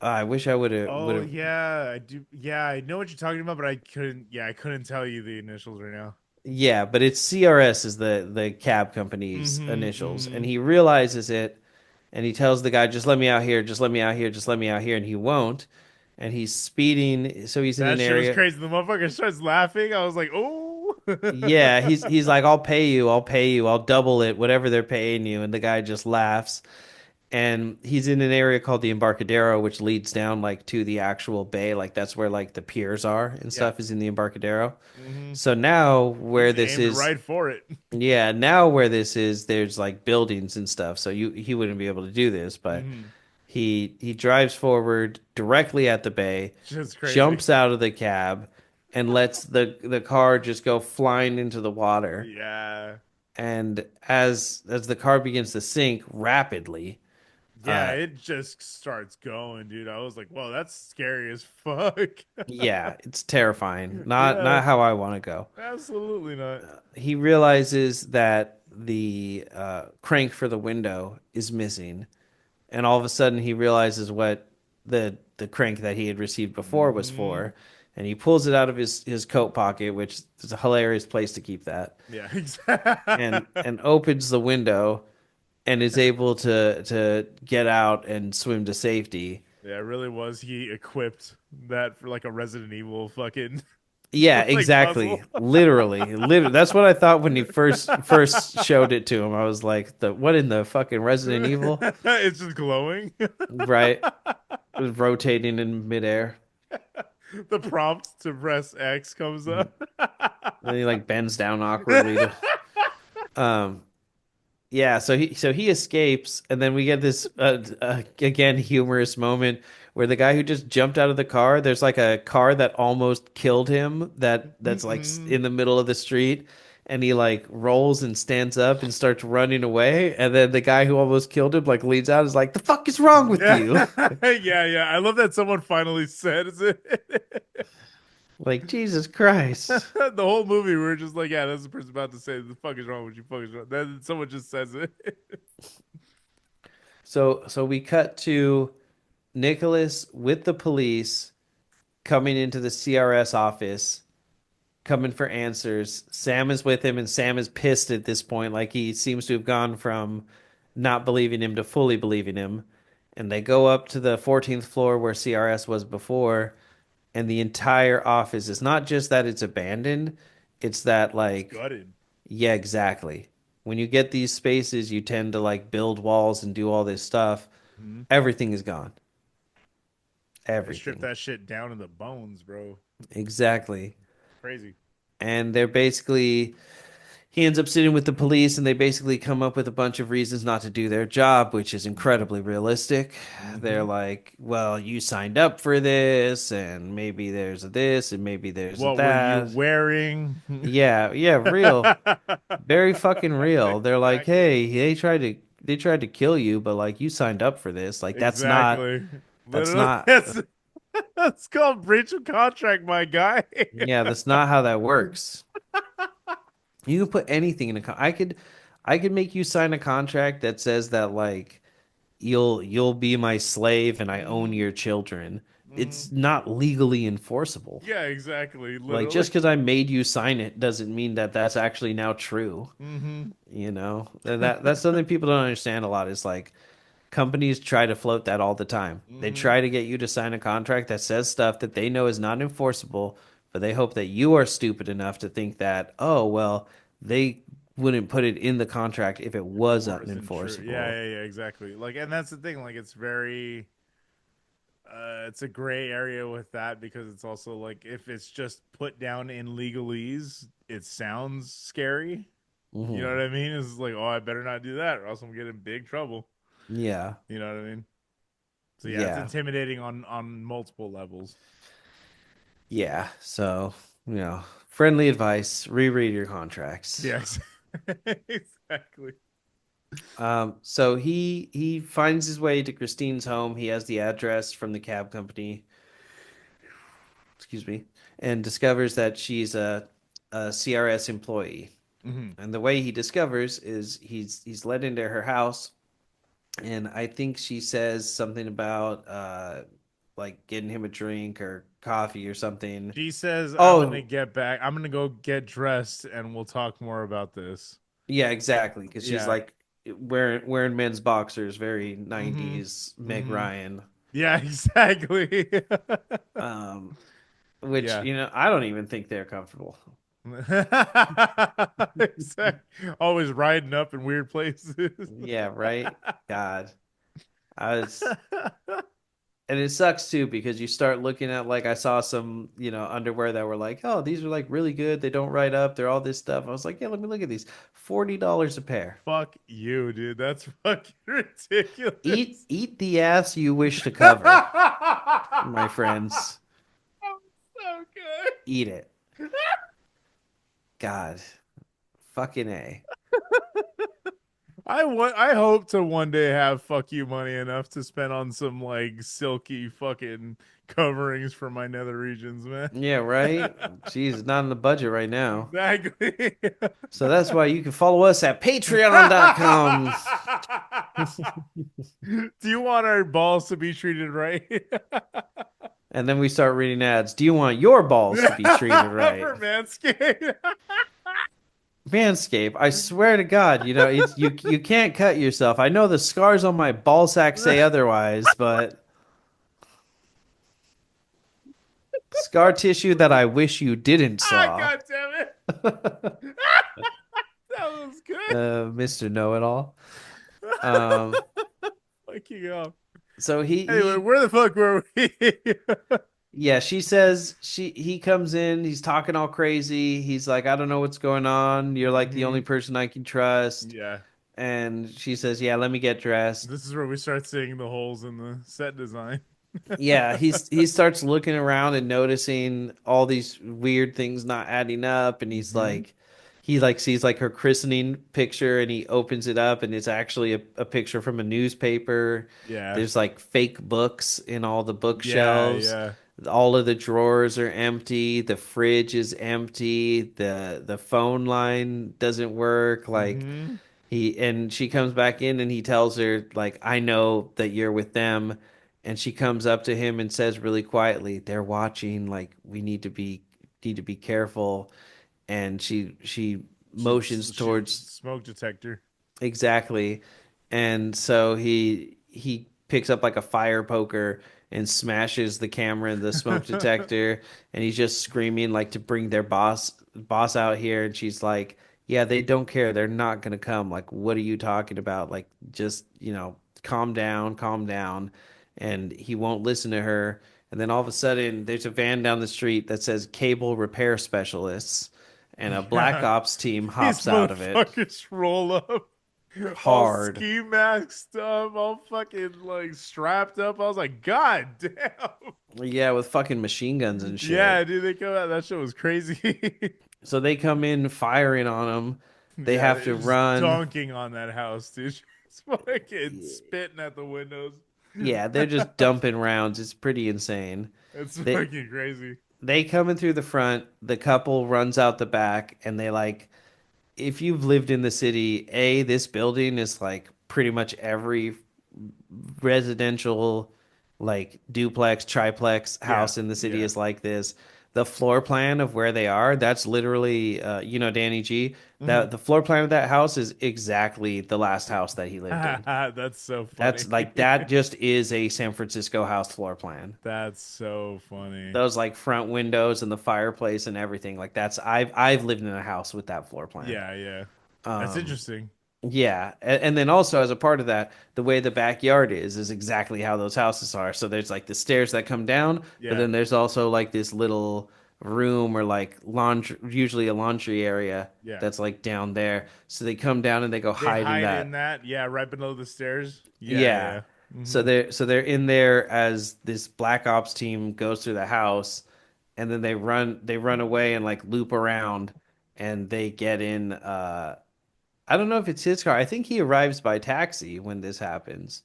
I wish I would Oh have, yeah, I do. Yeah, I know what you're talking about, but I couldn't. Yeah, I couldn't tell you the initials right now. yeah, but it's CRS is the cab company's Mm-hmm. initials, and Mm-hmm. he realizes it, and he tells the guy, "Just let me out here, just let me out here, just let me out here," and he won't, and he's speeding, so he's in That an shit was area. crazy. The motherfucker starts laughing. I was like, oh. Yeah, he's like, I'll pay you, I'll pay you, I'll double it, whatever they're paying you, and the guy just laughs, and he's in an area called the Embarcadero, which leads down like to the actual bay, like that's where like the piers are and Yeah. stuff is in the Embarcadero. Mm-hmm. So now where He's this aimed is right for it. Yeah, now where this is, there's like buildings and stuff, so he wouldn't be able to do this, but Mm-hmm. he drives forward directly at the bay, Just crazy. jumps out of the cab, and lets the car just go flying into the water. Yeah. And as the car begins to sink rapidly, Yeah, uh, it just starts going, dude. I was like, whoa, that's scary as fuck. yeah, it's terrifying. Yeah, Not how I want to go. absolutely not. He realizes that the crank for the window is missing, and all of a sudden he realizes what the crank that he had received before was Mm-hmm. for, and he pulls it out of his coat pocket, which is a hilarious place to keep that, Yeah, exactly. and opens the window and is able to get out and swim to safety. Yeah, it really was. He equipped that for like a Resident Evil fucking Yeah, like exactly. puzzle. Literally. That's what I thought when he first showed it to him. I was like, "The what in the fucking Resident Evil?" It's just glowing. Right? It was rotating in midair. The prompt to press X comes Mhm. up. And he like bends down awkwardly to um Yeah, so he escapes, and then we get this again humorous moment where the guy who just jumped out of the car, there's like a car that almost killed him that's like Mm-mm. in the middle of the street, and he like rolls and stands up and starts running away, and then the guy who almost killed him like leads out, is like, "The fuck is wrong with Yeah, you?" yeah. I love that someone finally says it. Like Jesus Christ. The whole movie, we are just like, yeah, that's the person about to say, "The fuck is wrong with you? Fuck is wrong." Then someone just says it. So we cut to Nicholas with the police coming into the CRS office, coming for answers. Sam is with him, and Sam is pissed at this point. Like he seems to have gone from not believing him to fully believing him. And they go up to the 14th floor where CRS was before, and the entire office is not just that it's abandoned, it's that, It's like, gutted. yeah, exactly. When you get these spaces, you tend to like build walls and do all this stuff. Hmm. Everything is gone. They stripped Everything. that shit down in the bones, bro. Exactly. Crazy. And they're basically he ends up sitting with the police, and they basically come up with a bunch of reasons not to do their job, which is Hmm. incredibly realistic. They're Hmm. like, well, you signed up for this, and maybe there's a this, and maybe there's a What were you that. wearing? Yeah, yeah, real. Very fucking real. They're like, Exactly. hey, they tried to kill you, but like you signed up for this. Like Exactly. that's Literally, not that's called breach of contract, my guy. yeah, that's not how that works. You can put anything in a I could make you sign a contract that says that, like, you'll be my slave and I own Hmm. your children. Hmm. It's not legally enforceable. Yeah, exactly. Like, Literally. just because I made you sign it doesn't mean that that's actually now true. Hmm. You know, and that's something people don't understand a lot, is like companies try to float that all the time. They Hmm. try to get you to sign a contract that says stuff that they know is not enforceable, but they hope that you are stupid enough to think that, oh, well, they wouldn't put it in the contract if it If it was wasn't true. Yeah, unenforceable. exactly. Like, and that's the thing. Like, it's a gray area with that because it's also like if it's just put down in legalese, it sounds scary. You know Hmm. what I mean? It's like, oh, I better not do that, or else I'm getting in big trouble. Yeah. You know what I mean? So yeah, it's Yeah. intimidating on multiple levels. Yeah. So, friendly advice, reread your contracts. Yes, exactly. So he finds his way to Christine's home. He has the address from the cab company, excuse me, and discovers that she's a CRS employee. Hmm. And the way he discovers is he's led into her house, and I think she says something about like getting him a drink or coffee or something. She says, "I'm gonna Oh, get back. I'm gonna go get dressed, and we'll talk more about this." yeah, exactly. Because she's Yeah. like wearing men's boxers, very Hmm. 90s Meg Hmm. Ryan. Yeah, exactly. Um, which, Yeah. I don't even think they're comfortable. Exactly. Always riding up in weird places. Yeah, right? God. I was And it sucks too, because you start looking at, like, I saw some, underwear that were like, oh, these are like really good. They don't write up. They're all this stuff. I was like, yeah, let me look at these. $40 a pair. Fuck you, dude. That's fucking ridiculous. Eat the ass you wish to cover, my friends. So good. Eat it. God. Fucking A. I hope to one day have fuck you money enough to spend on some like silky fucking coverings for my nether regions, man. Yeah, right? Jeez, not in the budget right now. Exactly. So that's why you can follow us at patreon.com. Do you want our balls to be treated right? And then we start reading ads. Do you want your balls to be treated right? For Manscaped. Manscape, I swear to God, you can't cut yourself. I know the scars on my ball sack say otherwise, but scar tissue that I wish you didn't Ah, saw. God damn it. That was good. Mr. Know-it-all. Um, Fucking up. so he Anyway, he where the fuck were we? yeah, she says he comes in, he's talking all crazy. He's like, I don't know what's going on. You're like the only Hmm. person I can trust. Yeah. and she says, "Yeah, let me get dressed." This is where we start seeing the holes in the set design. Yeah, he starts looking around and noticing all these weird things not adding up, and Hmm. he like sees like her christening picture, and he opens it up, and it's actually a picture from a newspaper. Yeah. There's like fake books in all the Yeah, bookshelves. yeah. All of the drawers are empty. The fridge is empty. The phone line doesn't work. Like Hmm. he and she comes back in and he tells her like I know that you're with them, and she comes up to him and says really quietly, they're watching, like we need to be careful. And she motions She towards smoke detector. exactly. And so he picks up like a fire poker and smashes the camera in the smoke detector, and he's just screaming like to bring their boss out here, and she's like, "Yeah, they don't care. They're not gonna come. Like, what are you talking about? Like, just, calm down, calm down." And he won't listen to her. And then all of a sudden, there's a van down the street that says cable repair specialists, and a black Yeah. ops team These hops out of it motherfuckers roll up all hard. ski masked up, all fucking like strapped up. I was like, God damn. Yeah, with fucking machine guns and Yeah, shit. dude, they come out. That shit was crazy. So they come in firing on them. They Yeah, have to they're just run. dunking on that house, dude. Just fucking spitting at the windows. Yeah, they're just dumping rounds. It's pretty insane. It's They fucking crazy. they come in through the front. The couple runs out the back, and they like, if you've lived in the city, this building is like pretty much every residential, like duplex, triplex Yeah, house in the city yeah. is like this. The floor plan of where they are, that's literally, Danny G, Mhm. that the floor plan of that house is exactly the last house that he lived in. That's so funny. That's like, that just is a San Francisco house floor plan. That's so funny. Those like front windows and the fireplace and everything. Like that's I've lived in a house with that floor plan. Yeah, yeah. That's Um, interesting. Yeah, and then also as a part of that, the way the backyard is exactly how those houses are. So there's like the stairs that come down, but Yeah, then there's also like this little room or like laundry, usually a laundry area yeah. that's like down there. So they come down and they go They hide in hide in that. that. Yeah, right below the stairs. Yeah, Yeah. yeah. So Hmm. they're in there as this black ops team goes through the house, and then they run away and like loop around, and they get in. I don't know if it's his car. I think he arrives by taxi when this happens,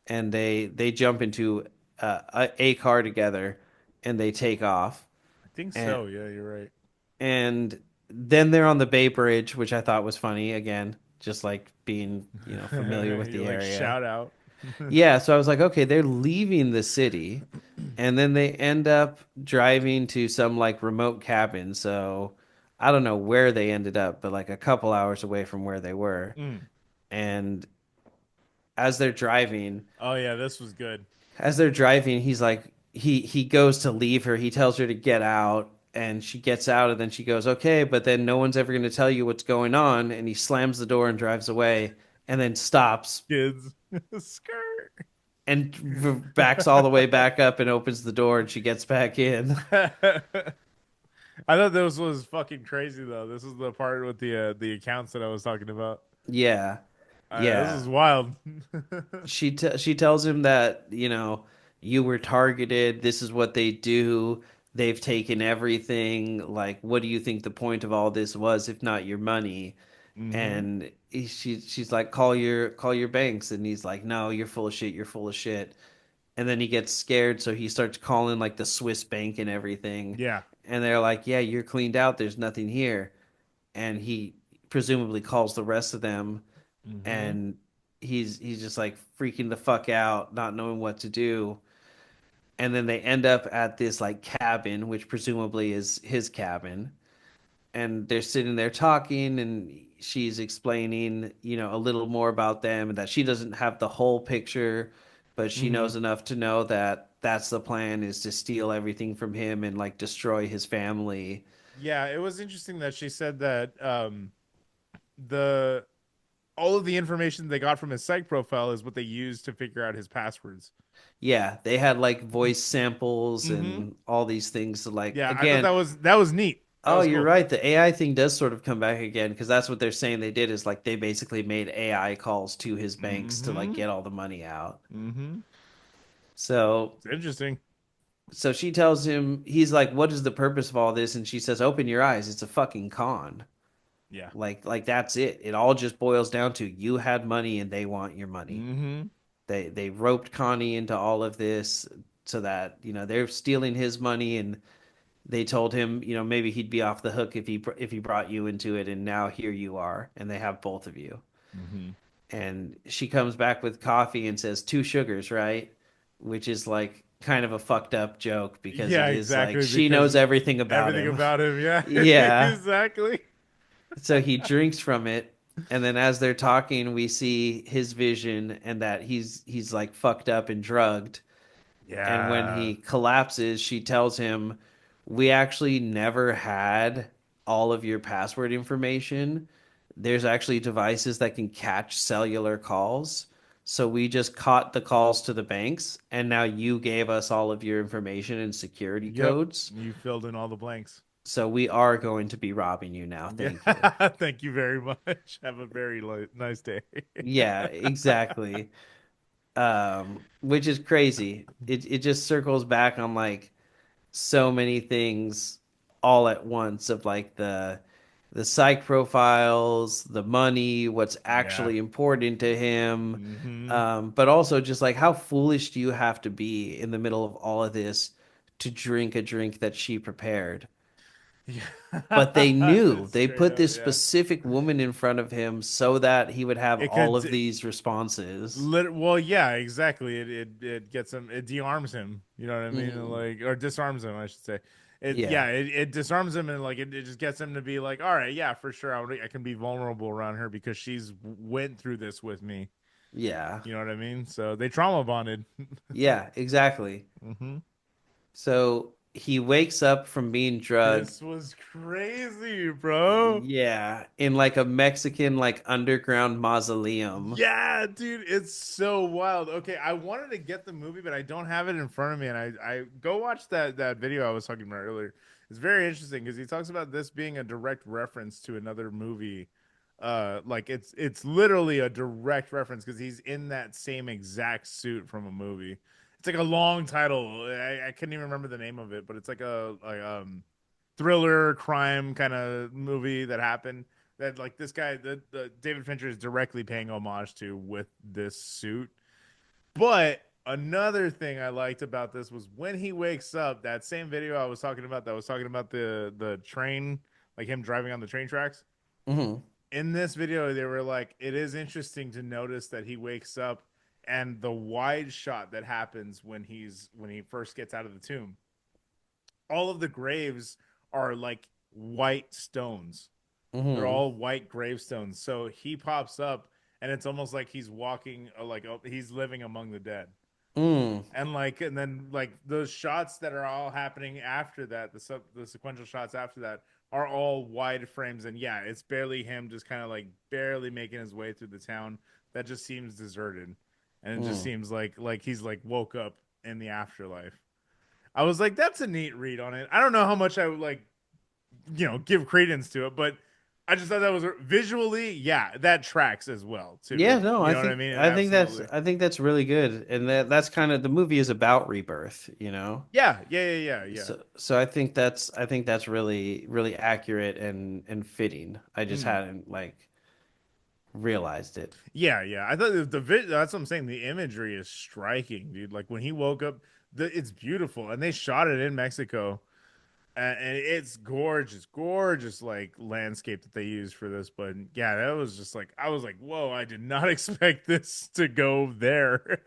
and they jump into a car together, and they take off, I think and so. Yeah, you're right. and then they're on the Bay Bridge, which I thought was funny again, just like being familiar with You're the like area. shout out. Yeah, so I was like, okay, they're leaving the city, and then they end up driving to some like remote cabin. So I don't know where they ended up, but like a couple hours away from where they were. Mm. And as they're driving, Oh yeah, this was good. he's like, he goes to leave her. He tells her to get out, and she gets out, and then she goes, "Okay," but then no one's ever going to tell you what's going on, and he slams the door and drives away, and then stops Kids. Skirt. and backs all the way back up and opens the door, and she gets back in. I thought this was fucking crazy though. This is the part with the accounts that I was talking about. Yeah. This Yeah. is wild. She tells him that, you were targeted. This is what they do. They've taken everything. Like, what do you think the point of all this was, if not your money? Hmm. And she's like, call your banks, and he's like, no, you're full of shit. You're full of shit. And then he gets scared, so he starts calling like the Swiss bank and everything. Yeah. And they're like, yeah, you're cleaned out. There's nothing here. And he presumably calls the rest of them, Hmm. and he's just like freaking the fuck out, not knowing what to do. And then they end up at this like cabin, which presumably is his cabin, and they're sitting there talking, and she's explaining, a little more about them, and that she doesn't have the whole picture, but she Hmm. knows enough to know that that's the plan, is to steal everything from him and like destroy his family. Yeah, it was interesting that she said that the all of the information they got from his psych profile is what they used to figure out his passwords. Yeah, they had like voice samples Hmm. and all these things to, like, Yeah, I thought again, that was neat. That Oh, was you're cool. right. The AI thing does sort of come back again because that's what they're saying they did is like they basically made AI calls to his banks to like Mm-hmm. get all the money out. Mm-hmm. So It's interesting. so she tells him he's like, "What is the purpose of all this?" And she says, "Open your eyes. It's a fucking con. Yeah. Like that's it. It all just boils down to you had money and they want your money. Mm-hmm. They roped Connie into all of this so that, you know, they're stealing his money and they told him, you know, maybe he'd be off the hook if he brought you into it and now here you are and they have both of you." Mm-hmm. And she comes back with coffee and says 2 sugars, right? Which is like kind of a fucked up joke because Yeah, it is like exactly. she Because knows everything about everything him. about him. Yeah, Yeah. exactly. So he drinks from it, and then as they're talking, we see his vision and that he's like fucked up and drugged. And when Yeah. he collapses, she tells him, "We actually never had all of your password information. There's actually devices that can catch cellular calls. So we just caught the calls to the banks, and now you gave us all of your information and security Yep. codes. You filled in all the blanks. So we are going to be robbing you now. Yeah. Thank you." Thank you very much. Have a very nice day. Yeah, exactly. Which is crazy. It just circles back on like so many things all at once of like the psych profiles, the money, what's Yeah. actually important to him, Mm-hmm. but also just like how foolish do you have to be in the middle of all of this to drink a drink that she prepared? But they Yeah. knew they Straight put up, this yeah. specific woman in front of him so that he would have It all could of these responses. well, yeah, exactly. It gets him, it de-arms him, you know what I mean? Mhm. Like, or disarms him, I should say. It Yeah, yeah, it disarms him, and like it just gets him to be like, all right, yeah, for sure, I can be vulnerable around her because she's went through this with me. yeah, You know what I mean? So they trauma bonded. yeah, exactly. Hmm. So he wakes up from being drugged, This was crazy, bro. yeah, in like a Mexican like underground mausoleum. Yeah, dude, it's so wild. Okay, I wanted to get the movie, but I don't have it in front of me, and I go watch that video I was talking about earlier. It's very interesting because he talks about this being a direct reference to another movie. Like it's literally a direct reference because he's in that same exact suit from a movie. It's like a long title. I couldn't even remember the name of it, but it's like a thriller crime kind of movie that happened that like this guy the David Fincher is directly paying homage to with this suit. But another thing I liked about this was when he wakes up, that same video I was talking about that was talking about the train, like him driving on the train tracks. Hmm. In this video, they were like, it is interesting to notice that he wakes up and the wide shot that happens when he first gets out of the tomb. All of the graves are like white stones. They're Hmm. all white gravestones. So he pops up, and it's almost like he's walking, he's living among the dead. Mm. And then like those shots that are all happening after that, the sequential shots after that are all wide frames, and yeah, it's barely him, just kind of like barely making his way through the town that just seems deserted, and it just Mm. seems like he's like woke up in the afterlife. I was like, that's a neat read on it. I don't know how much I would like give credence to it, but I just thought that was visually, yeah, that tracks as well Yeah, too. no, You know what I mean? It absolutely. I think that's really good, and that's kind of the movie is about rebirth, you know. Yeah, yeah, yeah, yeah, yeah. So I think that's really accurate and fitting. I just Mm. hadn't like realized it. Yeah, yeah. I thought that's what I'm saying. The imagery is striking, dude. Like when he woke up, it's beautiful, and they shot it in Mexico, and it's gorgeous, gorgeous like landscape that they used for this. But yeah, that was just like I was like, whoa, I did not expect this to go there.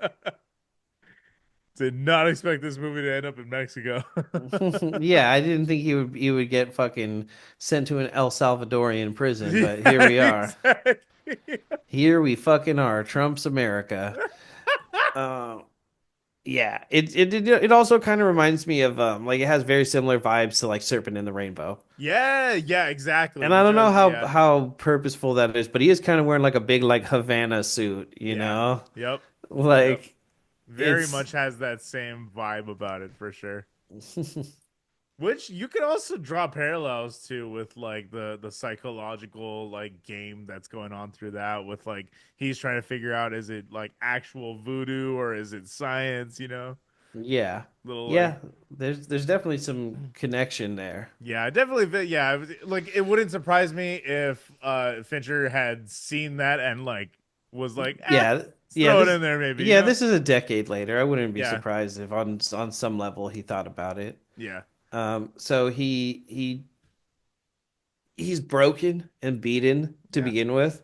Did not expect this movie to end up in Mexico. Yeah, I didn't think he would get fucking sent to an El Salvadorian prison, but here Yeah, we are. exactly. Here we fucking are. Trump's America. Uh, yeah, it also kind of reminds me of like it has very similar vibes to like Serpent in the Rainbow. Yeah, yeah, exactly. And I don't know Because yeah, how purposeful that is, but he is kind of wearing like a big like Havana suit, you yeah, know? yep, yep. Like Very it's much has that same vibe about it for sure. Which you could also draw parallels to with like the psychological like game that's going on through that with like he's trying to figure out is it like actual voodoo or is it science, you know? Yeah. Little like Yeah, there's definitely some connection there. yeah, definitely yeah, like it wouldn't surprise me if Fincher had seen that and like was like, Yeah. let's Yeah, throw it in there maybe, you yeah, know? this is a decade later. I wouldn't be Yeah. surprised if on some level he thought about it. Yeah. So he's broken and beaten to Yeah. begin with,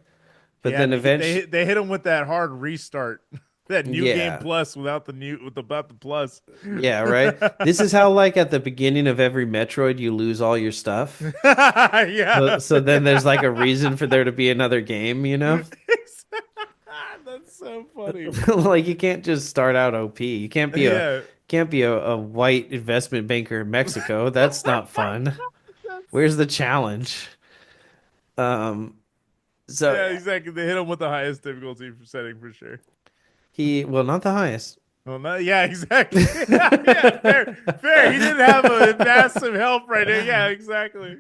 but Yeah, then they hit eventually, they hit him with that hard restart. That new game yeah, plus without the new with about the plus. yeah, right. This is how like at the beginning of every Metroid you lose all your stuff. So Yeah. so then there's like a reason for there to be another game, you know? That's so funny. Like you can't just start out OP. You Yeah. can't be a white investment banker in Mexico. That's not fun. That's Where's the challenge? Um, so yeah, exactly. They hit him with the highest difficulty setting for sure. well, not the highest. Well, not, yeah, exactly. Yeah, fair, fair. He didn't have a massive help right there. Yeah, exactly.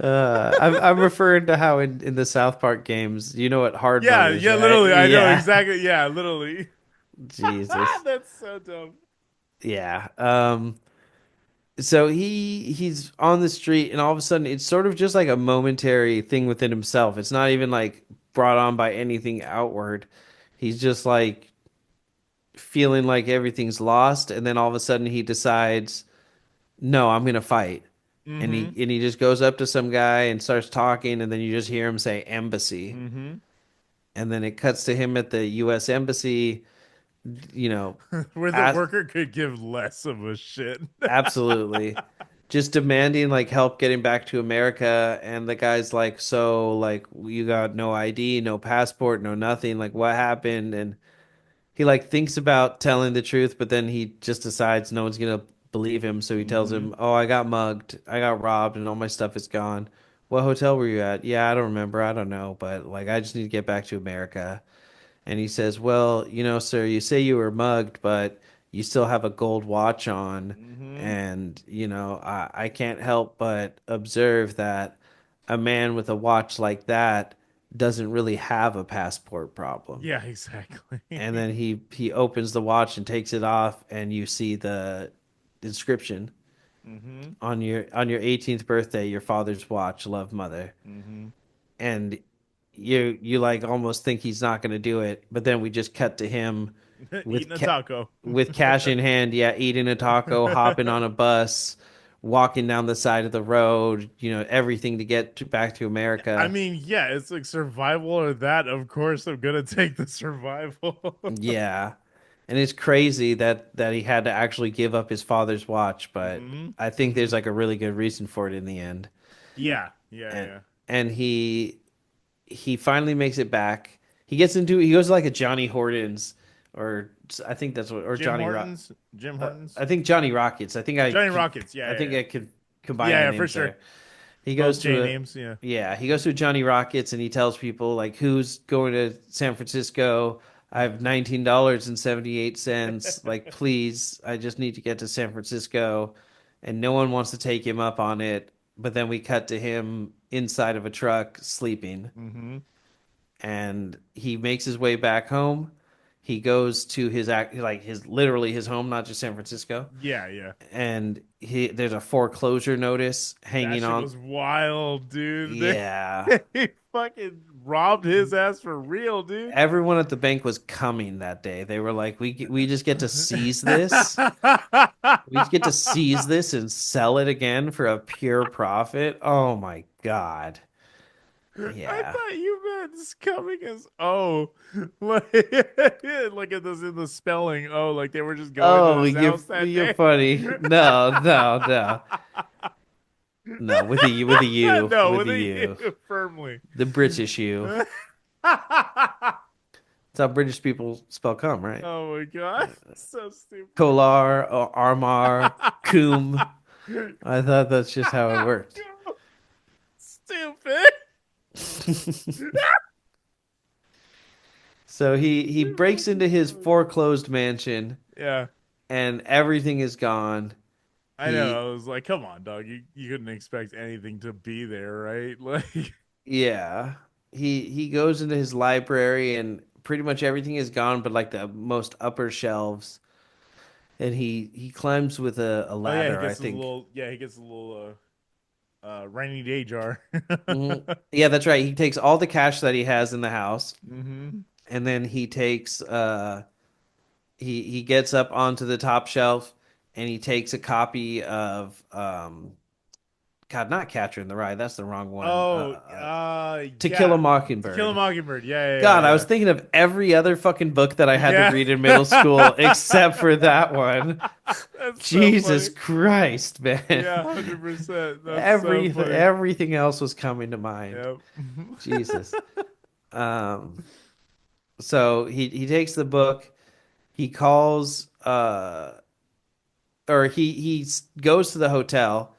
I'm referring to how in the South Park games, you know what hard mode Yeah, is, yeah, right? literally. I know Yeah. exactly. Yeah, literally. Jesus. That's so dumb. Yeah. So he's on the street and all of a sudden it's sort of just like a momentary thing within himself. It's not even like brought on by anything outward. He's just like feeling like everything's lost and then all of a sudden he decides, "No, I'm gonna fight." Mm-hmm. And he just goes up to some guy and starts talking and then you just hear him say embassy. Mm-hmm. And then it cuts to him at the US embassy, you know, Where the as worker could give less of a shit. absolutely just demanding like help getting back to America. And the guy's like, so like you got no ID, no passport, no nothing. Like what happened? And he like thinks about telling the truth, but then he just decides no one's gonna believe him. So he tells Mm-hmm. him, "Oh, I got mugged, I got robbed, and all my stuff is gone." What hotel were you at? Yeah, I don't remember. I don't know, but like I just need to get back to America. And he says, "Well, you know, sir, you say you were mugged, but you still have a gold watch on. Mm-hmm. And, you know, I can't help but observe that a man with a watch like that doesn't really have a passport problem." Yeah, exactly. And then he opens the watch and takes it off, and you see the inscription Mm-hmm. on your 18th birthday, your father's watch, love mother. Mm-hmm. And you like almost think he's not going to do it, but then we just cut to him with Eating a taco. with cash in hand, yeah, eating a taco, hopping on a bus, walking down the side of the road, you know, everything to get back to I America. mean, yeah, it's like survival or that. Of course, I'm gonna take the survival. Yeah. And it's crazy that he had to actually give up his father's watch, but Mm-hmm. I think Mm-hmm. there's like a really good reason for it in the end. Yeah, yeah, And yeah. and he finally makes it back. He goes to like a Johnny Hortons or I think that's what or Jim Johnny Rock. Hortons, Jim Hortons, I think Johnny Rockets. Johnny Rockets. I Yeah, yeah, think yeah, I could combine yeah, the yeah, for names sure. there. He Both goes J to a names. Yeah. yeah, he goes to a Johnny Rockets and he tells people like who's going to San Francisco. I have $19.78. Like please, I just need to get to San Francisco, and no one wants to take him up on it. But then we cut to him inside of a truck sleeping, Mm-hmm. and he makes his way back home. He goes to his act like his literally his home, not just San Francisco, Yeah, yeah. and there's a foreclosure notice That hanging shit on. was wild, dude. Yeah, They fucking robbed his ass for real, dude. everyone at the bank was coming that day. They were like, we just get to seize this. We just get to seize this and sell it again for a pure profit. Oh my God. I Yeah. thought you meant coming as like like it was in the spelling. Oh, like they were just going to Oh, his house that you're day. funny. No, no, no. No, with a U, No, with with a a U. U firmly. The British U. Oh That's how British people spell cum, right? my god, so stupid. Kolar, Armar, Coombe. I thought that's just how it worked. Stupid. So he Too breaks fucking into his funny. foreclosed mansion Yeah. and everything is gone. I He know. I was like, come on, dog. You couldn't expect anything to be there, right? Like, Yeah. He goes into his library and pretty much everything is gone but like the most upper shelves. And he climbs with a oh yeah, ladder, I think. he gets a little rainy day jar. Yeah, that's right. He takes all the cash that he has in the house, hmm and then he takes he gets up onto the top shelf and he takes a copy of God, not Catcher in the Rye, that's the wrong one. Oh, To Kill a yeah. To Kill a Mockingbird. Mockingbird. Yeah, God, I yeah, was thinking of every other fucking book that I had to yeah. read in middle school Yeah. except for that one. That's so Jesus funny. Christ, man. Yeah, 100%. That's so funny. Everything else was coming to mind. Yep. Jesus. Um, so he takes the book, he calls or goes to the hotel.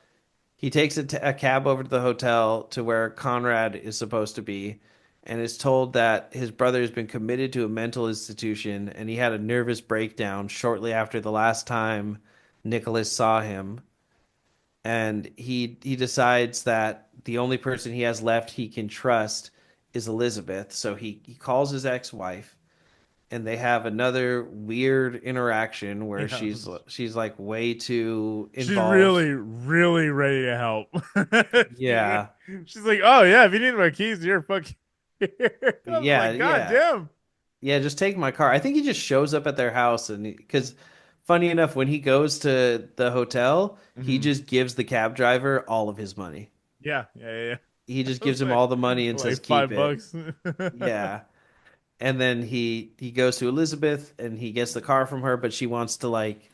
He takes a cab over to the hotel to where Conrad is supposed to be and is told that his brother has been committed to a mental institution and he had a nervous breakdown shortly after the last time Nicholas saw him. And he decides that the only person he has left he can trust is Elizabeth. So he calls his ex-wife and they have another weird interaction where Yeah. she's like way too She's involved. really, really ready to help. Yeah. She's like, oh yeah, if you need my keys, you're fucking here. I was Yeah, like, God yeah. damn. Yeah, just take my car. I think he just shows up at their house and because funny enough, when he goes to the hotel, he hmm just gives the cab driver all of his money. Yeah, yeah, yeah. He I just gives was him all the like, money and says, like "Keep five it." bucks. Yeah. And then he goes to Elizabeth and he gets the car from her, but she wants to like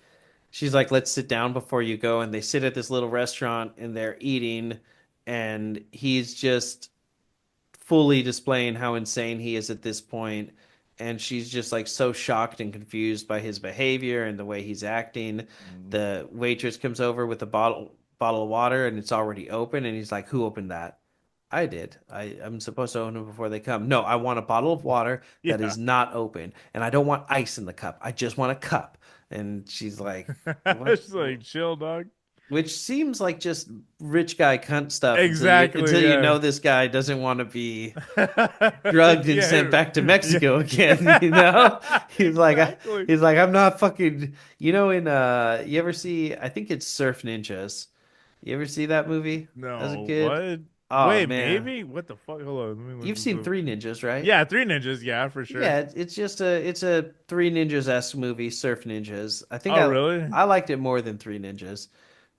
she's like, "Let's sit down before you go." And they sit at this little restaurant and they're eating and he's just fully displaying how insane he is at this point, and she's just like so shocked and confused by his behavior and the way he's acting. Mm. The waitress comes over with a bottle of water and it's already open and he's like, "Who opened that?" "I did. I'm supposed to open it before they come." "No, I want a bottle of water that Yeah. is not open and I don't want ice in the cup. I just want a cup." And she's like, "What?" She's like, chill, dog. Which seems like just rich guy cunt stuff Exactly, until you yeah. know this guy doesn't want to be drugged and sent Yeah, back to yeah. Mexico again, you know? He's like Exactly. he's like I'm not fucking in you ever see I think it's Surf Ninjas. You ever see that movie as a No, kid? what? Oh Wait, man. maybe? What the fuck? Hold on, let me look You've this seen up. Three Ninjas, right? Yeah, Three Ninjas, yeah, for sure. Yeah, it's just it's a Three Ninjas-esque movie, Surf Ninjas. I think Oh, really? I liked it more than Three Ninjas.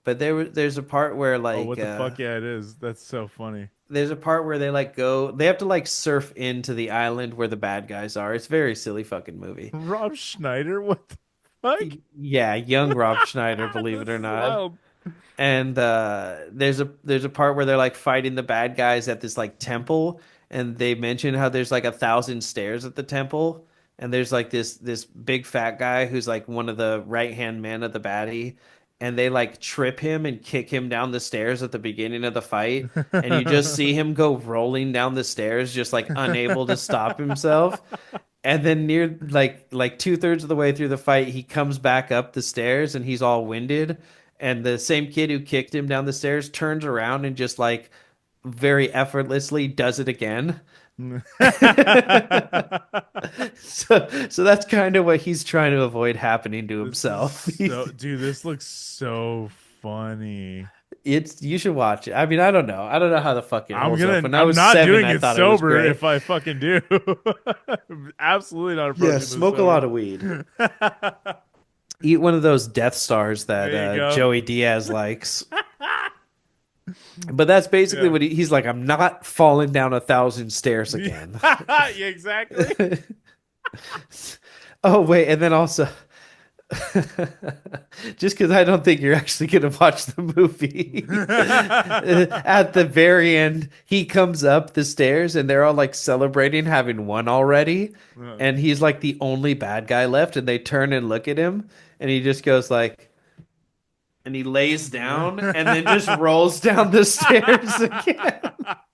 But there's a part where Oh, what the fuck? Yeah, it is. That's so funny. there's a part where they have to like surf into the island where the bad guys are. It's a very silly fucking movie. Rob Schneider, what the fuck? Yeah, young Rob Schneider, believe it This or is not. wild. And there's a part where they're like fighting the bad guys at this like temple, and they mention how there's like 1,000 stairs at the temple, and there's like this big fat guy who's like one of the right hand men of the baddie, and they like trip him and kick him down the stairs at the beginning of the fight, and you just see him go rolling down the stairs, just like unable to stop himself. And then near like two-thirds of the way through the fight, he comes back up the stairs and he's all winded. And the same kid who kicked him down the stairs turns around and just like very effortlessly does it again. So that's kind of what he's trying to avoid happening to This is himself. so, dude, this looks so funny. It's you should watch it. I mean, I don't know. I don't know how the fuck it holds up. When I I'm was not 7, doing I it thought it was sober great. if I fucking do. Absolutely not Yeah, approaching this smoke a lot sober. of weed. Eat one of those Death Stars that There you go. Joey Diaz likes. But that's basically Yeah. what he's like. I'm not falling down 1,000 stairs again. Yeah, exactly. Oh wait, and then also, just because I don't think you're actually gonna watch the movie, at the very end, he comes up the stairs and they're all like celebrating having won already, and he's like the only bad guy left, and they turn and look at him, and he just goes like. And he lays down and then just rolls down the stairs again.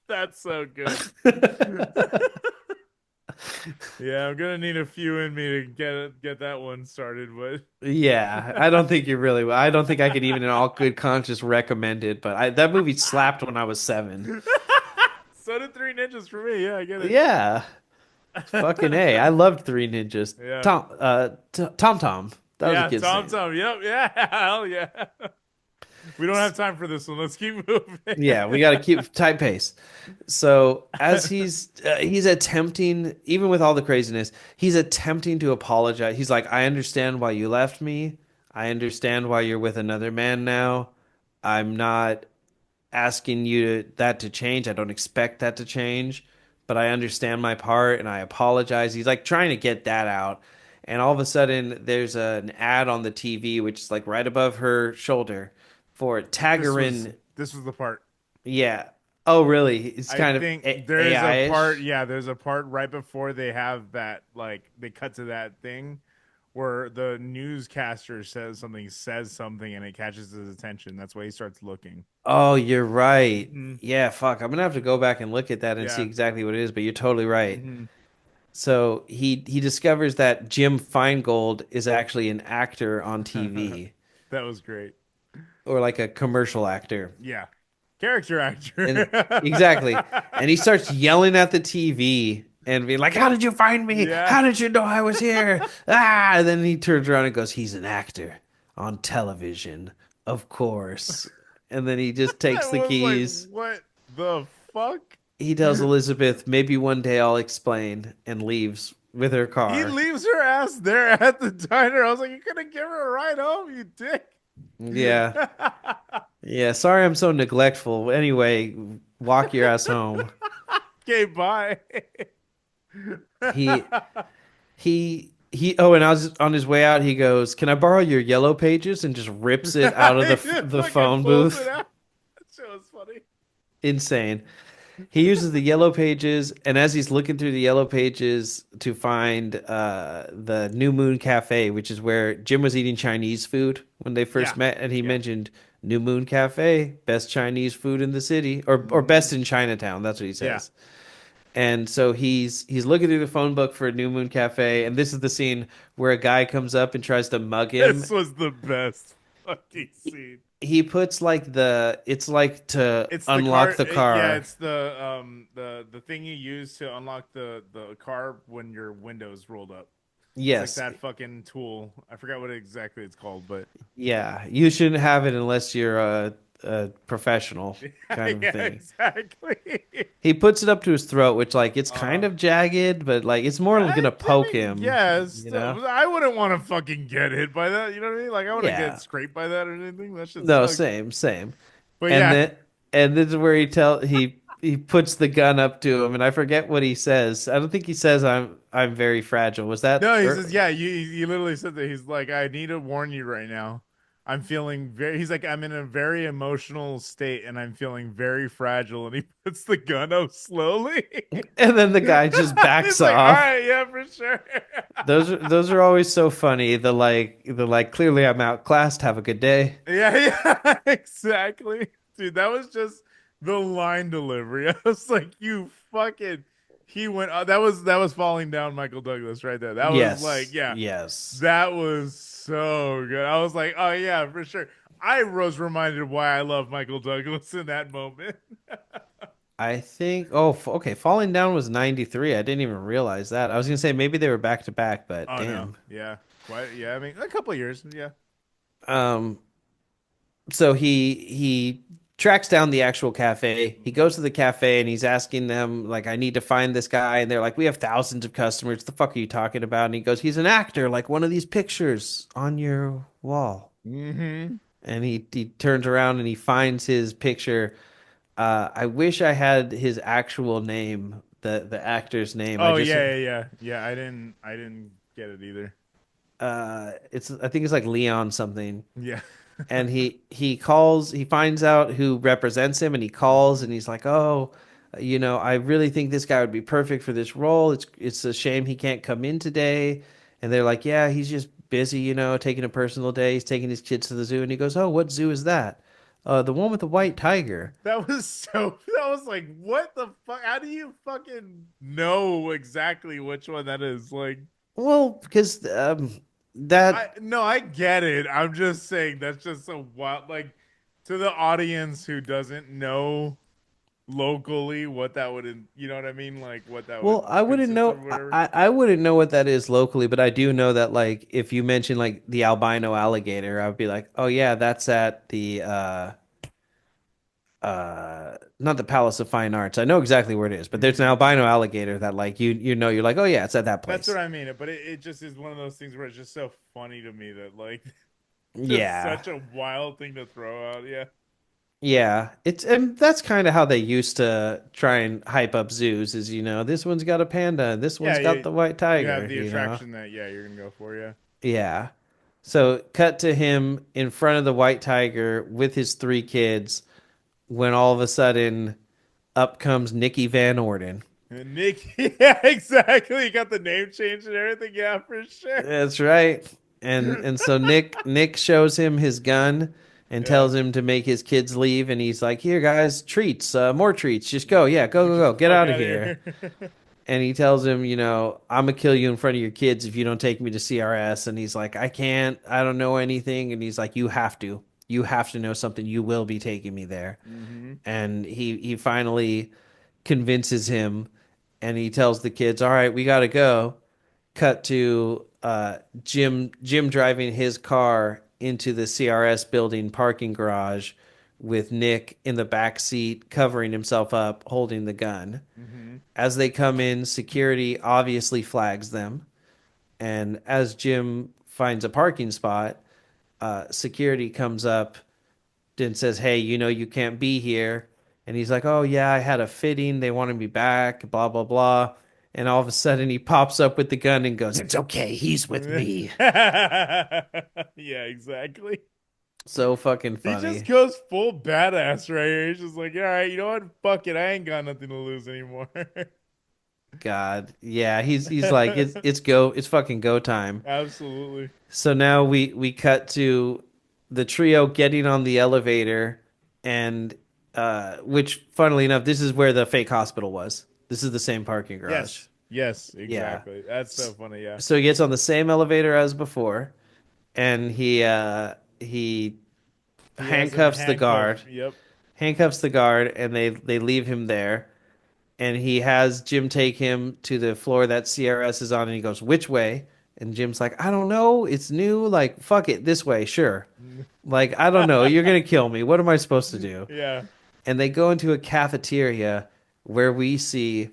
That's so good. Yeah, I'm gonna need a few in me to get that one started, Yeah, I don't but think you really will. I don't think I could even in all good conscience recommend it, but that movie slapped when I was 7. so did Three Ninjas for me. Yeah, I get Yeah, fucking A. I loved Three Ninjas. yeah. Tom Tom. That was a Yeah, kid's Tom name. Tom. Yep, yeah, hell yeah. We don't have time for this one. Let's keep moving. Yeah, we got to keep tight pace. So as he's attempting, even with all the craziness, he's attempting to apologize. He's like, "I understand why you left me. I understand why you're with another man now. I'm not asking that to change. I don't expect that to change, but I understand my part and I apologize." He's like trying to get that out. And all of a sudden, there's an ad on the TV, which is like right above her shoulder for tag this her was in. this was the part. Yeah. Oh, really? It's I kind of think there's a part, AI-ish. yeah, there's a part right before they have that, like, they cut to that thing where the newscaster says something, and it catches his attention. That's why he starts looking. Oh, you're right. Hmm. Yeah, fuck. I'm gonna have to go back and look at that and see Yeah. exactly what it is, but you're totally right. Hmm. So he discovers that Jim Feingold is actually an actor on TV That was great. or like a commercial actor. Yeah. Character And actor. exactly. And he starts yelling at the TV and being like, "How did you find me? Yeah. How did you know I was here?" Ah, and then he turns around and goes, "He's an actor on television, of course." And then he just I takes the was like, keys. what the fuck? He tells Elizabeth, "Maybe one day I'll explain," and leaves with her He car. leaves her ass there at the diner. I was like, you could have given her a ride home, you dick. Yeah. Yeah, sorry I'm so neglectful. Anyway, walk your ass home. Okay, bye. He and I was on his way out, he goes, "Can I borrow your yellow pages?" and just rips it out of He just the fucking phone pulls it booth. out. That shit was funny. Insane. He uses the yellow pages, and as he's looking through the yellow pages to find the New Moon Cafe, which is where Jim was eating Chinese food when they first Yeah. met, and he Yeah. mentioned New Moon Cafe, best Chinese food in the city, or Hmm. best in Chinatown. That's what he Yeah. says. And so he's looking through the phone book for New Moon Cafe, and this is the scene where a guy comes up and tries to mug him. This was the best fucking He scene. he puts like it's like to It's the unlock car. the Yeah, car. it's the thing you use to unlock the car when your windows rolled up. It's like Yes, that fucking tool. I forgot what exactly it's called, but yeah, you shouldn't have it unless you're a professional kind of yeah, thing. exactly. He puts it up to his throat, which like it's kind Uh, of jagged, but like it's more I, gonna I poke mean, him, yeah, you know? I wouldn't want to fucking get hit by that. You know what I mean? Like, I want to get Yeah. scraped by that or anything. That shit No, sucks. same, same. But And yeah, then and this is where he puts the gun up to him, and I forget what he says. I don't think he says I'm very fragile. Was that no, he says, yeah, you literally said that. He's like, I need to warn you right now. I'm feeling very, he's like, I'm in a very emotional state and I'm feeling very fragile. And he puts the gun up slowly. and then the guy just backs He's like, all off. right, yeah, for sure. Those are always so funny. The clearly I'm outclassed. Have a good day. Yeah, yeah, exactly. Dude, that was just the line delivery. I was like, you fucking, he went, that was falling down Michael Douglas right there. That was like, Yes, yeah. yes. That was so good. I was like, oh yeah, for sure. I was reminded why I love Michael Douglas in that moment. I think. Oh, okay. Falling Down was 93. I didn't even realize that. I was gonna say maybe they were back to back, but Oh no, damn. yeah, quite. Yeah, I mean, a couple of years. Yeah, Um. So he tracks down the actual cafe. He goes to the cafe and he's asking them like, "I need to find this guy." And they're like, "We have thousands of customers. What the fuck are you talking about?" And he goes, "He's an actor, like one of these pictures on your wall." mm-hmm. And he turns around and he finds his picture. I wish I had his actual name, the actor's name. I Oh just yeah. I didn't get it either. it's I think it's like Leon something. Yeah. And he finds out who represents him, and he calls and he's like, "Oh, I really think this guy would be perfect for this role. It's a shame he can't come in today." And they're like, "Yeah, he's just busy, taking a personal day. He's taking his kids to the zoo." And he goes, "Oh, what zoo is that?" The one with the white tiger. That was so. That was like, what the fuck? How do you fucking know exactly which one that is? Like, Well, because that I no, I get it. I'm just saying that's just so wild. Like, to the audience who doesn't know locally what that would, you know what I mean? Like, what that would Well, I wouldn't consist know. of, or whatever. I wouldn't know what that is locally, but I do know that like if you mention like the albino alligator, I'd be like, oh yeah, that's at the not the Palace of Fine Arts. I know exactly where it is, but there's an Hmm. albino alligator that like you know you're like, oh yeah, it's at that That's place. what I mean. But it just is one of those things where it's just so funny to me that like just Yeah. such a wild thing to throw out. Yeah. Yeah, it's and that's kind of how they used to try and hype up zoos is, this one's got a panda, and this Yeah, one's got the white you have the tiger. attraction that you're gonna go for. Yeah. Yeah. So cut to him in front of the white tiger with his three kids when all of a sudden up comes Nikki Van Orden. And Nick, yeah, exactly. You got the name change and everything. Yeah, for sure. That's right. And so Nick shows him his gun and Yeah. tells him to make his kids leave, and he's like, "Here guys, treats, more treats. Just go. Yeah, go Get go the go. Get fuck out of out of here." here. And he tells him, I'm gonna kill you in front of your kids if you don't take me to CRS. And he's like, I can't, I don't know anything. And he's like, you have to know something. You will be taking me there. Hmm. And he finally convinces him, and he tells the kids, all right, we gotta go. Cut to Jim driving his car into the CRS building parking garage with Nick in the back seat covering himself up holding the gun. Hmm. As they come in, security obviously flags them. And as Jim finds a parking spot, security comes up and says, "Hey, you can't be here." And he's like, "Oh, yeah, I had a fitting. They wanted me back, blah, blah, blah." And all of a sudden, he pops up with the gun and goes, "It's okay. He's with me." Yeah, exactly. So fucking He just funny. goes full badass right here. He's just like, all right, you know what? Fuck it. I ain't got nothing to lose anymore. God. Yeah, he's like, it's fucking go time. Absolutely. So now we cut to the trio getting on the elevator, and which funnily enough, this is where the fake hospital was. This is the same parking garage. Yes. Yes, Yeah. exactly. That's so funny. Yeah. So he gets on the same elevator as before, and he He has him handcuffed. Yep. handcuffs the guard, and they leave him there. And he has Jim take him to the floor that CRS is on, and he goes, "Which way?" And Jim's like, "I don't know. It's new. Like, fuck it, this way, sure." Like, I don't know. You're gonna kill me. What am I supposed to do? Yeah. And they go into a cafeteria where we see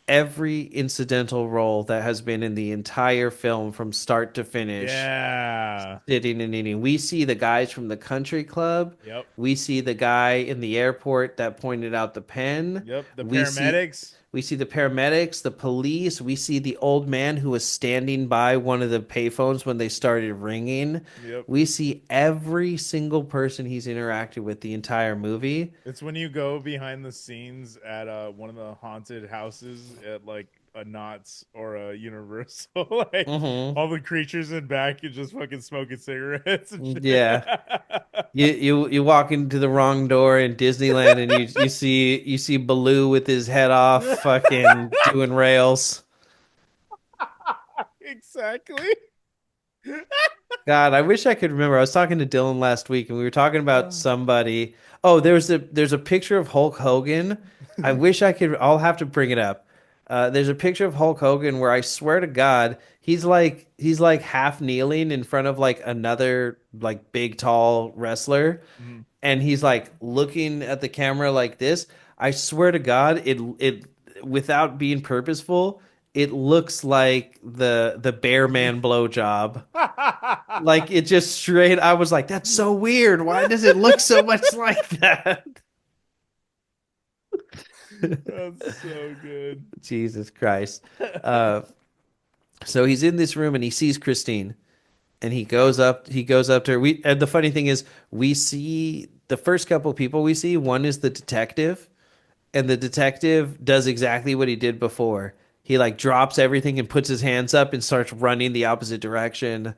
every incidental role that has been in the entire film from start to finish Yeah. sitting and eating. We see the guys from the country club. Yep. We see the guy in the airport that pointed out the pen. Yep. The We see paramedics. we see the paramedics, the police. We see the old man who was standing by one of the payphones when they started ringing. Yep. We see every single person he's interacted with the entire movie. It's when you go behind the scenes at one of the haunted houses at like a Knott's or a Universal. Like Hmm. all the creatures in back and just fucking smoking cigarettes and shit. Yeah. You walk into the wrong door in Disneyland, and you see Baloo with his head off fucking doing rails. Exactly. God, I wish I could remember. I was talking to Dylan last week, and we were talking about somebody. Oh, there's a picture of Hulk Hogan. I wish I could. I'll have to bring it up. There's a picture of Hulk Hogan where I swear to God, he's like half kneeling in front of like another like big tall wrestler, Mhm. and he's like looking at the camera like this. I swear to God, it without being purposeful, it looks like the Bear Man blowjob. Like it just straight. I was like, that's so weird. Why does it look so much like that? That's so good. Jesus Christ. Uh, so he's in this room and he sees Christine, and he goes up to her. And the funny thing is, we see the first couple people we see. One is the detective, and the detective does exactly what he did before. He like drops everything and puts his hands up and starts running the opposite direction.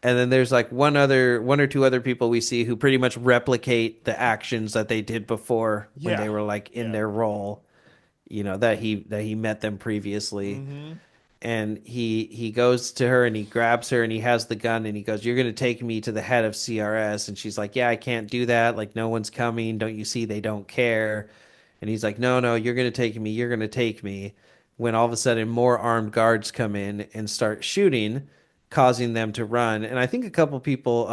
And then there's like one or two other people we see who pretty much replicate the actions that they did before when Yeah. they were like in Yeah. their role, that he met them previously. Mm-hmm. And he goes to her and he grabs her and he has the gun and he goes, "You're going to take me to the head of CRS." And she's like, "Yeah, I can't do that. Like no one's coming. Don't you see they don't care?" And he's like, "No, no, you're going to take me. You're going to take me." When all of a sudden more armed guards come in and start shooting, causing them to run. And I think a couple people,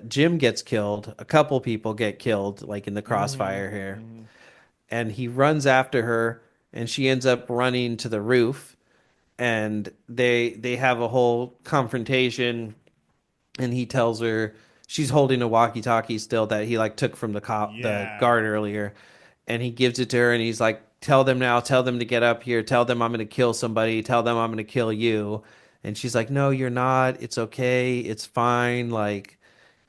Jim gets killed. A couple people get killed, like in the Mm-hmm. crossfire here. Mm-hmm. And he runs after her, and she ends up running to the roof. And they have a whole confrontation. And he tells her she's holding a walkie-talkie still that he like took from the Yeah. guard earlier, and he gives it to her and he's like, "Tell them now, tell them to get up here, tell them I'm going to kill somebody, tell them I'm going to kill you." And she's like, "No, you're not. It's okay. It's fine. Like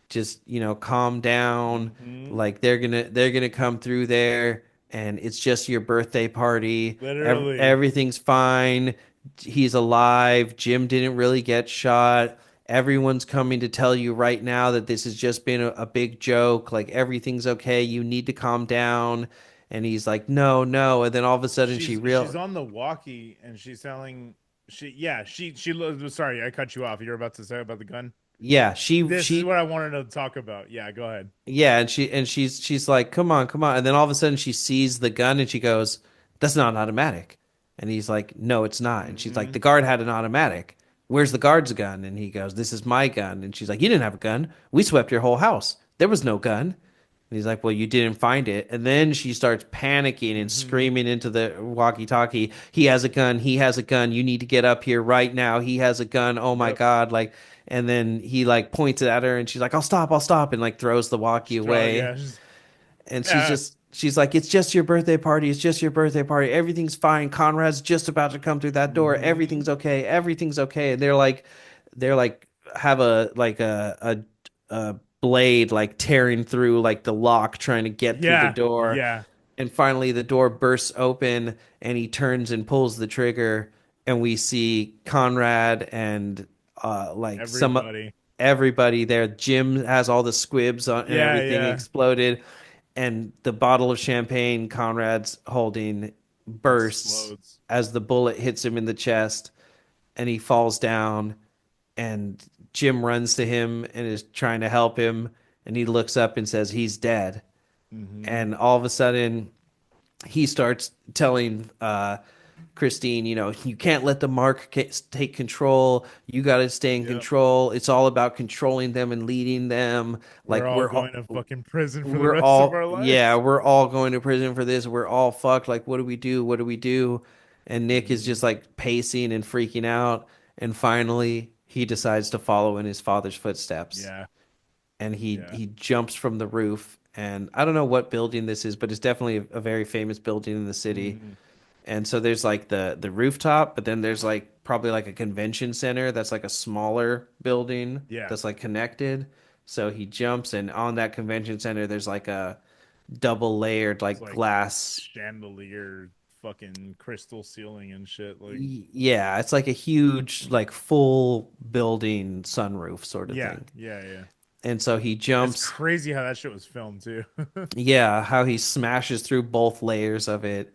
just calm down. Mm-hmm. Like they're gonna come through there, and it's just your birthday party. Literally. Everything's fine. He's alive. Jim didn't really get shot. Everyone's coming to tell you right now that this has just been a big joke. Like everything's okay. You need to calm down." And he's like, "No, no." And then all of a sudden She's on the walkie and she's telling sorry, I cut you off. You're about to say about the gun. yeah, she This is she what I wanted to talk about. Yeah, go ahead. Yeah, and she's like, "Come on, come on." And then all of a sudden she sees the gun and she goes, "That's not an automatic." And he's like, "No, it's not." And she's like, Mm-hmm. "The guard had an automatic. Where's the guard's gun?" And he goes, "This is my gun." And she's like, "You didn't have a gun. We swept your whole house. There was no gun." And he's like, "Well, you didn't find it." And then she starts panicking and Mm-hmm. screaming into the walkie-talkie, "He has a gun. He has a gun. You need to get up here right now. He has a gun. Oh my Yep. God." Like, and then he like points it at her and she's like, I'll stop," and like throws the walkie away. Yeah. Just, And yeah. she's like, "It's just your birthday party. It's just your birthday party. Everything's fine. Conrad's just about to come through that door. Mm-hmm. Everything's okay. Everything's okay." And they're like have a blade like tearing through like the lock trying to get through the Yeah. door. Yeah. And finally the door bursts open and he turns and pulls the trigger and we see Conrad and like some Everybody. everybody there. Jim has all the squibs on and Yeah. everything Yeah. exploded, and the bottle of champagne Conrad's holding bursts Explodes. as the bullet hits him in the chest and he falls down, and Jim runs to him and is trying to help him, and he looks up and says he's dead. Mm-hmm. And all of a sudden he starts telling Christine, "You can't let the mark take control. You got to stay in Yep. control. It's all about controlling them and leading them. We're Like all going to fucking prison for the rest of our lives. we're all going to prison for this. We're all fucked. Like, what do we do? What do we do?" And Nick is Mm-hmm. just like pacing and freaking out. And finally, he decides to follow in his father's footsteps. Yeah. And he Yeah. he jumps from the roof. And I don't know what building this is, but it's definitely a very famous building in the city. Mm-hmm. And so there's like the rooftop, but then there's like probably like a convention center that's like a smaller building Yeah. that's like connected. So he jumps, and on that convention center there's like a double layered It's like like glass. chandelier, fucking crystal ceiling and shit. Like, Yeah, it's like a huge like full building sunroof sort of yeah, thing. yeah, yeah. And so he That's jumps. crazy how that shit was filmed too. Yeah, how he smashes through both layers of it.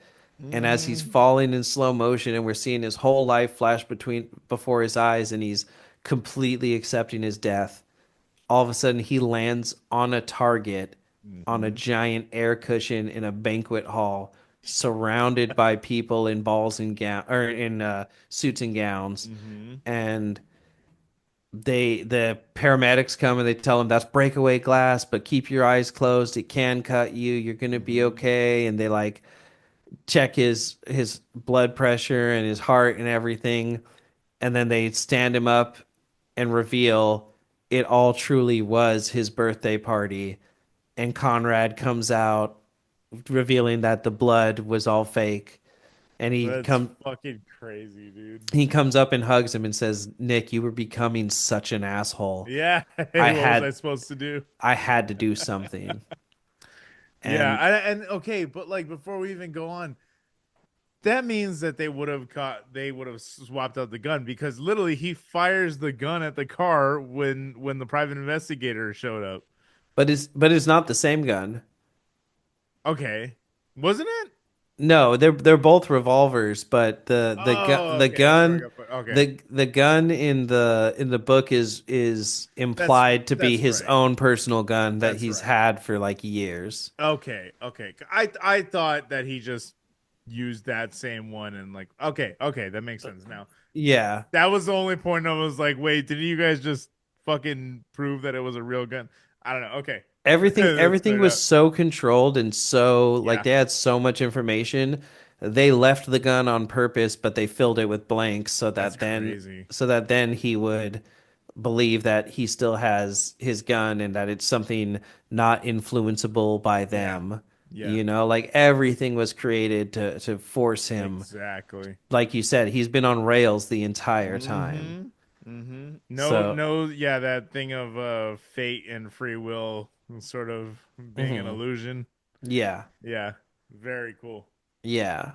And as he's Hmm. falling in slow motion and we're seeing his whole life flash between before his eyes and he's completely accepting his death, all of a sudden he lands on a target on a Hmm. giant air cushion in a banquet hall surrounded by people in balls and gown or in suits and gowns. Hmm. And the paramedics come and they tell him that's breakaway glass, but keep your eyes closed, it can cut you, you're gonna be Hmm. okay. And they like check his blood pressure and his heart and everything, and then they stand him up and reveal it all truly was his birthday party. And Conrad comes out revealing that the blood was all fake. And That's fucking crazy, dude. he comes up and hugs him and says, "Nick, you were becoming such an asshole. Yeah. I Hey, what was I had supposed to do? I had to do something." Yeah, And and okay, but like before we even go on, That means that they would have swapped out the gun because literally he fires the gun at the car when the private investigator showed up. But it's not the same gun. Okay. Wasn't it? No, they're both revolvers, but Oh, the okay. That's where I gun got put. Okay. the gun in the book is implied to be That's his right. own personal gun that That's he's right. had for like years. Okay. Okay. I thought that he just used that same one and like okay, that makes sense now. Yeah. That was the only point I was like, wait, did you guys just fucking prove that it was a real gun? I don't know. Okay. That's Everything cleared was up. so controlled and so like Yeah, they had so much information. They left the gun on purpose, but they filled it with blanks that's crazy. so that then he would believe that he still has his gun and that it's something not influenceable by Yeah. them. Yeah. You know, like everything was created to force him. Exactly. Like you said, he's been on rails the entire time. Mm-hmm. Mm-hmm. No, So, no, yeah, that thing of fate and free will sort of being an mhm. illusion. Yeah. Yeah. Very cool. Yeah.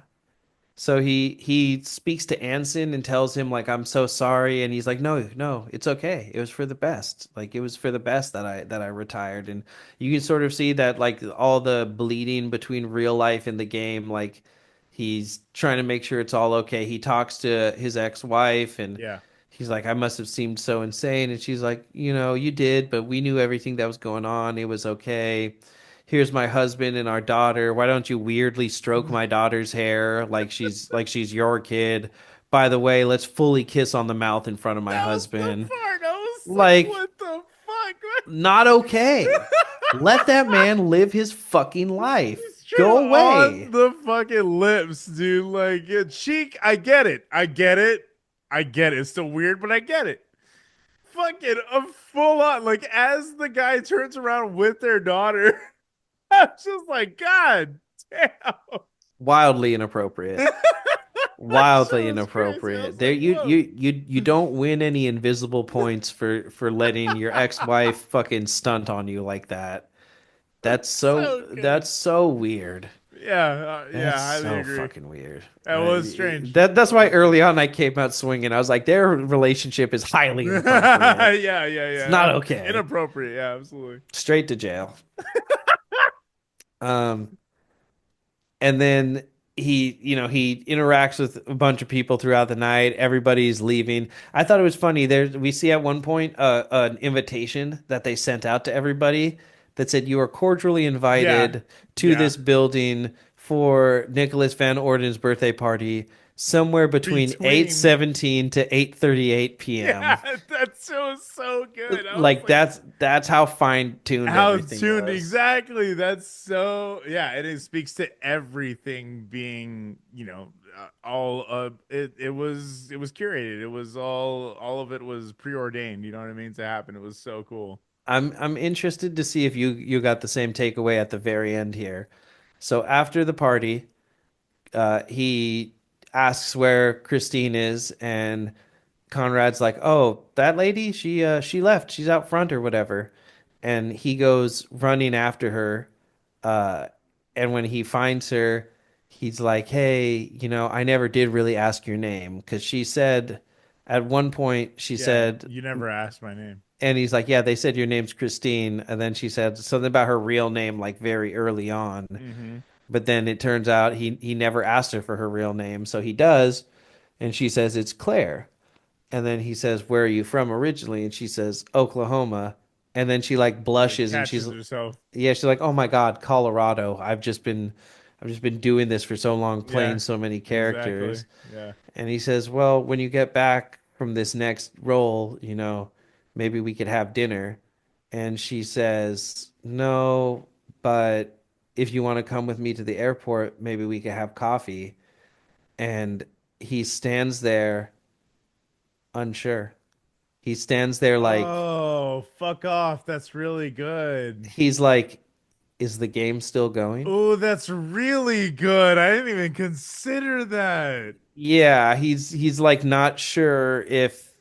So he speaks to Anson and tells him like I'm so sorry and he's like no it's okay, it was for the best, like it was for the best that I retired. And you can sort of see that like all the bleeding between real life and the game, like he's trying to make sure it's all okay. He talks to his ex-wife and Yeah. he's like I must have seemed so insane and she's like you know you did but we knew everything that was going on, it was okay. Here's my husband and our daughter. Why don't you weirdly stroke my daughter's hair like she's your kid? By the way, let's fully kiss on the mouth in front of my That was the husband. part. I was like, Like, what the not okay. fuck? Let that man live his fucking life. Straight Go on away. the fucking lips, dude. Like, yeah, cheek, I get it. I get it. I get it. It's still weird, but I get it. Fucking a full on, like, as the guy turns around with their daughter, I'm just like, God damn. Wildly inappropriate. That shit Wildly was crazy. I inappropriate. was There like, whoa. you don't win any invisible points for letting your ex-wife fucking stunt on you like that. So good. That's so weird. Yeah, That's yeah, highly so agree. fucking weird. That was strange. That's That why was early strange. on I came out swinging. I was like, their relationship is highly inappropriate. Yeah, yeah, It's yeah. not okay. Inappropriate. Yeah, absolutely. Straight to jail. Um, and then he interacts with a bunch of people throughout the night. Everybody's leaving. I thought it was funny. There we see at one point an invitation that they sent out to everybody that said you are cordially Yeah, invited to yeah. this building for Nicholas Van Orden's birthday party somewhere between Between, 8:17 to 8:38 yeah, p.m. that show was so good. I was Like like, that's how fine-tuned how everything tuned was. exactly? That's so, yeah. And it speaks to everything being, all it was curated. It was all of it was preordained. You know what I mean, to happen. It was so cool. I'm interested to see if you got the same takeaway at the very end here. So after the party, he asks where Christine is, and Conrad's like, "Oh, that lady, she left. She's out front or whatever." And he goes running after her. Uh, and when he finds her, he's like, "Hey, I never did really ask your name because she said at one point she Yeah, said." you never asked my name. And he's like, yeah, they said your name's Christine. And then she said something about her real name, like very early on. Mm-hmm. But then it turns out he never asked her for her real name. So he does. And she says, it's Claire. And then he says, where are you from originally? And she says, Oklahoma. And then she like Like blushes and she's, catches herself. yeah, she's like, oh my God, Colorado. I've just been doing this for so long, playing Yeah, so many exactly. characters. Yeah. And he says, well, when you get back from this next role, maybe we could have dinner. And she says, no, but if you want to come with me to the airport, maybe we could have coffee. And he stands there unsure. He stands there like, Oh, fuck off. That's really good. he's like, is the game still going? Oh, that's really good. I didn't even consider that. Yeah, he's like not sure if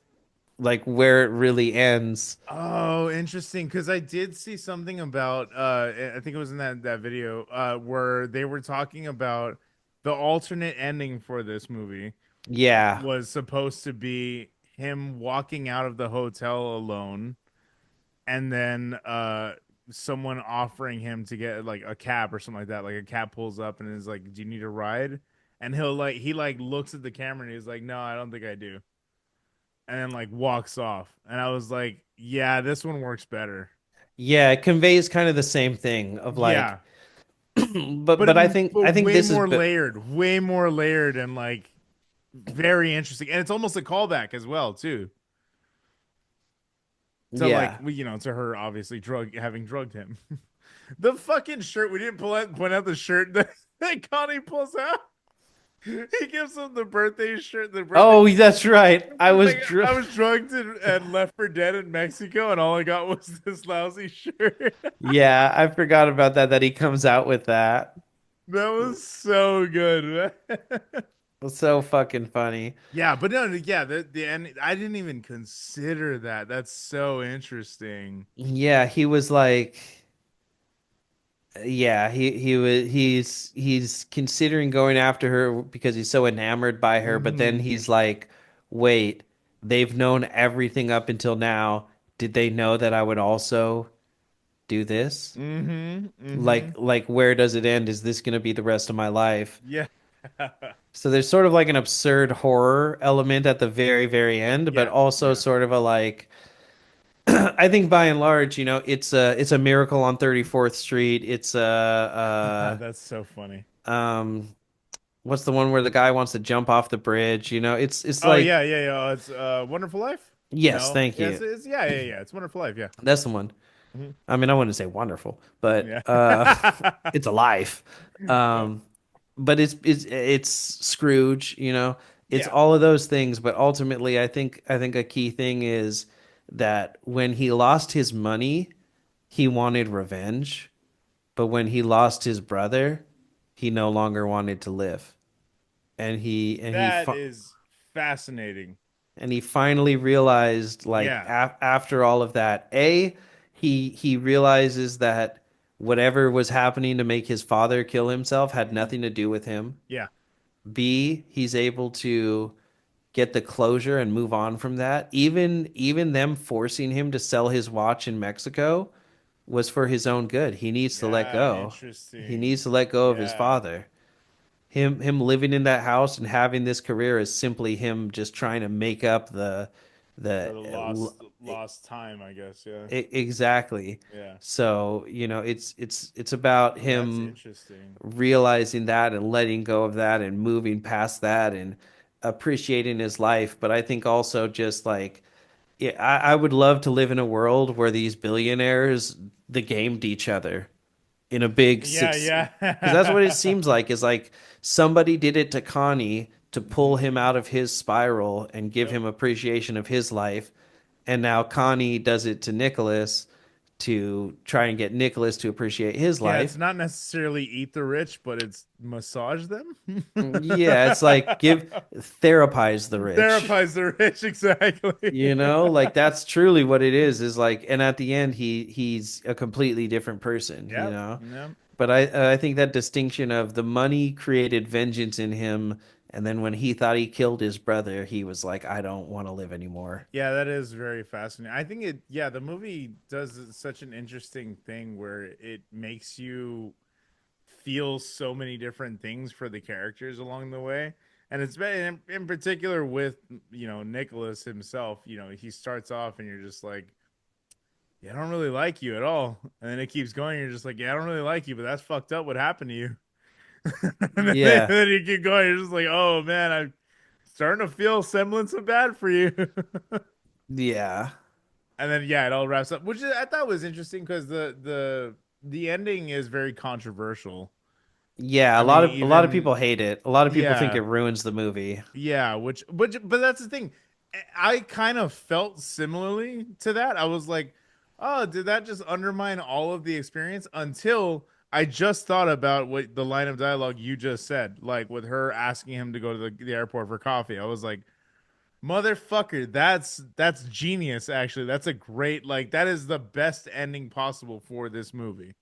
like where it really ends. Oh, interesting. Because I did see something about I think it was in that video where they were talking about the alternate ending for this movie Yeah. was supposed to be him walking out of the hotel alone, and then someone offering him to get like a cab or something like that. Like a cab pulls up and is like, "Do you need a ride?" And he like looks at the camera and he's like, "No, I don't think I do." And then like walks off. And I was like, "Yeah, this one works better." Yeah, it conveys kind of the same thing of like Yeah, but I think this is way more layered, and like very interesting. And it's almost a callback as well too, to like yeah. to her obviously having drugged him. The fucking shirt, we didn't point out the shirt that Connie pulls out. He gives him the birthday shirt, the birthday. Oh, that's right. I It's was like, dr I was drugged and left for dead in Mexico, and all I got was this lousy shirt. Yeah, I forgot about that he comes out with that. That was so good, man. It's so fucking funny. Yeah, but no, yeah, the end. I didn't even consider that. That's so interesting. Yeah, he was like yeah, he's considering going after her because he's so enamored by her, but then Mm-hmm. he's like, "Wait, they've known everything up until now. Did they know that I would also do this? Mm-hmm. Mm-hmm. Like where does it end? Is this going to be the rest of my life?" Yeah. So there's sort of like an absurd horror element at the very, very end, but Yeah. also Yeah. sort of a like I think by and large, you know, it's a miracle on 34th Street. It's a That's so funny. what's the one where the guy wants to jump off the bridge? You know, it's Oh like yeah, yeah, yeah. It's Wonderful Life. yes, No, thank yes, you. it's yeah, yeah, yeah. It's Wonderful Life. Yeah. That's the one. Hmm. I mean, I wouldn't say wonderful, but Yeah. it's a life. Yep. Um, but it's Scrooge, you know. It's Yeah. all of those things, but ultimately I think a key thing is that when he lost his money, he wanted revenge, but when he lost his brother, he no longer wanted to live. That is fascinating. And he finally realized like Yeah. after all of that, A, he realizes that whatever was happening to make his father kill himself had Hmm. nothing to do with him. Yeah. B, he's able to get the closure and move on from that. Even them forcing him to sell his watch in Mexico was for his own good. He needs to let Yeah. go. He Interesting. needs to let go of his Yeah. father. Him living in that house and having this career is simply him just trying to make up For the the lost time, I guess. Yeah. exactly. Yeah. So, you know, it's about Oh, that's him interesting. realizing that and letting go of that and moving past that and appreciating his life. But I think also just like yeah, I would love to live in a world where these billionaires the gamed each other in a big Yeah. six because that's Yeah. what it seems like is like somebody did it to Connie to pull Hmm. him out of his spiral and give Yep. him appreciation of his life, and now Connie does it to Nicholas to try and get Nicholas to appreciate his Yeah. It's life. not necessarily eat the rich, but it's massage them. Yeah, it's like give therapize the rich. Therapize the rich, exactly. You know, like that's truly what it is like and at the end he's a completely different person, you Yep. know. Yep. But I think that distinction of the money created vengeance in him, and then when he thought he killed his brother, he was like, I don't want to live anymore. Yeah, that is very fascinating. I think yeah, the movie does such an interesting thing where it makes you feel so many different things for the characters along the way. And it's been in particular with, Nicholas himself, he starts off and you're just like, yeah, I don't really like you at all. And then it keeps going. You're just like, yeah, I don't really like you, but that's fucked up what happened to you. And Yeah, then you keep going. You're just like, oh man, I'm starting to feel semblance of bad for you. yeah, And then yeah, it all wraps up, which I thought was interesting because the ending is very controversial. yeah. I mean, A lot of even people hate it. A lot of people think it yeah, ruins the movie. yeah, which but that's the thing. I kind of felt similarly to that. I was like, oh, did that just undermine all of the experience? Until I just thought about what the line of dialogue you just said, like with her asking him to go to the airport for coffee. I was like, motherfucker, that's genius. Actually, that's a great like that is the best ending possible for this movie.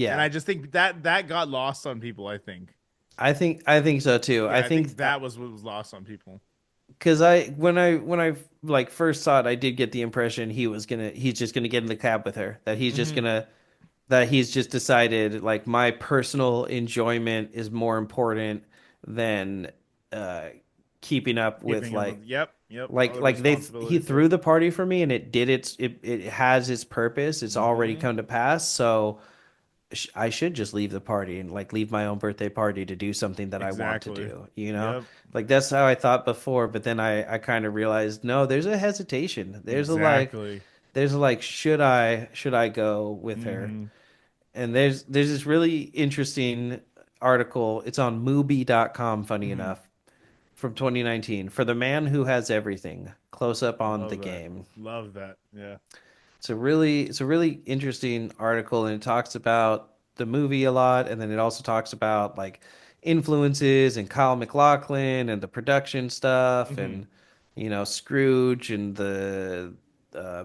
And Yeah, I just think that got lost on people. I think. I think so too. Yeah, I I think think that was what was lost on people. because when I like first saw it, I did get the impression he's just gonna get in the cab with her. Hmm. That he's just decided like my personal enjoyment is more important than uh keeping up with Keeping up like with, yep, yep, like other like they he responsibilities. Yep. threw the party for me and it has its purpose. It's already Hmm. come to pass. So I should just leave the party and like leave my own birthday party to do something that I want to Exactly. do, you know? Yep. Like that's how I thought before, but then I kind of realized no, there's a hesitation. Exactly. There's a like should I go with her? Hmm. And there's this really interesting article. It's on Mubi.com, funny Hmm. enough, from 2019. For the man who has everything, close up on the Love that. game. Love that. Yeah. It's a really interesting article and it talks about the movie a lot and then it also talks about like influences and Kyle MacLachlan and the production stuff Hmm. and Scrooge and the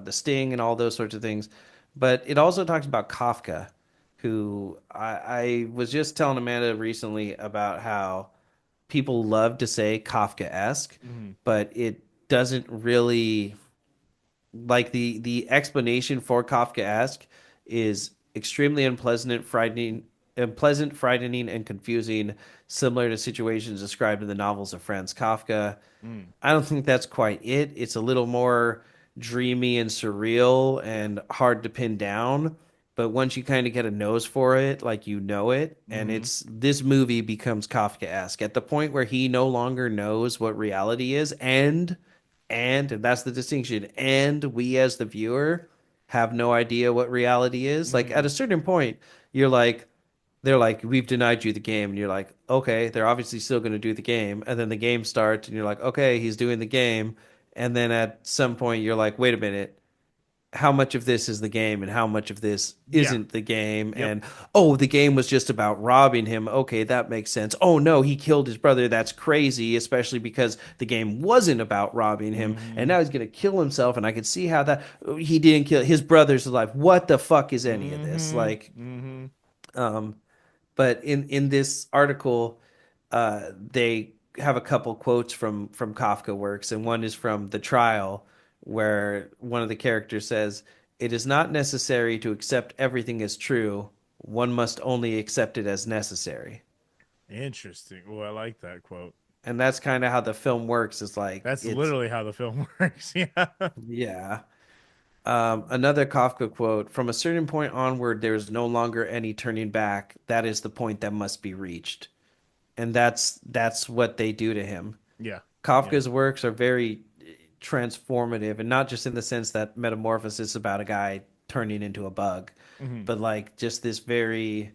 Sting and all those sorts of things. But it also talks about Kafka, who I was just telling Amanda recently about how people love to say Kafka-esque, Hmm. but it doesn't really like the explanation for Kafkaesque is extremely unpleasant, frightening, and confusing, similar to situations described in the novels of Franz Kafka. Mm. I don't think that's quite it. It's a little more dreamy and surreal Yeah. and hard to pin down. But once you kind of get a nose for it, like you know it, and Hmm. it's this movie becomes Kafkaesque at the point where he no longer knows what reality is, and that's the distinction. And we as the viewer have no idea what reality is. Like at Hmm. a certain point, you're like, they're like, we've denied you the game, and you're like, okay, they're obviously still going to do the game, and then the game starts, and you're like, okay, he's doing the game, and then at some point you're like, wait a minute, how much of this is the game and how much of this Yeah. isn't the game? Yep. And oh, the game was just about robbing him. Okay, that makes sense. Oh no, he killed his brother. That's crazy, especially because the game wasn't about robbing him and Hmm. now he's going to kill himself and I could see how that he didn't kill his brother's alive. What the fuck is any of this? Hmm. Like Hmm. um but in this article, they have a couple quotes from Kafka works, and one is from The Trial, where one of the characters says, "It is not necessary to accept everything as true. One must only accept it as necessary." Interesting. Oh, I like that quote. And that's kind of how the film works. Is like That's it's literally how the film works. Yeah. yeah. Another Kafka quote: "From a certain point onward, there is no longer any turning back. That is the point that must be reached." And that's what they do to him. Yeah. Yeah. Kafka's works are very transformative, and not just in the sense that Metamorphosis is about a guy turning into a bug, Hmm. but like just this very.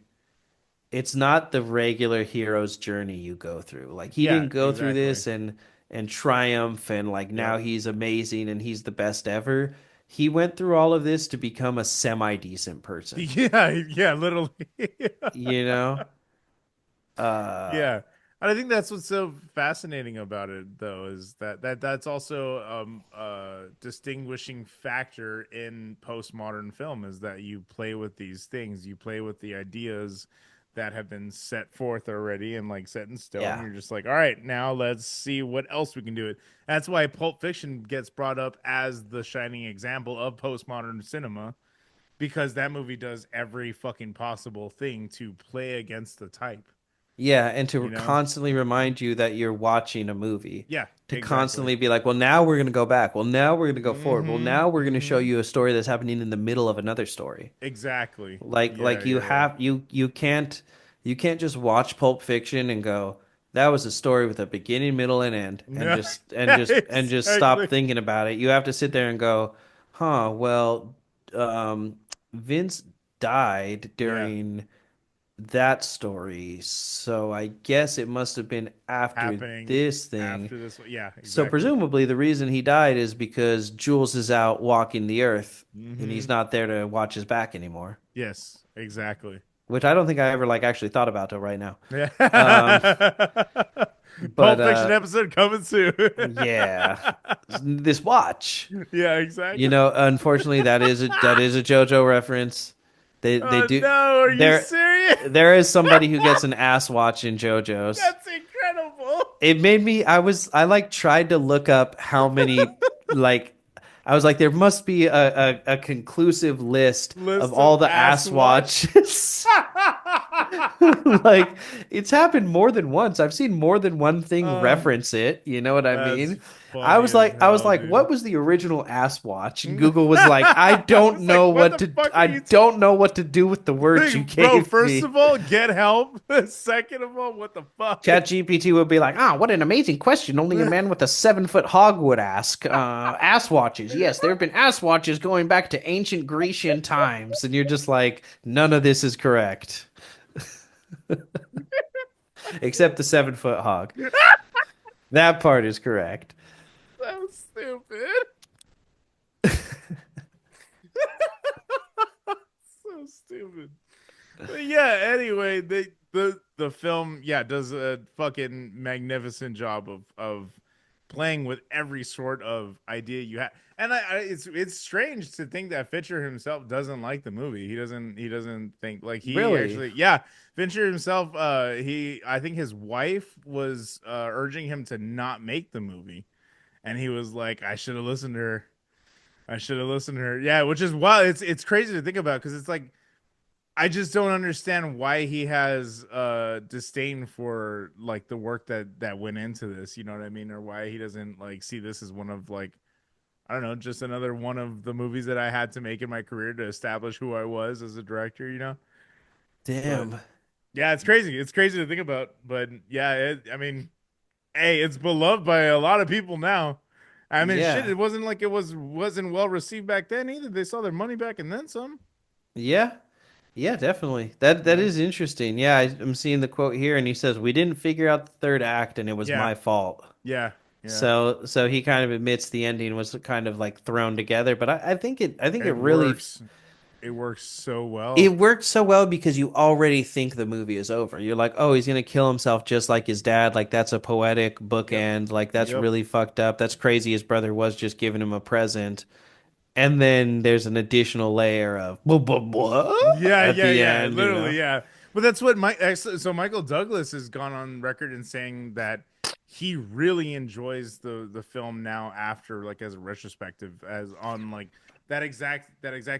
It's not the regular hero's journey you go through. Like he Yeah. didn't go through Exactly. this and triumph and like Yep. now he's amazing and he's the best ever. He went through all of this to become a semi decent person. Yeah. Yeah. Literally. You know? Uh Yeah. And I think that's what's so fascinating about it though is that's also distinguishing factor in postmodern film is that you play with these things, you play with the ideas that have been set forth already and like set in stone. yeah. You're just like, all right, now let's see what else we can do it. That's why Pulp Fiction gets brought up as the shining example of postmodern cinema because that movie does every fucking possible thing to play against the type, Yeah, and to you know? constantly remind you that you're watching a movie. Yeah, To exactly. constantly be like, well, now we're going to go back. Well, now we're going to go forward. Well, Mm-hmm. now we're going to show Mm-hmm. you a story that's happening in the middle of another story. Exactly. Like Yeah, like you yeah, yeah. have you can't just watch Pulp Fiction and go, that was a story with a beginning, middle, and end, and No, just stop exactly. thinking about it. You have to sit there and go, huh, well, um, Vince died Yeah, during that story. So I guess it must have been after happening this thing. after this. Yeah, So exactly. presumably the reason he died is because Jules is out walking the earth and Mm-hmm. he's not there to watch his back anymore. Yes, exactly. Which I don't think I ever like actually thought about till right now. Yeah. Um, but Pulp Fiction episode coming soon. yeah, this watch. Yeah, exactly. Unfortunately that is a JoJo reference. They Oh do no, are you there serious? there is somebody who gets an ass watch in JoJo's. That's incredible. It made me I like tried to look up how many like I was like there must be a conclusive list of List all of the ass ass watch. watches. Like it's happened more than once. I've seen more than one thing uh, reference it. You know what I that's mean? funny as I was hell, like, dude. what was the original ass watch? And Google was like, I don't It's like, know what what the to fuck are I you don't know what to do with the words you bro? gave First me. of all, get help. Second of all, what the fuck? ChatGPT would be like, what an amazing question. Only a man with a 7 foot hog would ask. Ass watches. Yes, there have been ass watches going back to ancient Grecian times. And you're just like, none of this is correct, except the 7 foot hog. That part is correct. So stupid. So stupid. But yeah, anyway, the film, yeah, does a fucking magnificent job of playing with every sort of idea you have. And it's strange to think that Fincher himself doesn't like the movie. He doesn't think like he Really? actually, yeah, Fincher himself, he I think his wife was urging him to not make the movie, and he was like, I should have listened to her. I should have listened to her. Yeah, which is wild. It's crazy to think about because it's like I just don't understand why he has disdain for like the work that went into this, you know what I mean? Or why he doesn't like see this as one of like I don't know, just another one of the movies that I had to make in my career to establish who I was as a director, you know? But Damn. yeah, it's crazy. It's crazy to think about, but yeah, I mean, hey, it's beloved by a lot of people now. I mean, shit, Yeah. it wasn't like wasn't well received back then either. They saw their money back and then some. Yeah. Yeah, definitely. That Yeah. is interesting. Yeah, I'm seeing the quote here, and he says, "We didn't figure out the third act, and it was Yeah. my fault." Yeah. Yeah. So he kind of admits the ending was kind of like thrown together, but I think it It really works. It works so well. it worked so well because you already think the movie is over. You're like, oh, he's gonna kill himself just like his dad. Like that's a poetic Yep. bookend. Like that's Yep. really fucked up. That's crazy. His brother was just giving him a present, and then there's an additional layer of Yeah, at yeah, the yeah. end. You know? Literally, yeah. But that's what so Michael Douglas has gone on record in saying that he really enjoys the film now after like as a retrospective as on like that exact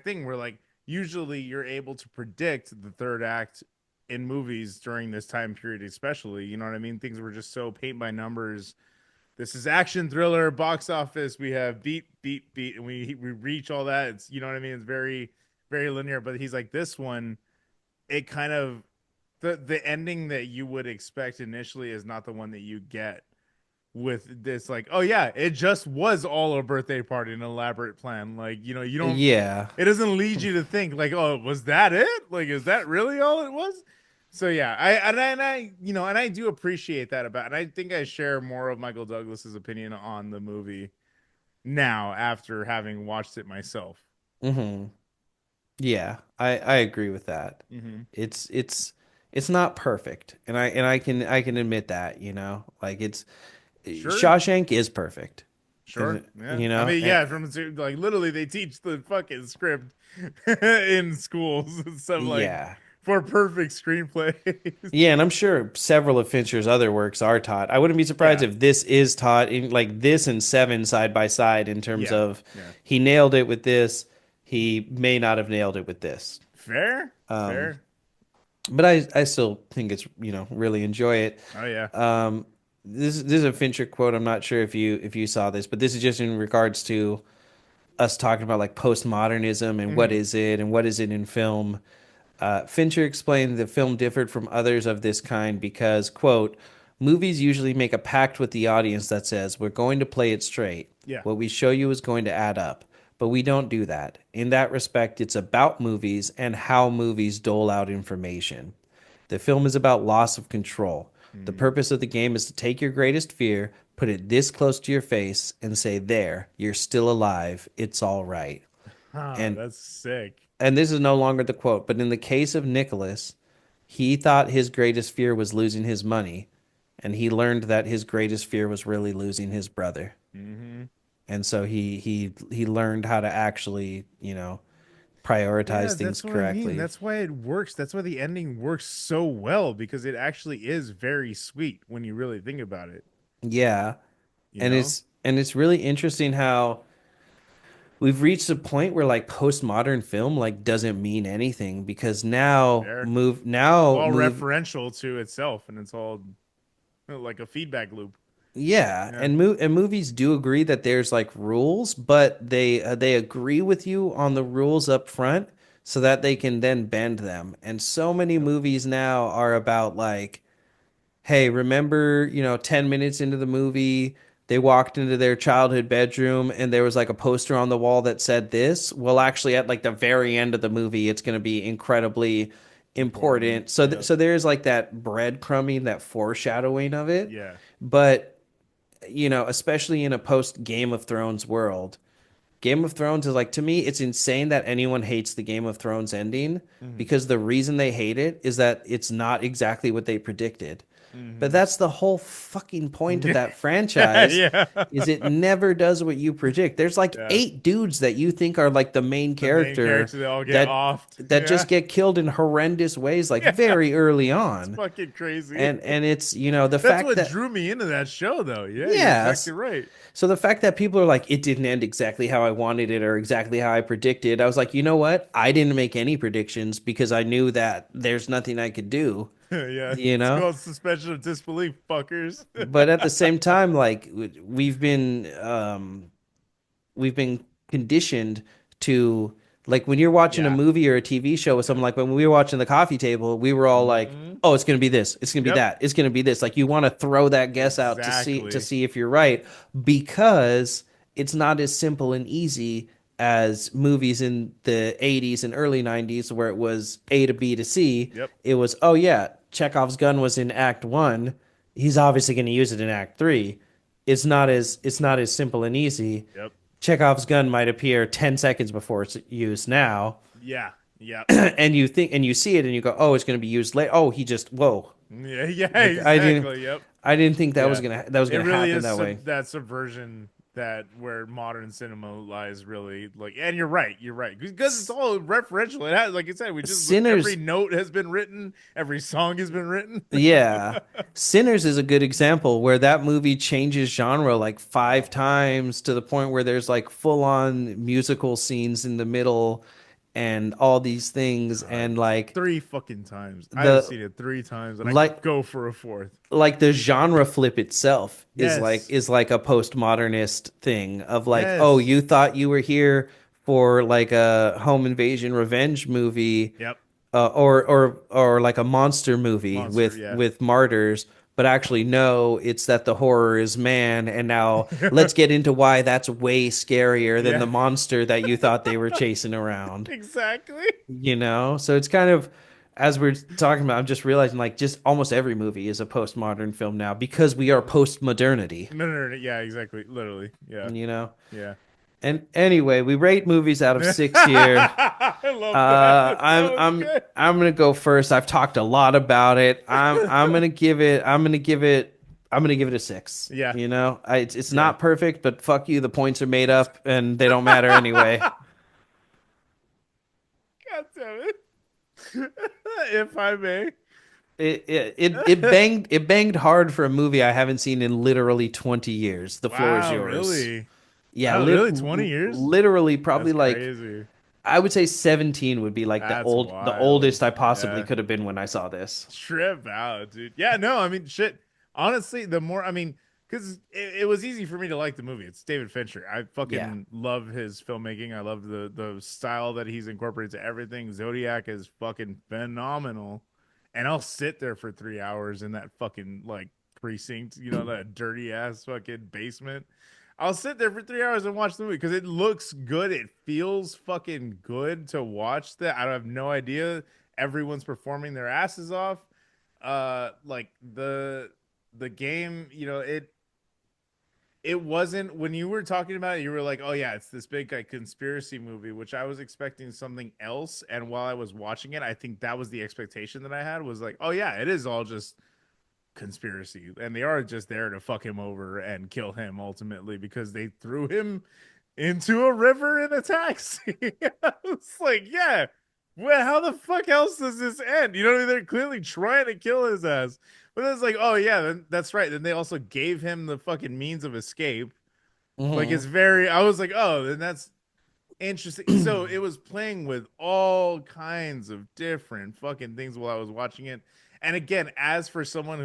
thing where like usually you're able to predict the third act in movies during this time period especially, you know what I mean? Things were just so paint by numbers. This is action thriller box office. We have beat beat beat and we reach all that. It's you know what I mean? It's very linear, but he's like this one it kind of the ending that you would expect initially is not the one that you get with this like oh yeah it just was all a birthday party an elaborate plan like you know you don't Yeah. it doesn't lead you to think like oh was that it like is that really all it was so yeah I you know and I do appreciate that about and I think I share more of Michael Douglas's opinion on the movie now after having watched it myself. hmm Yeah, I agree with that. Mm-hmm. It's it's it's not perfect, and I can admit that, you know, like it's Sure. Shawshank is perfect, Sure. and Yeah. you I know, mean, and yeah, from like literally they teach the fucking script in schools and stuff like yeah, for perfect screenplays. yeah, and I'm sure several of Fincher's other works are taught. I wouldn't be surprised Yeah. if this is taught in like this and Seven side by side in terms Yeah. of Yeah. he nailed it with this, he may not have nailed it with this. Fair. Um, Fair. but I still think it's you know really enjoy it. Oh yeah. Um, this is a Fincher quote. I'm not sure if you saw this, but this is just in regards to us talking about like postmodernism and Hmm. what is it in film. Fincher explained that film differed from others of this kind because, quote, movies usually make a pact with the audience that says, we're going to play it straight. Yeah. What we show you is going to add up. But we don't do that. In that respect, it's about movies and how movies dole out information. The film is about loss of control. The Mm. purpose of the game is to take your greatest fear, put it this close to your face, and say, there, you're still alive. It's all right. Ah, And that's sick. this is no longer the quote, but in the case of Nicholas, he thought his greatest fear was losing his money, and he learned that his greatest fear was really losing his brother. Hmm. And so he learned how to actually, you know, prioritize Yeah, things that's what I mean. correctly. That's why it works. That's why the ending works so well because it actually is very sweet when you really think about it, Yeah. you And know? it's really interesting how we've reached a point where like postmodern film like doesn't mean anything because Fair. It's all referential to itself and it's all like a feedback loop. yeah, Yeah. and movies do agree that there's like rules, but they agree with you on the rules up front so that they can then bend them. And so many Yep. movies now are about like, hey, remember, 10 minutes into the movie, they walked into their childhood bedroom and there was like a poster on the wall that said this. Well, actually, at like the very end of the movie, it's going to be incredibly Important. important. So, Yep. so there's like that breadcrumbing, that foreshadowing of it. Yeah. But, especially in a post Game of Thrones world, Game of Thrones is like, to me, it's insane that anyone hates the Game of Thrones ending Hmm. because the reason they hate it is that it's not exactly what they predicted. But Hmm. that's the whole fucking point of Yeah. that franchise Yeah. is it never does what you predict. There's like Yeah. 8 dudes that you think are like the main The main character character they all get that offed. that Yeah. just get killed in horrendous ways like Yeah. very early It's on. fucking crazy. And it's, the That's fact what that drew me into that show though. Yeah, you're exactly yes. right. So the fact that people are like, it didn't end exactly how I wanted it or exactly how I predicted, I was like, you know what? I didn't make any predictions because I knew that there's nothing I could do, Yeah. you It's know? called suspension of disbelief, fuckers. But at the same time, like we've been conditioned to like when you're watching a Yeah. movie or a TV show with someone like when we were watching the coffee table, we were all like, Hmm. "Oh, it's going to be this. It's going to be Yep. that. It's going to be this." Like you want to throw that guess out to Exactly. see if you're right because it's not as simple and easy as movies in the 80s and early 90s where it was A to B to C. Yep. It was, "Oh yeah, Chekhov's gun was in act 1. He's obviously going to use it in act 3." It's not as simple and easy. Yep. Chekhov's gun might appear 10 seconds before it's used now. Yeah. Yep. And you think and you see it and you go, "Oh, it's going to be used later." Oh, he just whoa. Yeah. Yeah. Like I didn't Exactly. Yep. I didn't think Yeah. that was It going to really happen is that way. that subversion that where modern cinema lies really like and you're right because it's all referential it has like I said we just every Sinners, note has been written every song has been written. yeah. Sinners is a good example where that movie changes genre like 5 times to the point where there's like full-on musical scenes in the middle and all these things God, and like three fucking times I have the seen it three times and I could like go for a fourth. the genre flip itself Yes. is like a postmodernist thing of like, oh, Yes. you thought you were here for like a home invasion revenge movie, Yep. or like a monster movie Monster. with Yeah. martyrs, but actually no, it's that the horror is man, and now let's get into why that's way scarier than the Yeah. monster that you thought they were chasing around. Exactly. So it's kind of as we're talking about, I'm just realizing like just almost every movie is a postmodern film now because we are post modernity, No, no, no, yeah, exactly, literally, yeah, you know. yeah. And anyway, we rate movies out of 6 here. I love that. That was good. I'm gonna go first. I've talked a lot about it. I'm gonna give it a 6. Yeah, It's yeah. not perfect, but fuck you, the points are made up and they don't matter anyway. God damn it. If I may. It banged hard for a movie I haven't seen in literally 20 years. The floor is Wow, yours. really? Yeah, Wow, really? 20 years? literally probably That's like crazy. I would say 17 would be like That's the wild. oldest I possibly Yeah. could have been when I saw this. Trip out, dude. Yeah, no, I mean, shit. Honestly, the more, I mean, because it was easy for me to like the movie. It's David Fincher. I Yeah. fucking love his filmmaking. I love the style that he's incorporated to everything. Zodiac is fucking phenomenal. And I'll sit there for 3 hours in that fucking like precinct, that dirty ass fucking basement. I'll sit there for 3 hours and watch the movie because it looks good. It feels fucking good to watch that. I have no idea. Everyone's performing their asses off. Like the game, it wasn't when you were talking about it, you were like, oh yeah, it's this big like conspiracy movie, which I was expecting something else. And while I was watching it, I think that was the expectation that I had was like, oh yeah, it is all just conspiracy. And they are just there to fuck him over and kill him ultimately because they threw him into a river in a taxi. It's like, yeah, well, how the fuck else does this end? You know, they're clearly trying to kill his ass. But then it's like, oh yeah, then that's right. Then they also gave him the fucking means of escape. Like it's Hmm. very I was like, oh, then that's interesting. So it was playing with all kinds of different fucking things while I was watching it. And again, as for someone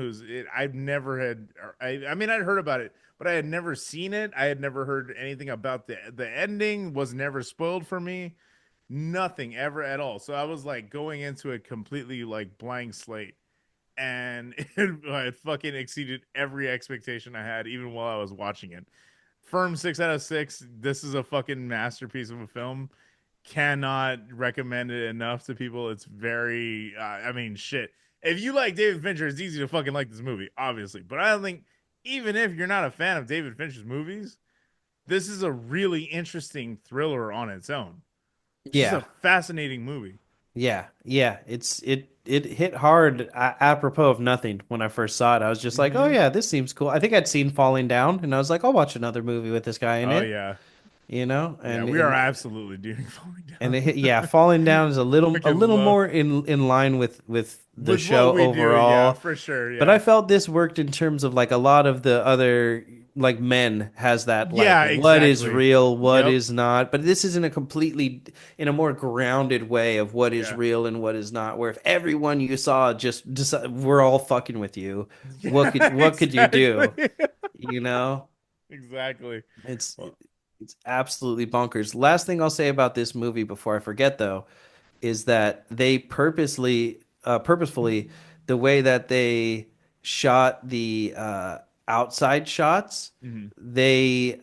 I've never had, I mean, I'd heard about it, but I had never seen it. I had never heard anything about the ending. Was never spoiled for me. Nothing ever at all. So I was like going into it completely like blank slate, and it fucking exceeded every expectation I had, even while I was watching it. Firm 6 out of 6. This is a fucking masterpiece of a film. Cannot recommend it enough to people. It's very, I mean, shit. If you like David Fincher, it's easy to fucking like this movie, obviously. But I don't think, even if you're not a fan of David Fincher's movies, this is a really interesting thriller on its own. It's just a Yeah. fascinating movie. Yeah, yeah, it hit hard apropos of nothing when I first saw it. I was just like, "Oh Mm-hmm. yeah, this seems cool." I think I'd seen Falling Down, and I was like, "I'll watch another movie with this guy in Oh it," yeah, you know. yeah. We are absolutely doing Falling And Down. it hit, yeah, Falling Down is a Fucking little love more in line with the with what show we do. Yeah, overall. for sure. But Yeah, I felt this worked in terms of like a lot of the other like men has that like yeah. what is Exactly. real, what Yep. is not. But this is in a more grounded way of what is Yeah. real and what is not. Where if everyone you saw just we're all fucking with you, Yeah. what could you Exactly. do? You know? Exactly. It's Well, it's absolutely bonkers. Last thing I'll say about this movie before I forget though is that they purposefully, the way that they shot the outside shots, mhm. they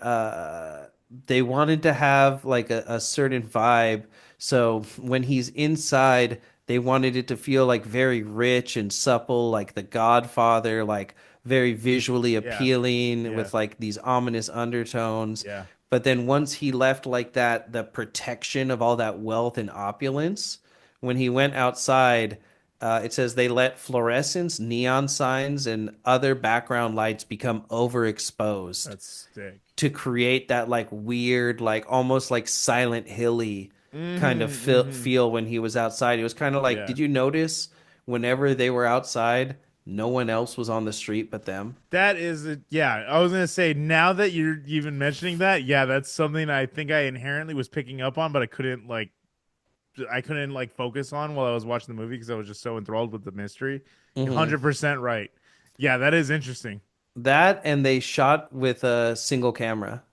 wanted to have like a certain vibe. So when he's inside, they wanted it to feel like very rich and supple, like The Godfather, like very visually Yeah. appealing Yeah. with like these ominous undertones. Yeah. But then once he left like that, the protection of all that wealth and opulence, when he went outside, it says they let fluorescents, neon signs, and other background lights become overexposed That's sick. to create that like weird, like almost like Silent Hilly kind of Mm-hmm. Mm-hmm. feel when he was outside. It was kind of like, Yeah. did you notice whenever they were outside, no one else was on the street but them? That is a, yeah, I was gonna say now that you're even mentioning that, yeah, that's something I think I inherently was picking up on, but I couldn't like focus on while I was watching the movie because I was just so enthralled with the mystery. Hmm. 100% right. Yeah, that is interesting. That and they shot with a single camera.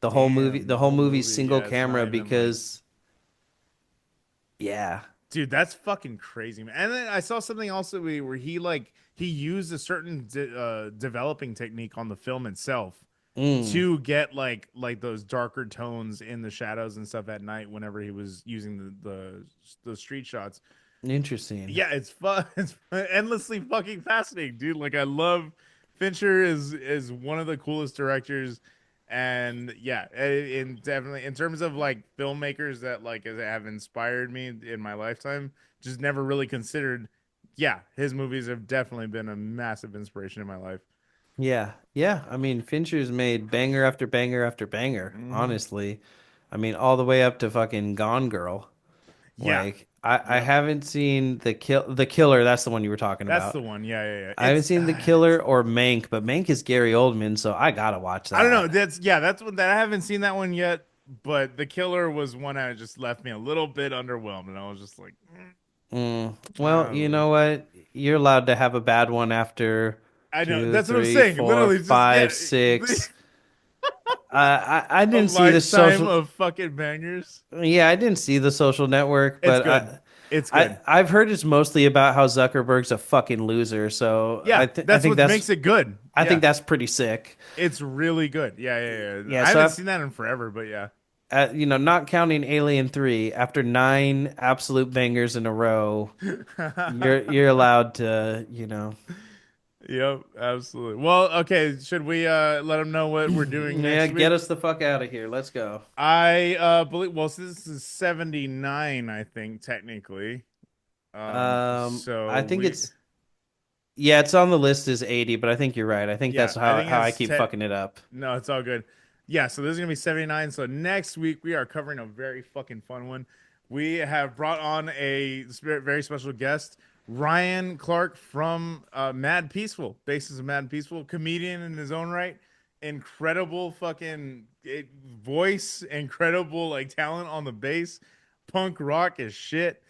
Damn, The the whole whole movie's movie. single Yeah, it's not camera even like, because yeah. dude, that's fucking crazy, man. And then I saw something also where he used a certain developing technique on the film itself Mm, to get like those darker tones in the shadows and stuff at night whenever he was using the street shots. interesting. Yeah, it's fun. It's endlessly fucking fascinating, dude. Like I love Fincher is one of the coolest directors, and yeah, in definitely in terms of like filmmakers that like have inspired me in my lifetime, just never really considered. Yeah, his movies have definitely been a massive inspiration in my life. Yeah. Yeah. I mean, Fincher's made banger after banger after banger, Hmm. honestly. I mean, all the way up to fucking Gone Girl. Yeah, Like, I yep, haven't seen the Killer, that's the one you were talking that's the about. one. Yeah, yeah, yeah. I haven't seen The Killer or Mank, but Mank is Gary Oldman, so I gotta watch I don't know. that. That's one that I haven't seen that one yet. But The Killer was one that just left me a little bit underwhelmed, and I was just like, Well, you oh. know what? You're allowed to have a bad one after I know two, that's what I'm three, saying. four, Literally, just yeah, five, six. I a didn't see the lifetime social. of fucking bangers. Yeah, I didn't see the Social Network, It's but good. It's good. I've heard it's mostly about how Zuckerberg's a fucking loser. So Yeah, I that's think what makes it good. I think Yeah, that's pretty sick. it's really good. Yeah, yeah, yeah. Yeah. I So haven't seen that in forever, but yeah. you know, not counting Alien 3, after nine absolute bangers in a row, you're allowed to, you know. Yep, absolutely. Well, okay. Should we let them know what we're doing Yeah, next get week? us the fuck out of here. Let's go. I believe. Well, so this is 79, I think technically. I So think we, it's yeah, it's on the list as 80, but I think you're right. I think yeah, that's I think how I it's keep fucking it up. no, it's all good. Yeah, so this is gonna be 79. So next week we are covering a very fucking fun one. We have brought on a very special guest, Ryan Clark from Mad Peaceful, basis of Mad Peaceful, comedian in his own right, incredible fucking voice, incredible like talent on the bass, punk rock as shit.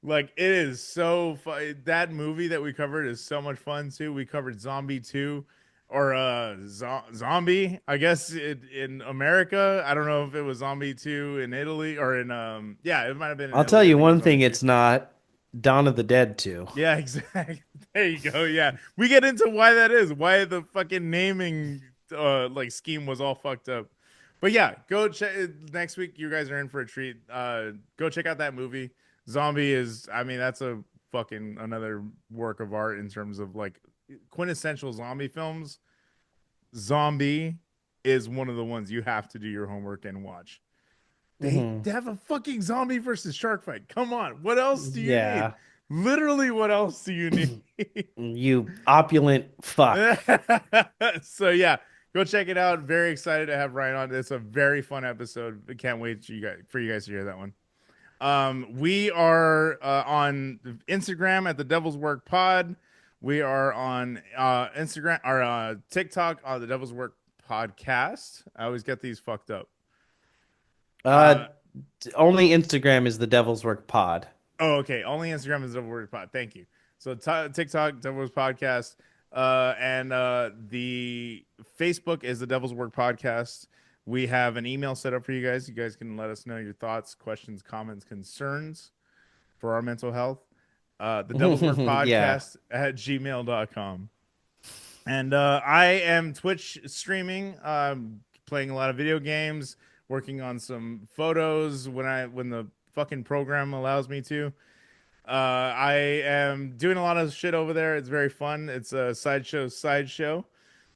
Like it is so fun. That movie that we covered is so much fun too. We covered Zombie 2 or Zombie, I guess in America. I don't know if it was Zombie 2 in Italy or in yeah, it might have been in I'll tell Italy. I you think it was one Zombie thing 2. it's not. Dawn of the Dead 2. Yeah, exactly. There you go. Yeah. We get into why that is, why the fucking naming like scheme was all fucked up. But yeah, go check next week. You guys are in for a treat. Go check out that movie. Zombie is, I mean, that's a fucking another work of art in terms of like quintessential zombie films. Zombie is one of the ones you have to do your homework and watch. Hmm. They have a fucking zombie versus shark fight. Come on. What else do you need? Yeah. Literally, what else do you need? You opulent fuck. So yeah, go check it out. Very excited to have Ryan on. It's a very fun episode. I can't wait for you guys to hear that one. We are on Instagram at the Devil's Work Pod. We are on Instagram or TikTok on the Devil's Work Podcast. I always get these fucked up. Uh, Uh, only Instagram is the Devil's Work Pod. oh, okay. Only Instagram is Devil's Work Pod. Thank you. So TikTok, Devil's Podcast, and the Facebook is the Devil's Work Podcast. We have an email set up for you guys. You guys can let us know your thoughts, questions, comments, concerns for our mental health. The Devil's Work Yeah. Podcast at gmail.com. And I am Twitch streaming, playing a lot of video games, working on some photos when the fucking program allows me to. I am doing a lot of shit over there. It's very fun. It's a sideshow.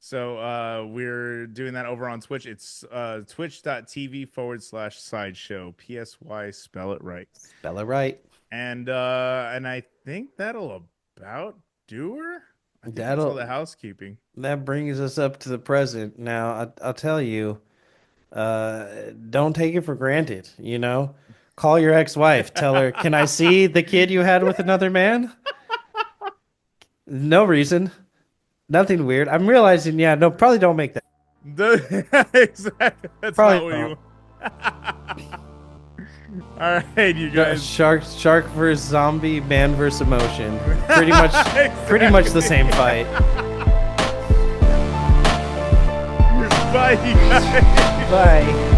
So we're doing that over on Twitch. It's twitch.tv/sideshow. PSY, spell it right. Spell it right. And I think that'll about do her. I think that's all the That'll housekeeping. that brings us up to the present. Now, I'll tell you, don't take it for granted, you know? Call your ex-wife. Tell her, "Can I see the kid you had with another man?" No reason. Nothing weird. I'm realizing, yeah, no, probably don't make that. Exactly. That's not Probably what don't. you. All right, you guys. Shark versus zombie, man versus emotion. Pretty much the same fight. Bye, you guys. Bye.